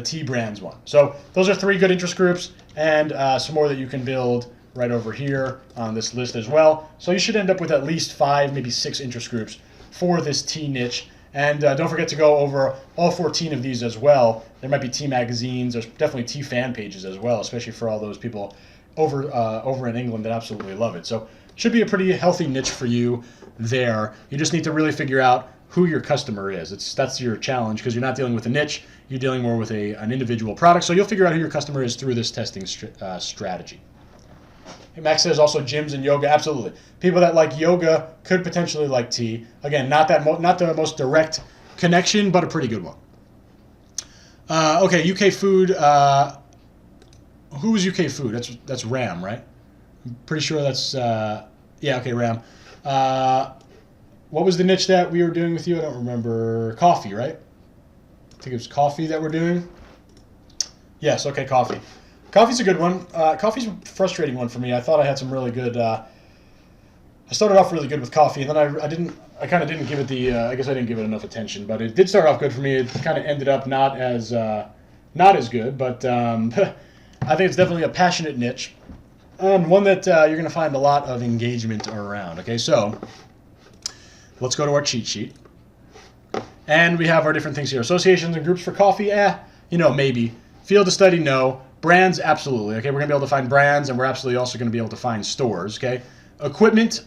Speaker 1: tea brands one. So those are 3 good interest groups, and some more that you can build right over here on this list as well. So you should end up with at least 5, maybe 6 interest groups for this tea niche. And don't forget to go over all 14 of these as well. There might be tea magazines. There's definitely tea fan pages as well, especially for all those people over in England that absolutely love it. So it should be a pretty healthy niche for you there. You just need to really figure out who your customer is. That's your challenge because you're not dealing with a niche. You're dealing more with an individual product. So you'll figure out who your customer is through this testing strategy. Max says also gyms and yoga. Absolutely. People that like yoga could potentially like tea. Again, not the most direct connection, but a pretty good one. Okay, UK food. Who is UK food? That's Ram, right? I'm pretty sure that's yeah. Okay, Ram. What was the niche that we were doing with you? I don't remember. Coffee, right? I think it was coffee that we're doing. Yes. Okay, coffee. Coffee's a good one. Coffee's a frustrating one for me. I thought I had some really good. I started off really good with coffee, and then I kind of didn't give it the. I guess I didn't give it enough attention, but it did start off good for me. It kind of ended up not as good, but I think it's definitely a passionate niche, and one that you're going to find a lot of engagement around. Okay, so let's go to our cheat sheet, and we have our different things here. Associations and groups for coffee, maybe. Field of study, no. Brands, absolutely. Okay, we're going to be able to find brands, and we're absolutely also going to be able to find stores. Okay, equipment,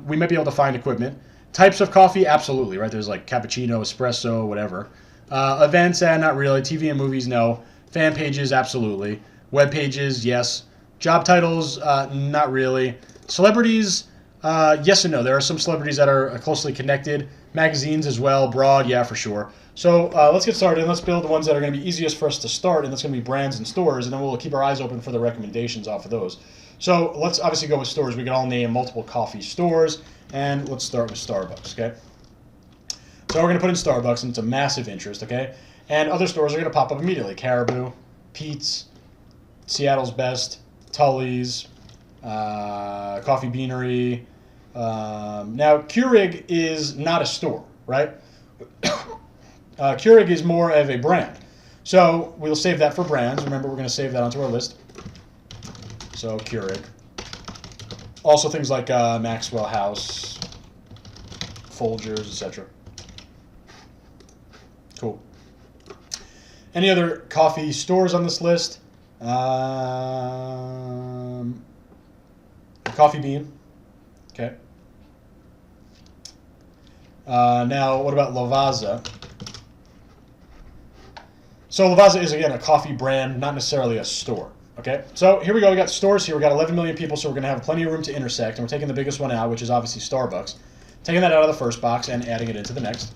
Speaker 1: we might be able to find equipment. Types of coffee, absolutely. Right, there's like cappuccino, espresso, whatever. Events, not really. TV and movies, no. Fan pages, absolutely. Web pages, yes. Job titles, not really. Celebrities, yes and no. There are some celebrities that are closely connected. Magazines as well, broad, yeah, for sure. So let's get started, and let's build the ones that are going to be easiest for us to start, and that's going to be brands and stores, and then we'll keep our eyes open for the recommendations off of those. So let's obviously go with stores. We can all name multiple coffee stores, and let's start with Starbucks, okay? So we're going to put in Starbucks, and it's a massive interest, okay? And other stores are going to pop up immediately. Caribou, Pete's, Seattle's Best, Tully's, Coffee Beanery. Now, Keurig is not a store, right? Keurig is more of a brand. So we'll save that for brands. Remember, we're going to save that onto our list. So Keurig. Also things like Maxwell House, Folgers, etc. Cool. Any other coffee stores on this list? Coffee Bean. Okay. Now, what about Lavazza? So Lavazza is, again, a coffee brand, not necessarily a store. Okay, so here we go. We got stores here. We got 11 million people, so we're going to have plenty of room to intersect. And we're taking the biggest one out, which is obviously Starbucks. Taking that out of the first box and adding it into the next.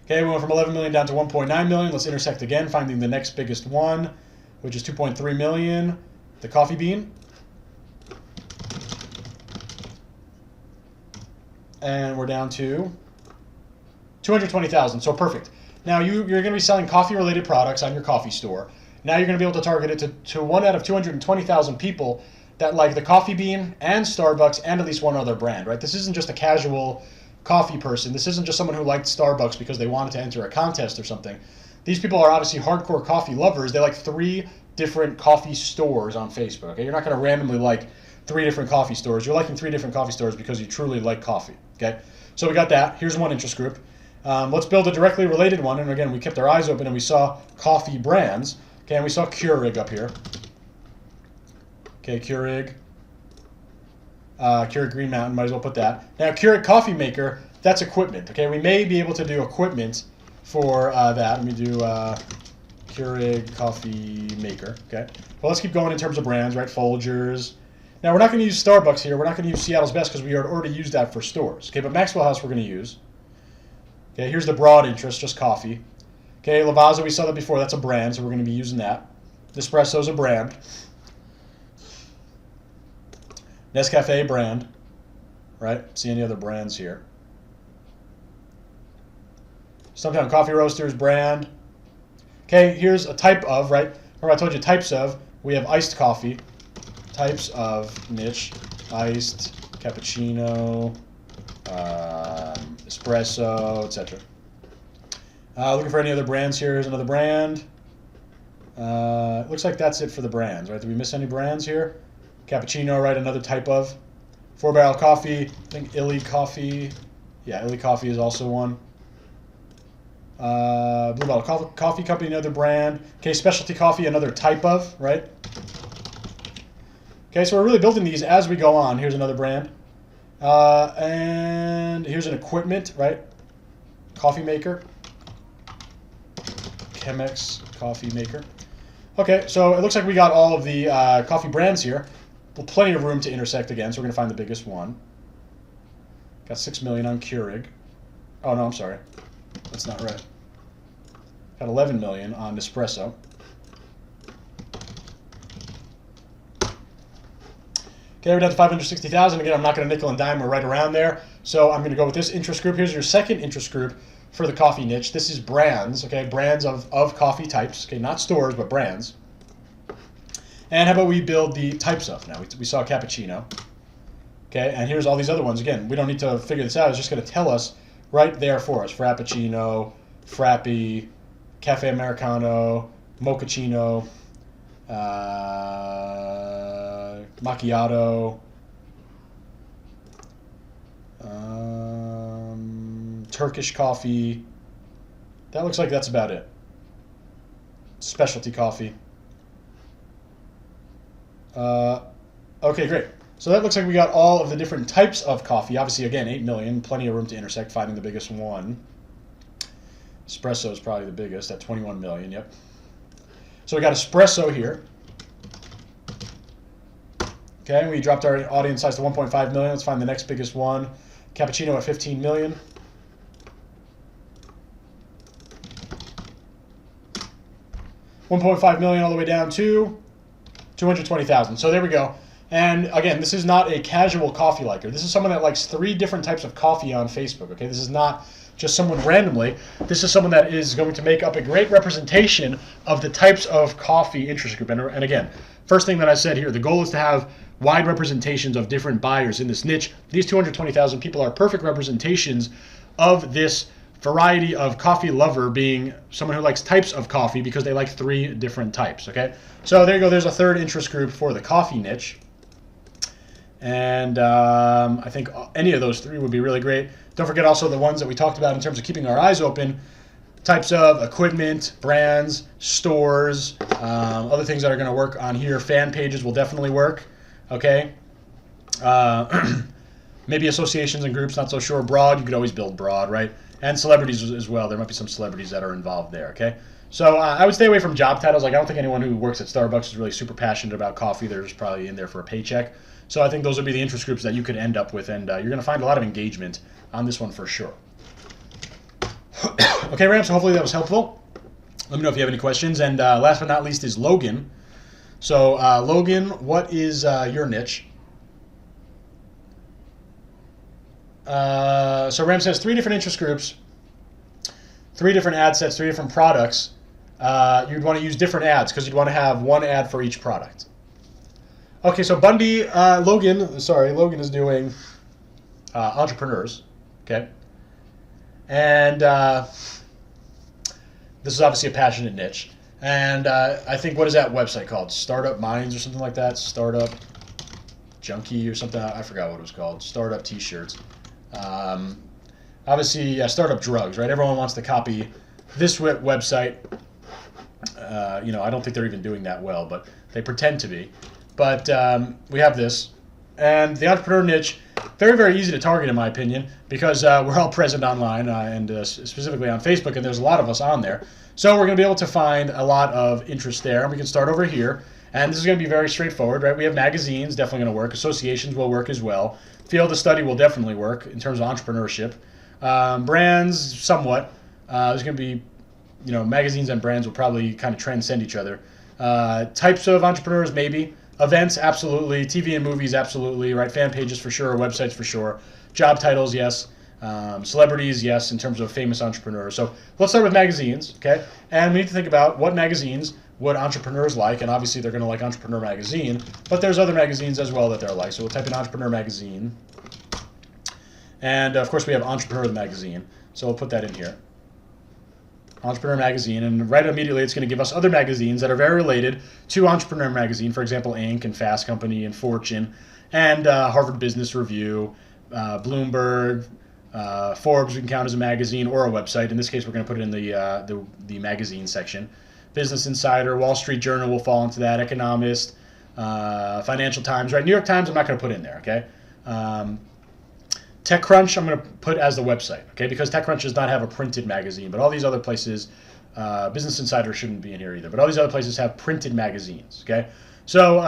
Speaker 1: Okay, we went from 11 million down to 1.9 million. Let's intersect again, finding the next biggest one, which is 2.3 million, the Coffee Bean. And we're down to 220,000, so perfect. Now you're going to be selling coffee-related products on your coffee store. Now you're going to be able to target it to 1 out of 220,000 people that like the Coffee Bean and Starbucks and at least one other brand, right? This isn't just a casual coffee person. This isn't just someone who liked Starbucks because they wanted to enter a contest or something. These people are obviously hardcore coffee lovers. They like 3 different coffee stores on Facebook. Okay, you're not going to randomly like 3 different coffee stores. You're liking 3 different coffee stores because you truly like coffee. Okay, so we got that. Here's one interest group. Let's build a directly related one. And again, we kept our eyes open and we saw coffee brands. Okay, and we saw Keurig up here. Okay, Keurig. Keurig Green Mountain, might as well put that. Now, Keurig Coffee Maker, that's equipment. Okay, we may be able to do equipment for that. Let me do Keurig Coffee Maker. Okay, well, let's keep going in terms of brands, right? Folgers. Now, we're not going to use Starbucks here. We're not going to use Seattle's Best because we already used that for stores. Okay, but Maxwell House we're going to use. Okay, here's the broad interest, just coffee. Okay, Lavazza, we saw that before. That's a brand, so we're going to be using that. Nespresso's a brand. Nescafe brand, right? See any other brands here? Stumptown Coffee Roasters brand. Okay, here's a type of, right? Remember I told you types of. We have iced coffee. Types of niche. Iced, cappuccino, espresso, etc. Looking for any other brands here. Here's another brand. Looks like that's it for the brands, right? Did we miss any brands here? Cappuccino, right? Another type of. 4 Barrel Coffee. I think Illy Coffee. Yeah, Illy Coffee is also one. Blue Bottle Coffee Company, another brand. Okay, Specialty Coffee, another type of, right? Okay, so we're really building these as we go on. Here's another brand. And here's an equipment, right? Coffee maker. Chemex Coffee Maker. Okay, so it looks like we got all of the coffee brands here. Plenty of room to intersect again, so we're going to find the biggest one. Got 6 million on Keurig. Oh, no, I'm sorry. That's not right. Got 11 million on Nespresso. Okay, we're down to 560,000. Again, I'm not going to nickel and dime. We're right around there. So I'm going to go with this interest group. Here's your second interest group for the coffee niche. This is brands, okay? Brands of coffee types. Okay, not stores, but brands. And how about we build the types of? Now, we saw cappuccino. Okay, and here's all these other ones. Again, we don't need to figure this out. It's just going to tell us right there for us. Frappuccino, Frappy, Cafe Americano, Mochaccino, Macchiato, Turkish coffee. That looks like that's about it. Specialty coffee. Okay, great. So that looks like we got all of the different types of coffee. Obviously, again, 8 million, plenty of room to intersect, finding the biggest one. Espresso is probably the biggest at 21 million, yep. So we got espresso here. Okay, we dropped our audience size to 1.5 million. Let's find the next biggest one. Cappuccino at 15 million. $1.5 million all the way down to 220,000. So there we go. And again, this is not a casual coffee liker. This is someone that likes 3 different types of coffee on Facebook. Okay, this is not just someone randomly. This is someone that is going to make up a great representation of the types of coffee interest group. And again, first thing that I said here, the goal is to have wide representations of different buyers in this niche. These 220,000 people are perfect representations of this variety of coffee lover, being someone who likes types of coffee because they like 3 different types. Okay, so there you go. There's a third interest group for the coffee niche. And I think any of those 3 would be really great. Don't forget also the ones that we talked about in terms of keeping our eyes open. Types of equipment, brands, stores, other things that are going to work on here. Fan pages will definitely work. Okay. Maybe associations and groups, not so sure. Broad, you could always build broad, right? And celebrities as well. There might be some celebrities that are involved there, okay? So I would stay away from job titles. Like, I don't think anyone who works at Starbucks is really super passionate about coffee. They're just probably in there for a paycheck. So I think those would be the interest groups that you could end up with, and you're going to find a lot of engagement on this one for sure. Okay, Ram, so hopefully that was helpful. Let me know if you have any questions. And last but not least is Logan. So Logan, what is your niche? So Ram says 3 different interest groups, 3 different ad sets, 3 different products. You'd want to use different ads because you'd want to have 1 ad for each product. Okay, so Logan is doing entrepreneurs, okay? And this is obviously a passionate niche. And I think, what is that website called? Startup Minds or something like that? Startup Junkie or something? I forgot what it was called. Startup T-shirts. Um, Obviously, yeah, Startup Drugs, right? Everyone wants to copy this website. I don't think they're even doing that well, but they pretend to be. But we have this. And the entrepreneur niche, very, very easy to target, in my opinion, because we're all present online and specifically on Facebook, and there's a lot of us on there. So we're going to be able to find a lot of interest there. And we can start over here. And this is going to be very straightforward, right? We have magazines, definitely going to work. Associations will work as well. Field of study will definitely work in terms of entrepreneurship. Brands, somewhat. There's going to be, magazines and brands will probably kind of transcend each other. Types of entrepreneurs, maybe. Events, absolutely. TV and movies, absolutely. Right? Fan pages for sure. Websites for sure. Job titles, yes. Celebrities, yes, in terms of famous entrepreneurs. So let's start with magazines, okay? And we need to think about what magazines would entrepreneurs like, and obviously they're going to like Entrepreneur Magazine, but there's other magazines as well that they're like. So we'll type in Entrepreneur Magazine. And of course we have Entrepreneur the Magazine. So we'll put that in here. Entrepreneur Magazine, and right immediately it's going to give us other magazines that are very related to Entrepreneur Magazine, for example, Inc. and Fast Company and Fortune and Harvard Business Review, Bloomberg, Forbes we can count as a magazine or a website. In this case, we're going to put it in the magazine section. Business Insider, Wall Street Journal will fall into that, Economist, Financial Times, right? New York Times I'm not going to put in there, okay? TechCrunch I'm going to put as the website, okay? Because TechCrunch does not have a printed magazine, but all these other places, Business Insider shouldn't be in here either, but all these other places have printed magazines, okay? So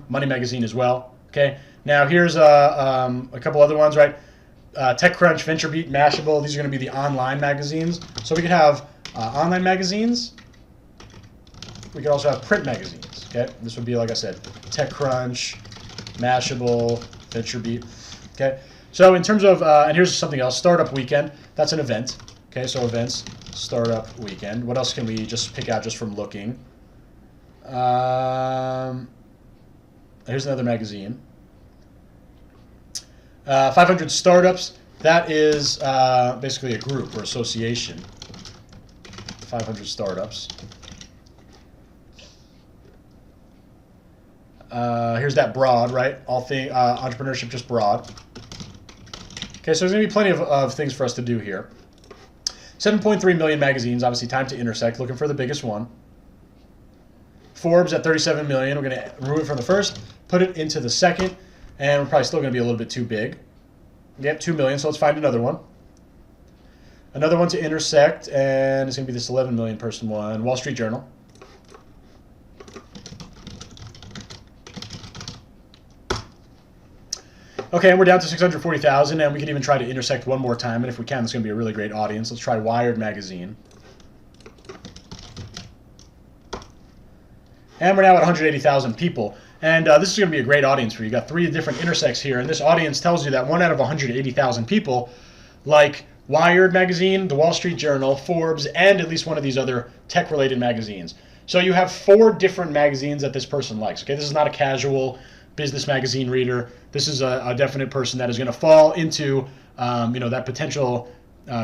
Speaker 1: Money Magazine as well, okay? Now here's a couple other ones, right? TechCrunch, VentureBeat, Mashable, these are going to be the online magazines. So we could have online magazines. We could also have print magazines, okay? This would be, like I said, TechCrunch, Mashable, VentureBeat, okay? So in terms of, and here's something else, Startup Weekend, that's an event, okay? So events, Startup Weekend. What else can we just pick out just from looking? Here's another magazine. 500 Startups, that is basically a group or association. 500 Startups. Here's that broad, right? All thing entrepreneurship just broad. Okay, so there's going to be plenty of things for us to do here. 7.3 million magazines, obviously time to intersect, looking for the biggest one. Forbes at 37 million, we're going to remove it from the first, put it into the second, and we're probably still going to be a little bit too big. Yep, 2 million, so let's find another one. Another one to intersect, and it's going to be this 11 million person one, Wall Street Journal. Okay, and we're down to 640,000, and we can even try to intersect one more time, and if we can, it's going to be a really great audience. Let's try Wired Magazine. And we're now at 180,000 people. And this is going to be a great audience for you. You got 3 different intersects here, and this audience tells you that 1 out of 180,000 people like Wired Magazine, the Wall Street Journal, Forbes, and at least one of these other tech-related magazines. So you have 4 different magazines that this person likes. Okay, this is not a casual business magazine reader. This is a definite person that is going to fall into that potential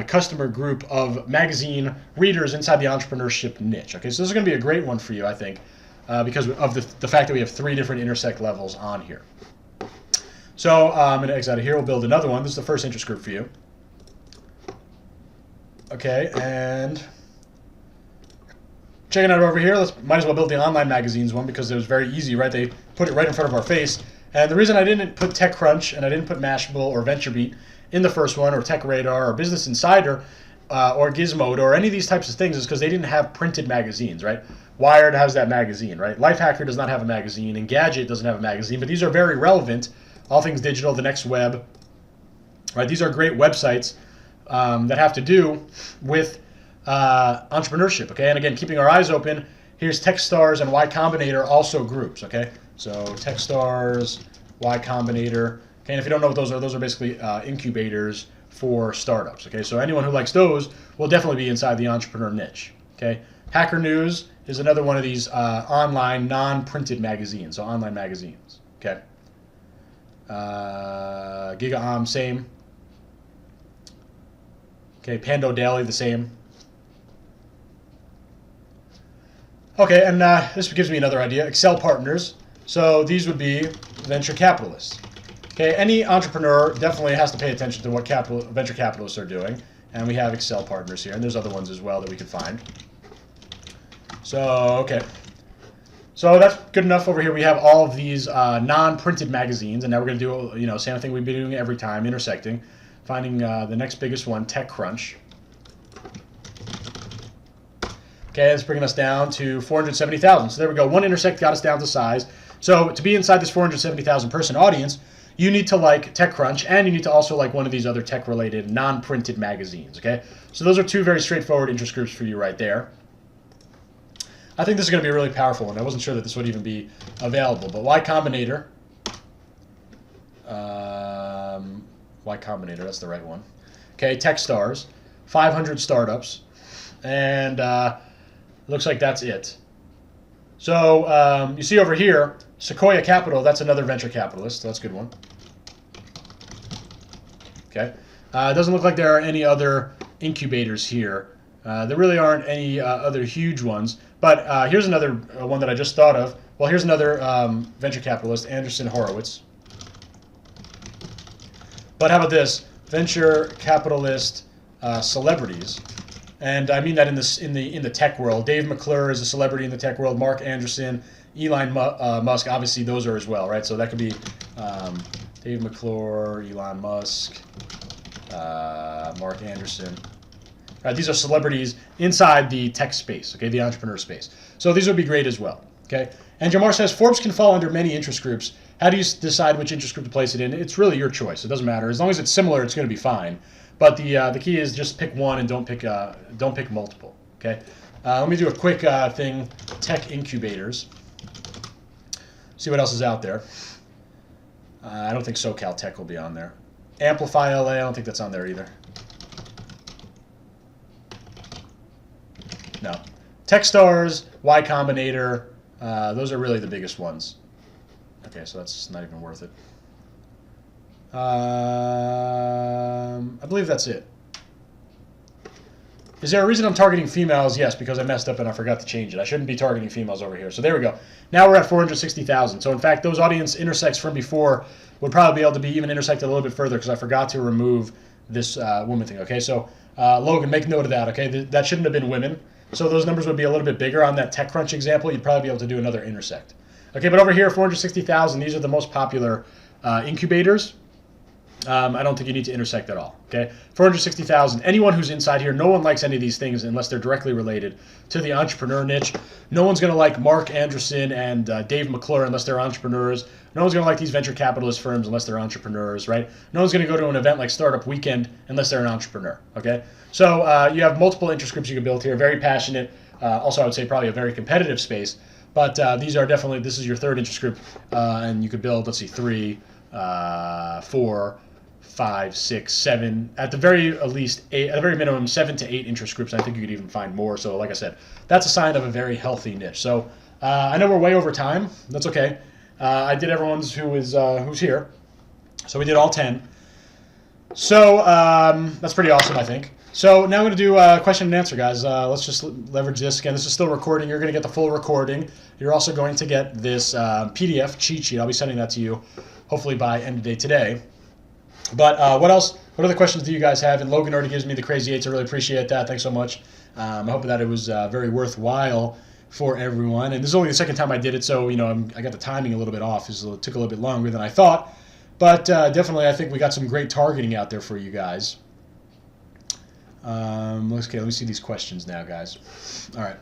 Speaker 1: customer group of magazine readers inside the entrepreneurship niche. Okay, so this is going to be a great one for you, I think, because of the fact that we have 3 different intersect levels on here. So I'm going to exit out of here. We'll build another one. This is the first interest group for you. Okay, and checking out over here, might as well build the online magazines one because it was very easy, right? They put it right in front of our face. And the reason I didn't put TechCrunch and I didn't put Mashable or VentureBeat in the first one, or TechRadar or Business Insider or Gizmodo or any of these types of things is because they didn't have printed magazines, right? Wired has that magazine, right? Lifehacker does not have a magazine, Engadget doesn't have a magazine, but these are very relevant. All Things Digital, The Next Web, right? These are great websites that have to do with entrepreneurship, okay? And again, keeping our eyes open, here's Techstars and Y Combinator, also groups, okay? So Techstars, Y Combinator, okay? And if you don't know what those are basically incubators for startups, okay? So anyone who likes those will definitely be inside the entrepreneur niche, okay? Hacker News is another one of these online, non-printed magazines, so online magazines, okay? GigaOM, same. Okay, Pando Daily, the same. Okay, and this gives me another idea. Excel partners. So these would be venture capitalists. Okay, any entrepreneur definitely has to pay attention to what venture capitalists are doing. And we have Excel partners here, and there's other ones as well that we could find. So, okay. So that's good enough. Over here we have all of these non-printed magazines, and now we're going to do, same thing we've been doing every time, intersecting, finding the next biggest one, TechCrunch. Okay, that's bringing us down to 470,000. So there we go. One intersect got us down to size. So to be inside this 470,000 person audience, you need to like TechCrunch, and you need to also like one of these other tech-related non-printed magazines. Okay, so those are two very straightforward interest groups for you right there. I think this is going to be a really powerful one. I wasn't sure that this would even be available, but Y Combinator. Y Combinator, that's the right one. Okay, Techstars, 500 startups, and looks like that's it. So you see over here, Sequoia Capital, that's another venture capitalist. So that's a good one. Okay. It doesn't look like there are any other incubators here. There really aren't any other huge ones. But here's another one that I just thought of. Well, here's another venture capitalist, Andreessen Horowitz. But how about this? Venture capitalist celebrities. And I mean that in the tech world. Dave McClure is a celebrity in the tech world. Mark Andreessen, Elon Musk, obviously those are as well, right? So that could be Dave McClure, Elon Musk, Mark Andreessen. These are celebrities inside the tech space, okay, the entrepreneur space. So these would be great as well, okay? And Jamar says, Forbes can fall under many interest groups. How do you decide which interest group to place it in? It's really your choice. It doesn't matter. As long as it's similar, it's going to be fine. But the key is just pick one and don't pick multiple, okay? Let me do a quick thing, tech incubators. See what else is out there. I don't think SoCal Tech will be on there. Amplify LA, I don't think that's on there either. No. Techstars, Y Combinator, those are really the biggest ones. Okay, so that's not even worth it. I believe that's it. Is there a reason I'm targeting females? Yes, because I messed up and I forgot to change it. I shouldn't be targeting females over here. So there we go. Now we're at 460,000. So in fact, those audience intersects from before would probably be able to be even intersected a little bit further because I forgot to remove this woman thing. Okay, so Logan, make note of that. Okay, that shouldn't have been women. So those numbers would be a little bit bigger on that TechCrunch example. You'd probably be able to do another intersect. Okay, but over here, 460,000. These are the most popular incubators. I don't think you need to intersect at all. Okay, 460,000. Anyone who's inside here, no one likes any of these things unless they're directly related to the entrepreneur niche. No one's going to like Mark Andreessen and Dave McClure unless they're entrepreneurs. No one's going to like these venture capitalist firms unless they're entrepreneurs, right? No one's going to go to an event like Startup Weekend unless they're an entrepreneur. Okay, so you have multiple interest groups you can build here. Very passionate. Also, I would say probably a very competitive space. But these are definitely, this is your third interest group, and you could build, let's see, 3, 4, 5, 6, 7, at the very least, 8, at the very minimum, 7 to 8 interest groups. I think you could even find more. So like I said, that's a sign of a very healthy niche. So I know we're way over time. That's okay. I did everyone's who's here. So we did all 10. So that's pretty awesome, I think. So now I'm going to do a question and answer, guys. Let's just leverage this. Again, this is still recording. You're going to get the full recording. You're also going to get this PDF cheat sheet. I'll be sending that to you hopefully by end of day today. But what else? What other questions do you guys have? And Logan already gives me the crazy 8s. I really appreciate that. Thanks so much. I hope that it was very worthwhile for everyone. And this is only the second time I did it, so I got the timing a little bit off. It took a little bit longer than I thought. But definitely, I think we got some great targeting out there for you guys. Okay, let me see these questions now, guys. All right.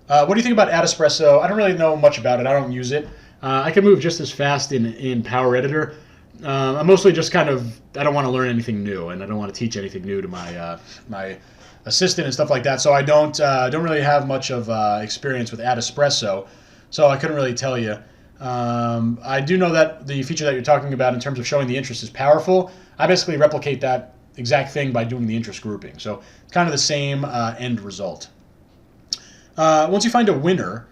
Speaker 1: What do you think about Adespresso? I don't really know much about it. I don't use it. I can move just as fast in Power Editor. I'm mostly just kind of, I don't want to learn anything new, and I don't want to teach anything new to my my assistant and stuff like that. So I don't really have much of experience with Adespresso, so I couldn't really tell you. I do know that the feature that you're talking about in terms of showing the interest is powerful. I basically replicate that exact thing by doing the interest grouping. So it's kind of the same end result. Once you find a winner,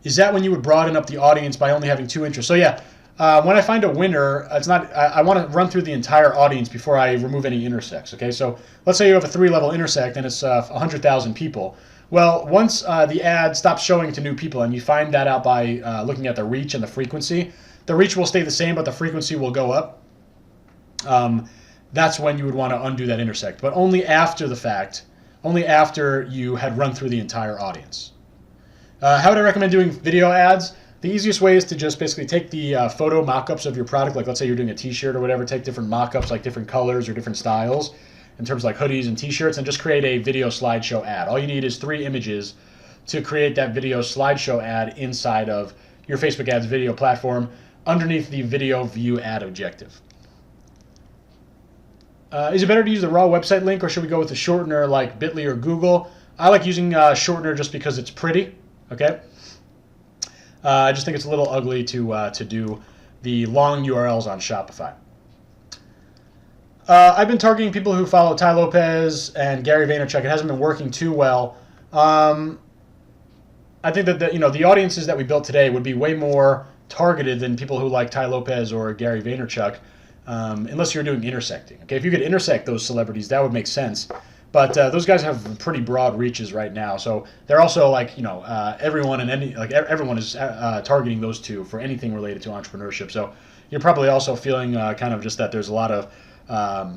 Speaker 1: is that when you would broaden up the audience by only having 2 interests? So yeah, when I find a winner, it's not. I want to run through the entire audience before I remove any intersects. Okay, so let's say you have a 3-level intersect and it's 100,000 people. Well, once the ad stops showing to new people, and you find that out by looking at the reach and the frequency, the reach will stay the same, but the frequency will go up. That's when you would want to undo that intersect, but only after the fact, only after you had run through the entire audience. How would I recommend doing video ads? The easiest way is to just basically take the photo mock-ups of your product, like let's say you're doing a t-shirt or whatever, take different mock-ups like different colors or different styles in terms of like hoodies and t-shirts, and just create a video slideshow ad. All you need is 3 images to create that video slideshow ad inside of your Facebook ads video platform underneath the video view ad objective. Is it better to use the raw website link, or should we go with the shortener like Bitly or Google? I like using shortener just because it's pretty. Okay. I just think it's a little ugly to do the long URLs on Shopify. I've been targeting people who follow Tai Lopez and Gary Vaynerchuk. It hasn't been working too well. I think that the audiences that we built today would be way more targeted than people who like Tai Lopez or Gary Vaynerchuk. Unless you're doing intersecting. Okay, if you could intersect those celebrities, that would make sense. But those guys have pretty broad reaches right now, so they're also like everyone everyone is targeting those two for anything related to entrepreneurship. So you're probably also feeling kind of just that there's a lot of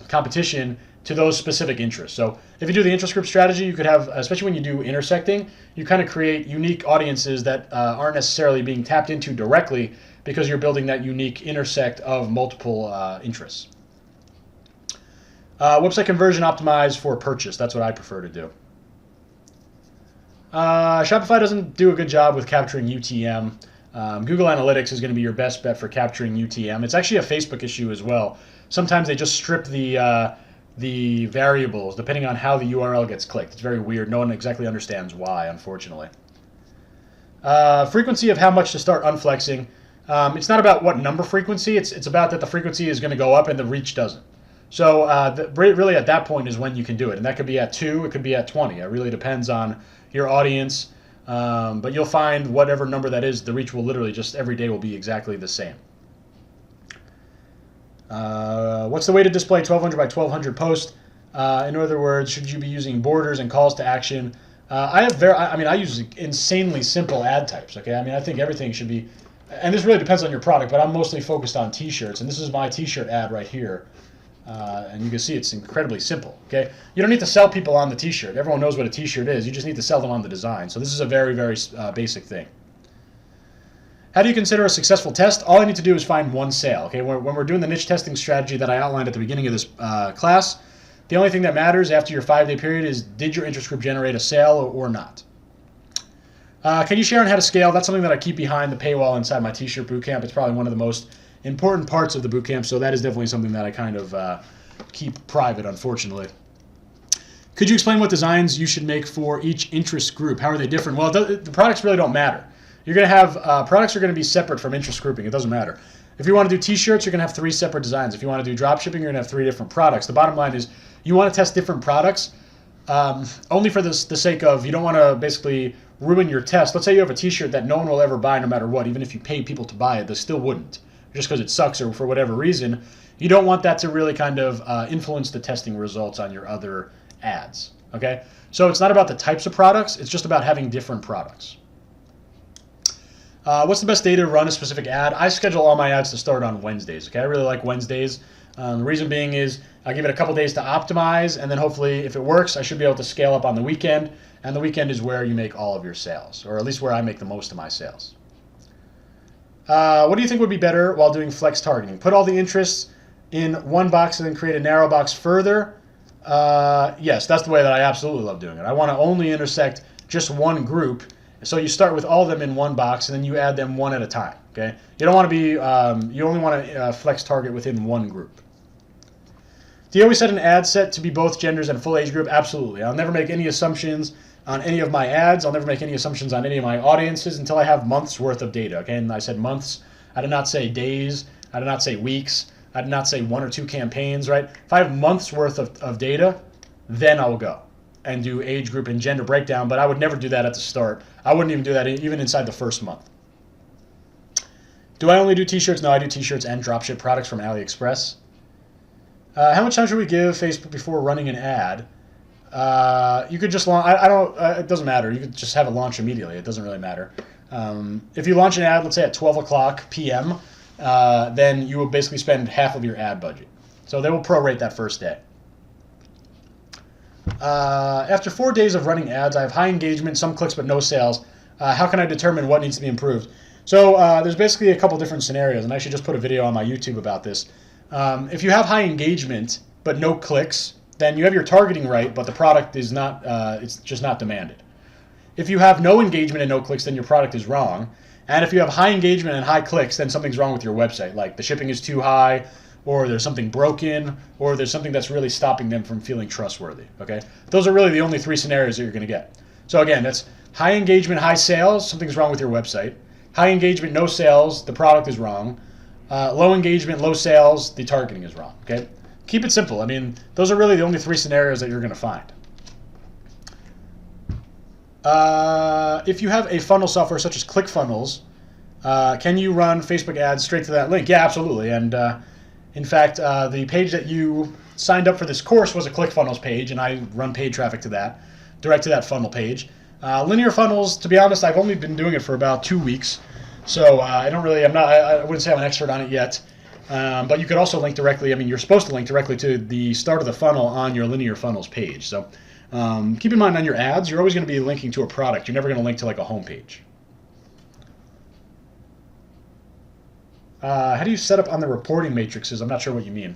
Speaker 1: competition to those specific interests. So if you do the interest group strategy, you could have, especially when you do intersecting, you kind of create unique audiences that aren't necessarily being tapped into directly, because you're building that unique intersect of multiple interests. Website conversion optimized for purchase. That's what I prefer to do. Shopify doesn't do a good job with capturing UTM. Google Analytics is going to be your best bet for capturing UTM. It's actually a Facebook issue as well. Sometimes they just strip the variables depending on how the URL gets clicked. It's very weird. No one exactly understands why, unfortunately. Frequency of how much to start unflexing. It's not about what number frequency. It's about that the frequency is going to go up and the reach doesn't. So really at that point is when you can do it. And that could be at 2, it could be at 20. It really depends on your audience. But you'll find whatever number that is, the reach will literally just every day will be exactly the same. What's the way to display 1200 by 1200 post? In other words, should you be using borders and calls to action? I use insanely simple ad types. Okay, I think everything should be, and this really depends on your product, but I'm mostly focused on t-shirts, and this is my t-shirt ad right here. And you can see it's incredibly simple. Okay, you don't need to sell people on the t-shirt. Everyone knows what a t-shirt is. You just need to sell them on the design. So this is a very, very basic thing. How do you consider a successful test? All I need to do is find one sale. Okay, when we're doing the niche testing strategy that I outlined at the beginning of this class, the only thing that matters after your 5-day period is, did your interest group generate a sale or not? Can you share on how to scale? That's something that I keep behind the paywall inside my t-shirt bootcamp. It's probably one of the most important parts of the bootcamp, so that is definitely something that I kind of keep private, unfortunately. Could you explain what designs you should make for each interest group? How are they different? Well, the products really don't matter. You're going to have products are going to be separate from interest grouping. It doesn't matter. If you want to do t-shirts, you're going to have 3 separate designs. If you want to do drop shipping, you're going to have 3 different products. The bottom line is you want to test different products only for the sake of, you don't want to basically ruin your test. Let's say you have a t-shirt that no one will ever buy no matter what. Even if you pay people to buy it, they still wouldn't, just because it sucks or for whatever reason. You don't want that to really kind of influence the testing results on your other ads. Okay, so it's not about the types of products, it's just about having different products. What's the best day to run a specific ad? I schedule all my ads to start on Wednesdays. Okay, I really like Wednesdays. The reason being is I give it a couple days to optimize, and then hopefully if it works, I should be able to scale up on the weekend, and the weekend is where you make all of your sales, or at least where I make the most of my sales. What do you think would be better while doing flex targeting? Put all the interests in one box and then create a narrow box further? Yes, that's the way that I absolutely love doing it. I want to only intersect just one group. So you start with all of them in one box, and then you add them one at a time. Okay, you don't want to be. You only want to flex target within one group. Do you always set an ad set to be both genders and full age group? Absolutely. I'll never make any assumptions on any of my ads. I'll never make any assumptions on any of my audiences until I have months worth of data. Okay, and I said months. I did not say days. I did not say weeks. I did not say 1 or 2 campaigns. Right? If I have months worth of data, then I'll go and do age group and gender breakdown, but I would never do that at the start. I wouldn't even do that even inside the first month. Do I only do t-shirts? No, I do t-shirts and dropship products from AliExpress. How much time should we give Facebook before running an ad? You could just launch. I don't. It doesn't matter. You could just have it launch immediately. It doesn't really matter. If you launch an ad, let's say at 12 o'clock p.m., then you will basically spend half of your ad budget. So they will prorate that first day. After 4 days of running ads, I have high engagement, some clicks, but no sales. How can I determine what needs to be improved? So there's basically a couple different scenarios, and I should just put a video on my YouTube about this. If you have high engagement but no clicks, then you have your targeting right, but the product is not, it's just not demanded. If you have no engagement and no clicks, then your product is wrong. And if you have high engagement and high clicks, then something's wrong with your website, like the shipping is too high, or there's something broken, or there's something that's really stopping them from feeling trustworthy, okay? Those are really the only three scenarios that you're gonna get. So again, that's high engagement, high sales, something's wrong with your website. High engagement, no sales, the product is wrong. Low engagement, low sales, the targeting is wrong, okay? Keep it simple. I mean, those are really the only three scenarios that you're gonna find. If you have a funnel software such as ClickFunnels, can you run Facebook ads straight to that link? Yeah, absolutely. And in fact, the page that you signed up for this course was a ClickFunnels page, and I run paid traffic to that, direct to that funnel page. Linear funnels, to be honest, I've only been doing it for about 2 weeks, so I wouldn't say I'm an expert on it yet. But you could also link directly. I mean, you're supposed to link directly to the start of the funnel on your linear funnels page. So keep in mind on your ads, you're always going to be linking to a product. You're never going to link to like a home page. How do you set up on the reporting matrices? I'm not sure what you mean.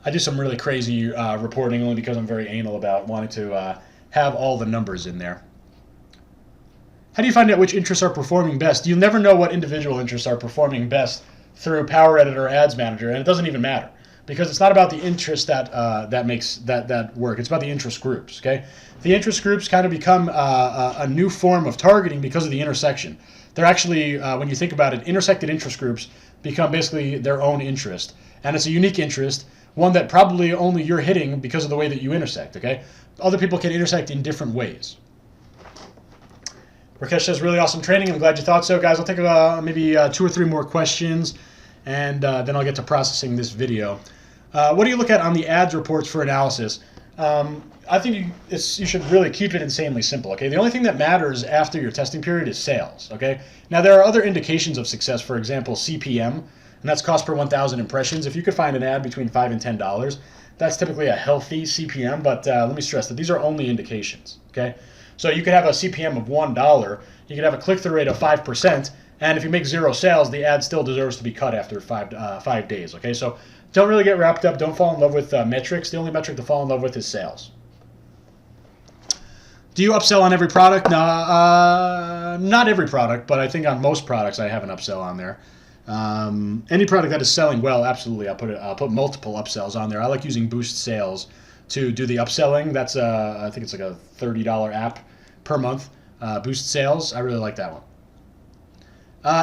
Speaker 1: I do some really crazy reporting only because I'm very anal about wanting to have all the numbers in there. How do you find out which interests are performing best? You'll never know what individual interests are performing best through Power Editor or Ads Manager, and it doesn't even matter because it's not about the interest that makes that work. It's about the interest groups. Okay, the interest groups kind of become a new form of targeting because of the intersection. They're actually, when you think about it, intersected interest groups become basically their own interest, and it's a unique interest, one that probably only you're hitting because of the way that you intersect. Okay, other people can intersect in different ways. Rakesh says, really awesome training. I'm glad you thought so. Guys, I'll take maybe 2 or 3 more questions, and then I'll get to processing this video. What do you look at on the ads reports for analysis? I think you should really keep it insanely simple, okay? The only thing that matters after your testing period is sales, okay? Now, there are other indications of success, for example, CPM, and that's cost per 1,000 impressions. If you could find an ad between $5 and $10, that's typically a healthy CPM, but let me stress that these are only indications, okay? So you could have a CPM of $1, you could have a click-through rate of 5%, and if you make 0 sales, the ad still deserves to be cut after 5 days, okay? So don't really get wrapped up, don't fall in love with metrics. The only metric to fall in love with is sales. Do you upsell on every product? No, not every product, but I think on most products I have an upsell on there. Any product that is selling well, absolutely, I'll put multiple upsells on there. I like using Boost Sales to do the upselling. That's I think it's like a $30 app per month. Boost Sales, I really like that one.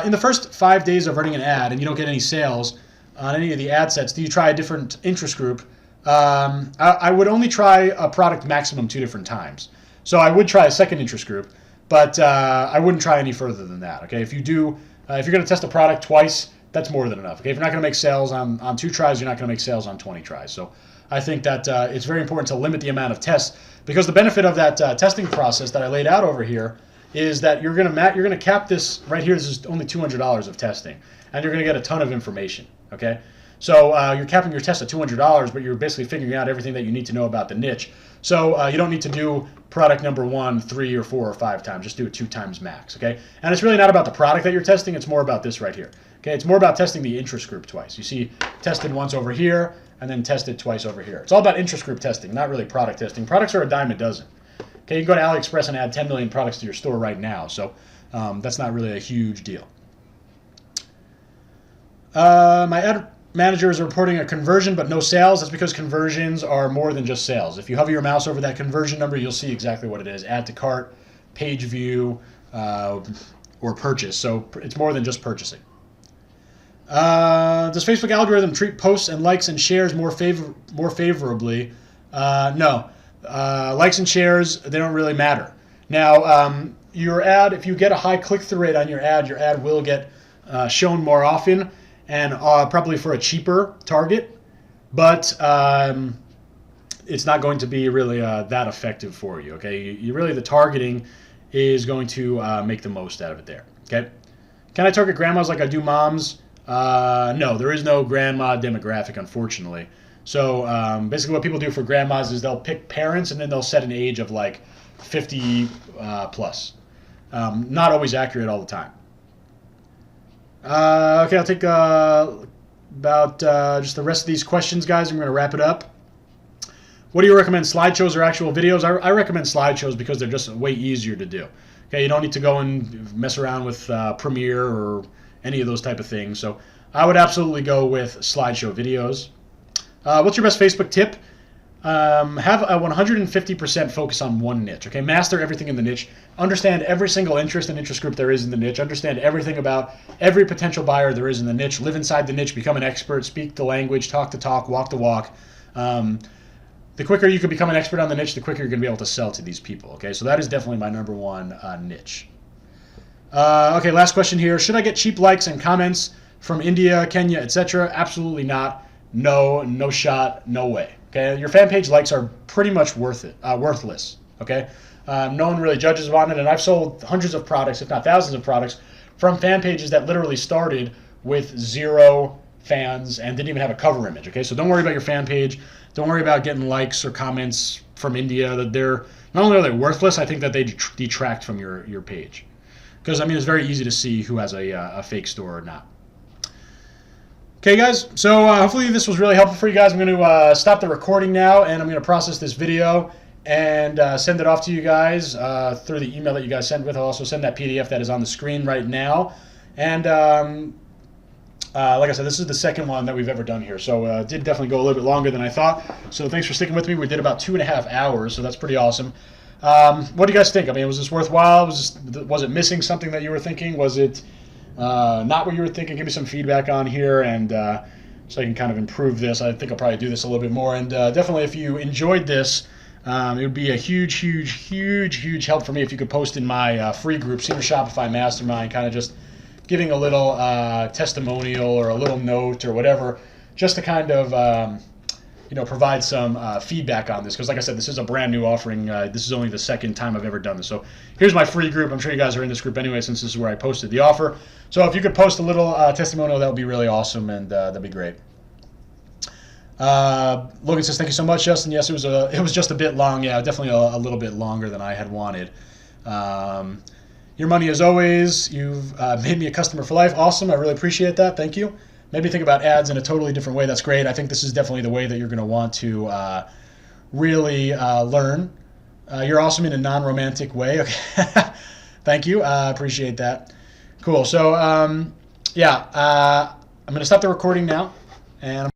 Speaker 1: In the first 5 days of running an ad and you don't get any sales on any of the ad sets, do you try a different interest group? I would only try a product maximum 2 different times. So I would try a second interest group, but I wouldn't try any further than that. Okay, if you're going to test a product twice, that's more than enough. Okay, if you're not going to make sales on 2 tries, you're not going to make sales on 20 tries. So I think that it's very important to limit the amount of tests, because the benefit of that testing process that I laid out over here is that you're going to cap this right here. This is only $200 of testing, and you're going to get a ton of information. Okay, so you're capping your test at $200, but you're basically figuring out everything that you need to know about the niche. So you don't need to do product number 1 3 or 4 or 5 times. Just do it 2 times max. Okay, and it's really not about the product that you're testing. It's more about this right here. Okay, it's more about testing the interest group twice. You see, tested once over here, and then tested twice over here. It's all about interest group testing, not really product testing. Products are a dime a dozen. Okay, you can go to AliExpress and add 10 million products to your store right now, so that's not really a huge deal. My ad manager is reporting a conversion but no sales. That's because conversions are more than just sales. If you hover your mouse over that conversion number, you'll see exactly what it is: add to cart, page view, or purchase. So it's more than just purchasing. Does Facebook algorithm treat posts and likes and shares more favorably? No. Likes and shares, they don't really matter. Now, your ad, if you get a high click-through rate on your ad will get shown more often, and probably for a cheaper target. But it's not going to be really that effective for you. Okay, you really, the targeting is going to make the most out of it there. Okay, can I target grandmas like I do moms? No, there is no grandma demographic, unfortunately. So basically what people do for grandmas is they'll pick parents and then they'll set an age of like 50 plus. Not always accurate all the time. Okay, I'll take about just the rest of these questions, guys. I'm going to wrap it up. What do you recommend, slideshows or actual videos? I recommend slideshows because they're just way easier to do. Okay, you don't need to go and mess around with Premiere or any of those type of things. So I would absolutely go with slideshow videos. What's your best Facebook tip? Have a 150% focus on one niche. Okay, master everything in the niche. Understand every single interest and interest group there is in the niche. Understand everything about every potential buyer there is in the niche. Live inside the niche. Become an expert. Speak the language. Talk the talk. Walk the walk. The quicker you can become an expert on the niche, the quicker you're going to be able to sell to these people. Okay, so that is definitely my number one niche. Okay, last question here. Should I get cheap likes and comments from India, Kenya, etc.? Absolutely not. No, no shot, no way. Okay, your fan page likes are pretty much worthless. Okay, no one really judges on it, and I've sold hundreds of products, if not thousands of products, from fan pages that literally started with 0 fans and didn't even have a cover image. Okay, so don't worry about your fan page. Don't worry about getting likes or comments from India. That they're not only are they worthless, I think that they detract from your page, because I mean it's very easy to see who has a fake store or not. Okay, guys, so hopefully this was really helpful for you guys. I'm going to stop the recording now, and I'm going to process this video and send it off to you guys through the email that you guys sent with. I'll also send that PDF that is on the screen right now. And like I said, this is the second one that we've ever done here, so it did definitely go a little bit longer than I thought. So thanks for sticking with me. We did about 2.5 hours, so that's pretty awesome. What do you guys think? I mean, was this worthwhile? Was it missing something that you were thinking? Was it not what you were thinking? Give me some feedback on here, and so I can kind of improve this. I think I'll probably do this a little bit more. And definitely, if you enjoyed this, it would be a huge help for me if you could post in my free group, Senior Shopify Mastermind, kind of just giving a little testimonial or a little note or whatever, just to kind of provide some feedback on this, because like I said, this is a brand new offering. This is only the second time I've ever done this. So here's my free group. I'm sure you guys are in this group anyway, since this is where I posted the offer. So if you could post a little testimonial, that would be really awesome, and that'd be great. Logan says, thank you so much, Justin. Yes, it was just a bit long. Yeah, definitely a little bit longer than I had wanted. Your money as always. You've made me a customer for life. Awesome. I really appreciate that. Thank you. Made me think about ads in a totally different way. That's great. I think this is definitely the way that you're going to want to really learn. You're awesome in a non-romantic way. Okay. Thank you. I appreciate that. Cool. So, I'm going to stop the recording now, and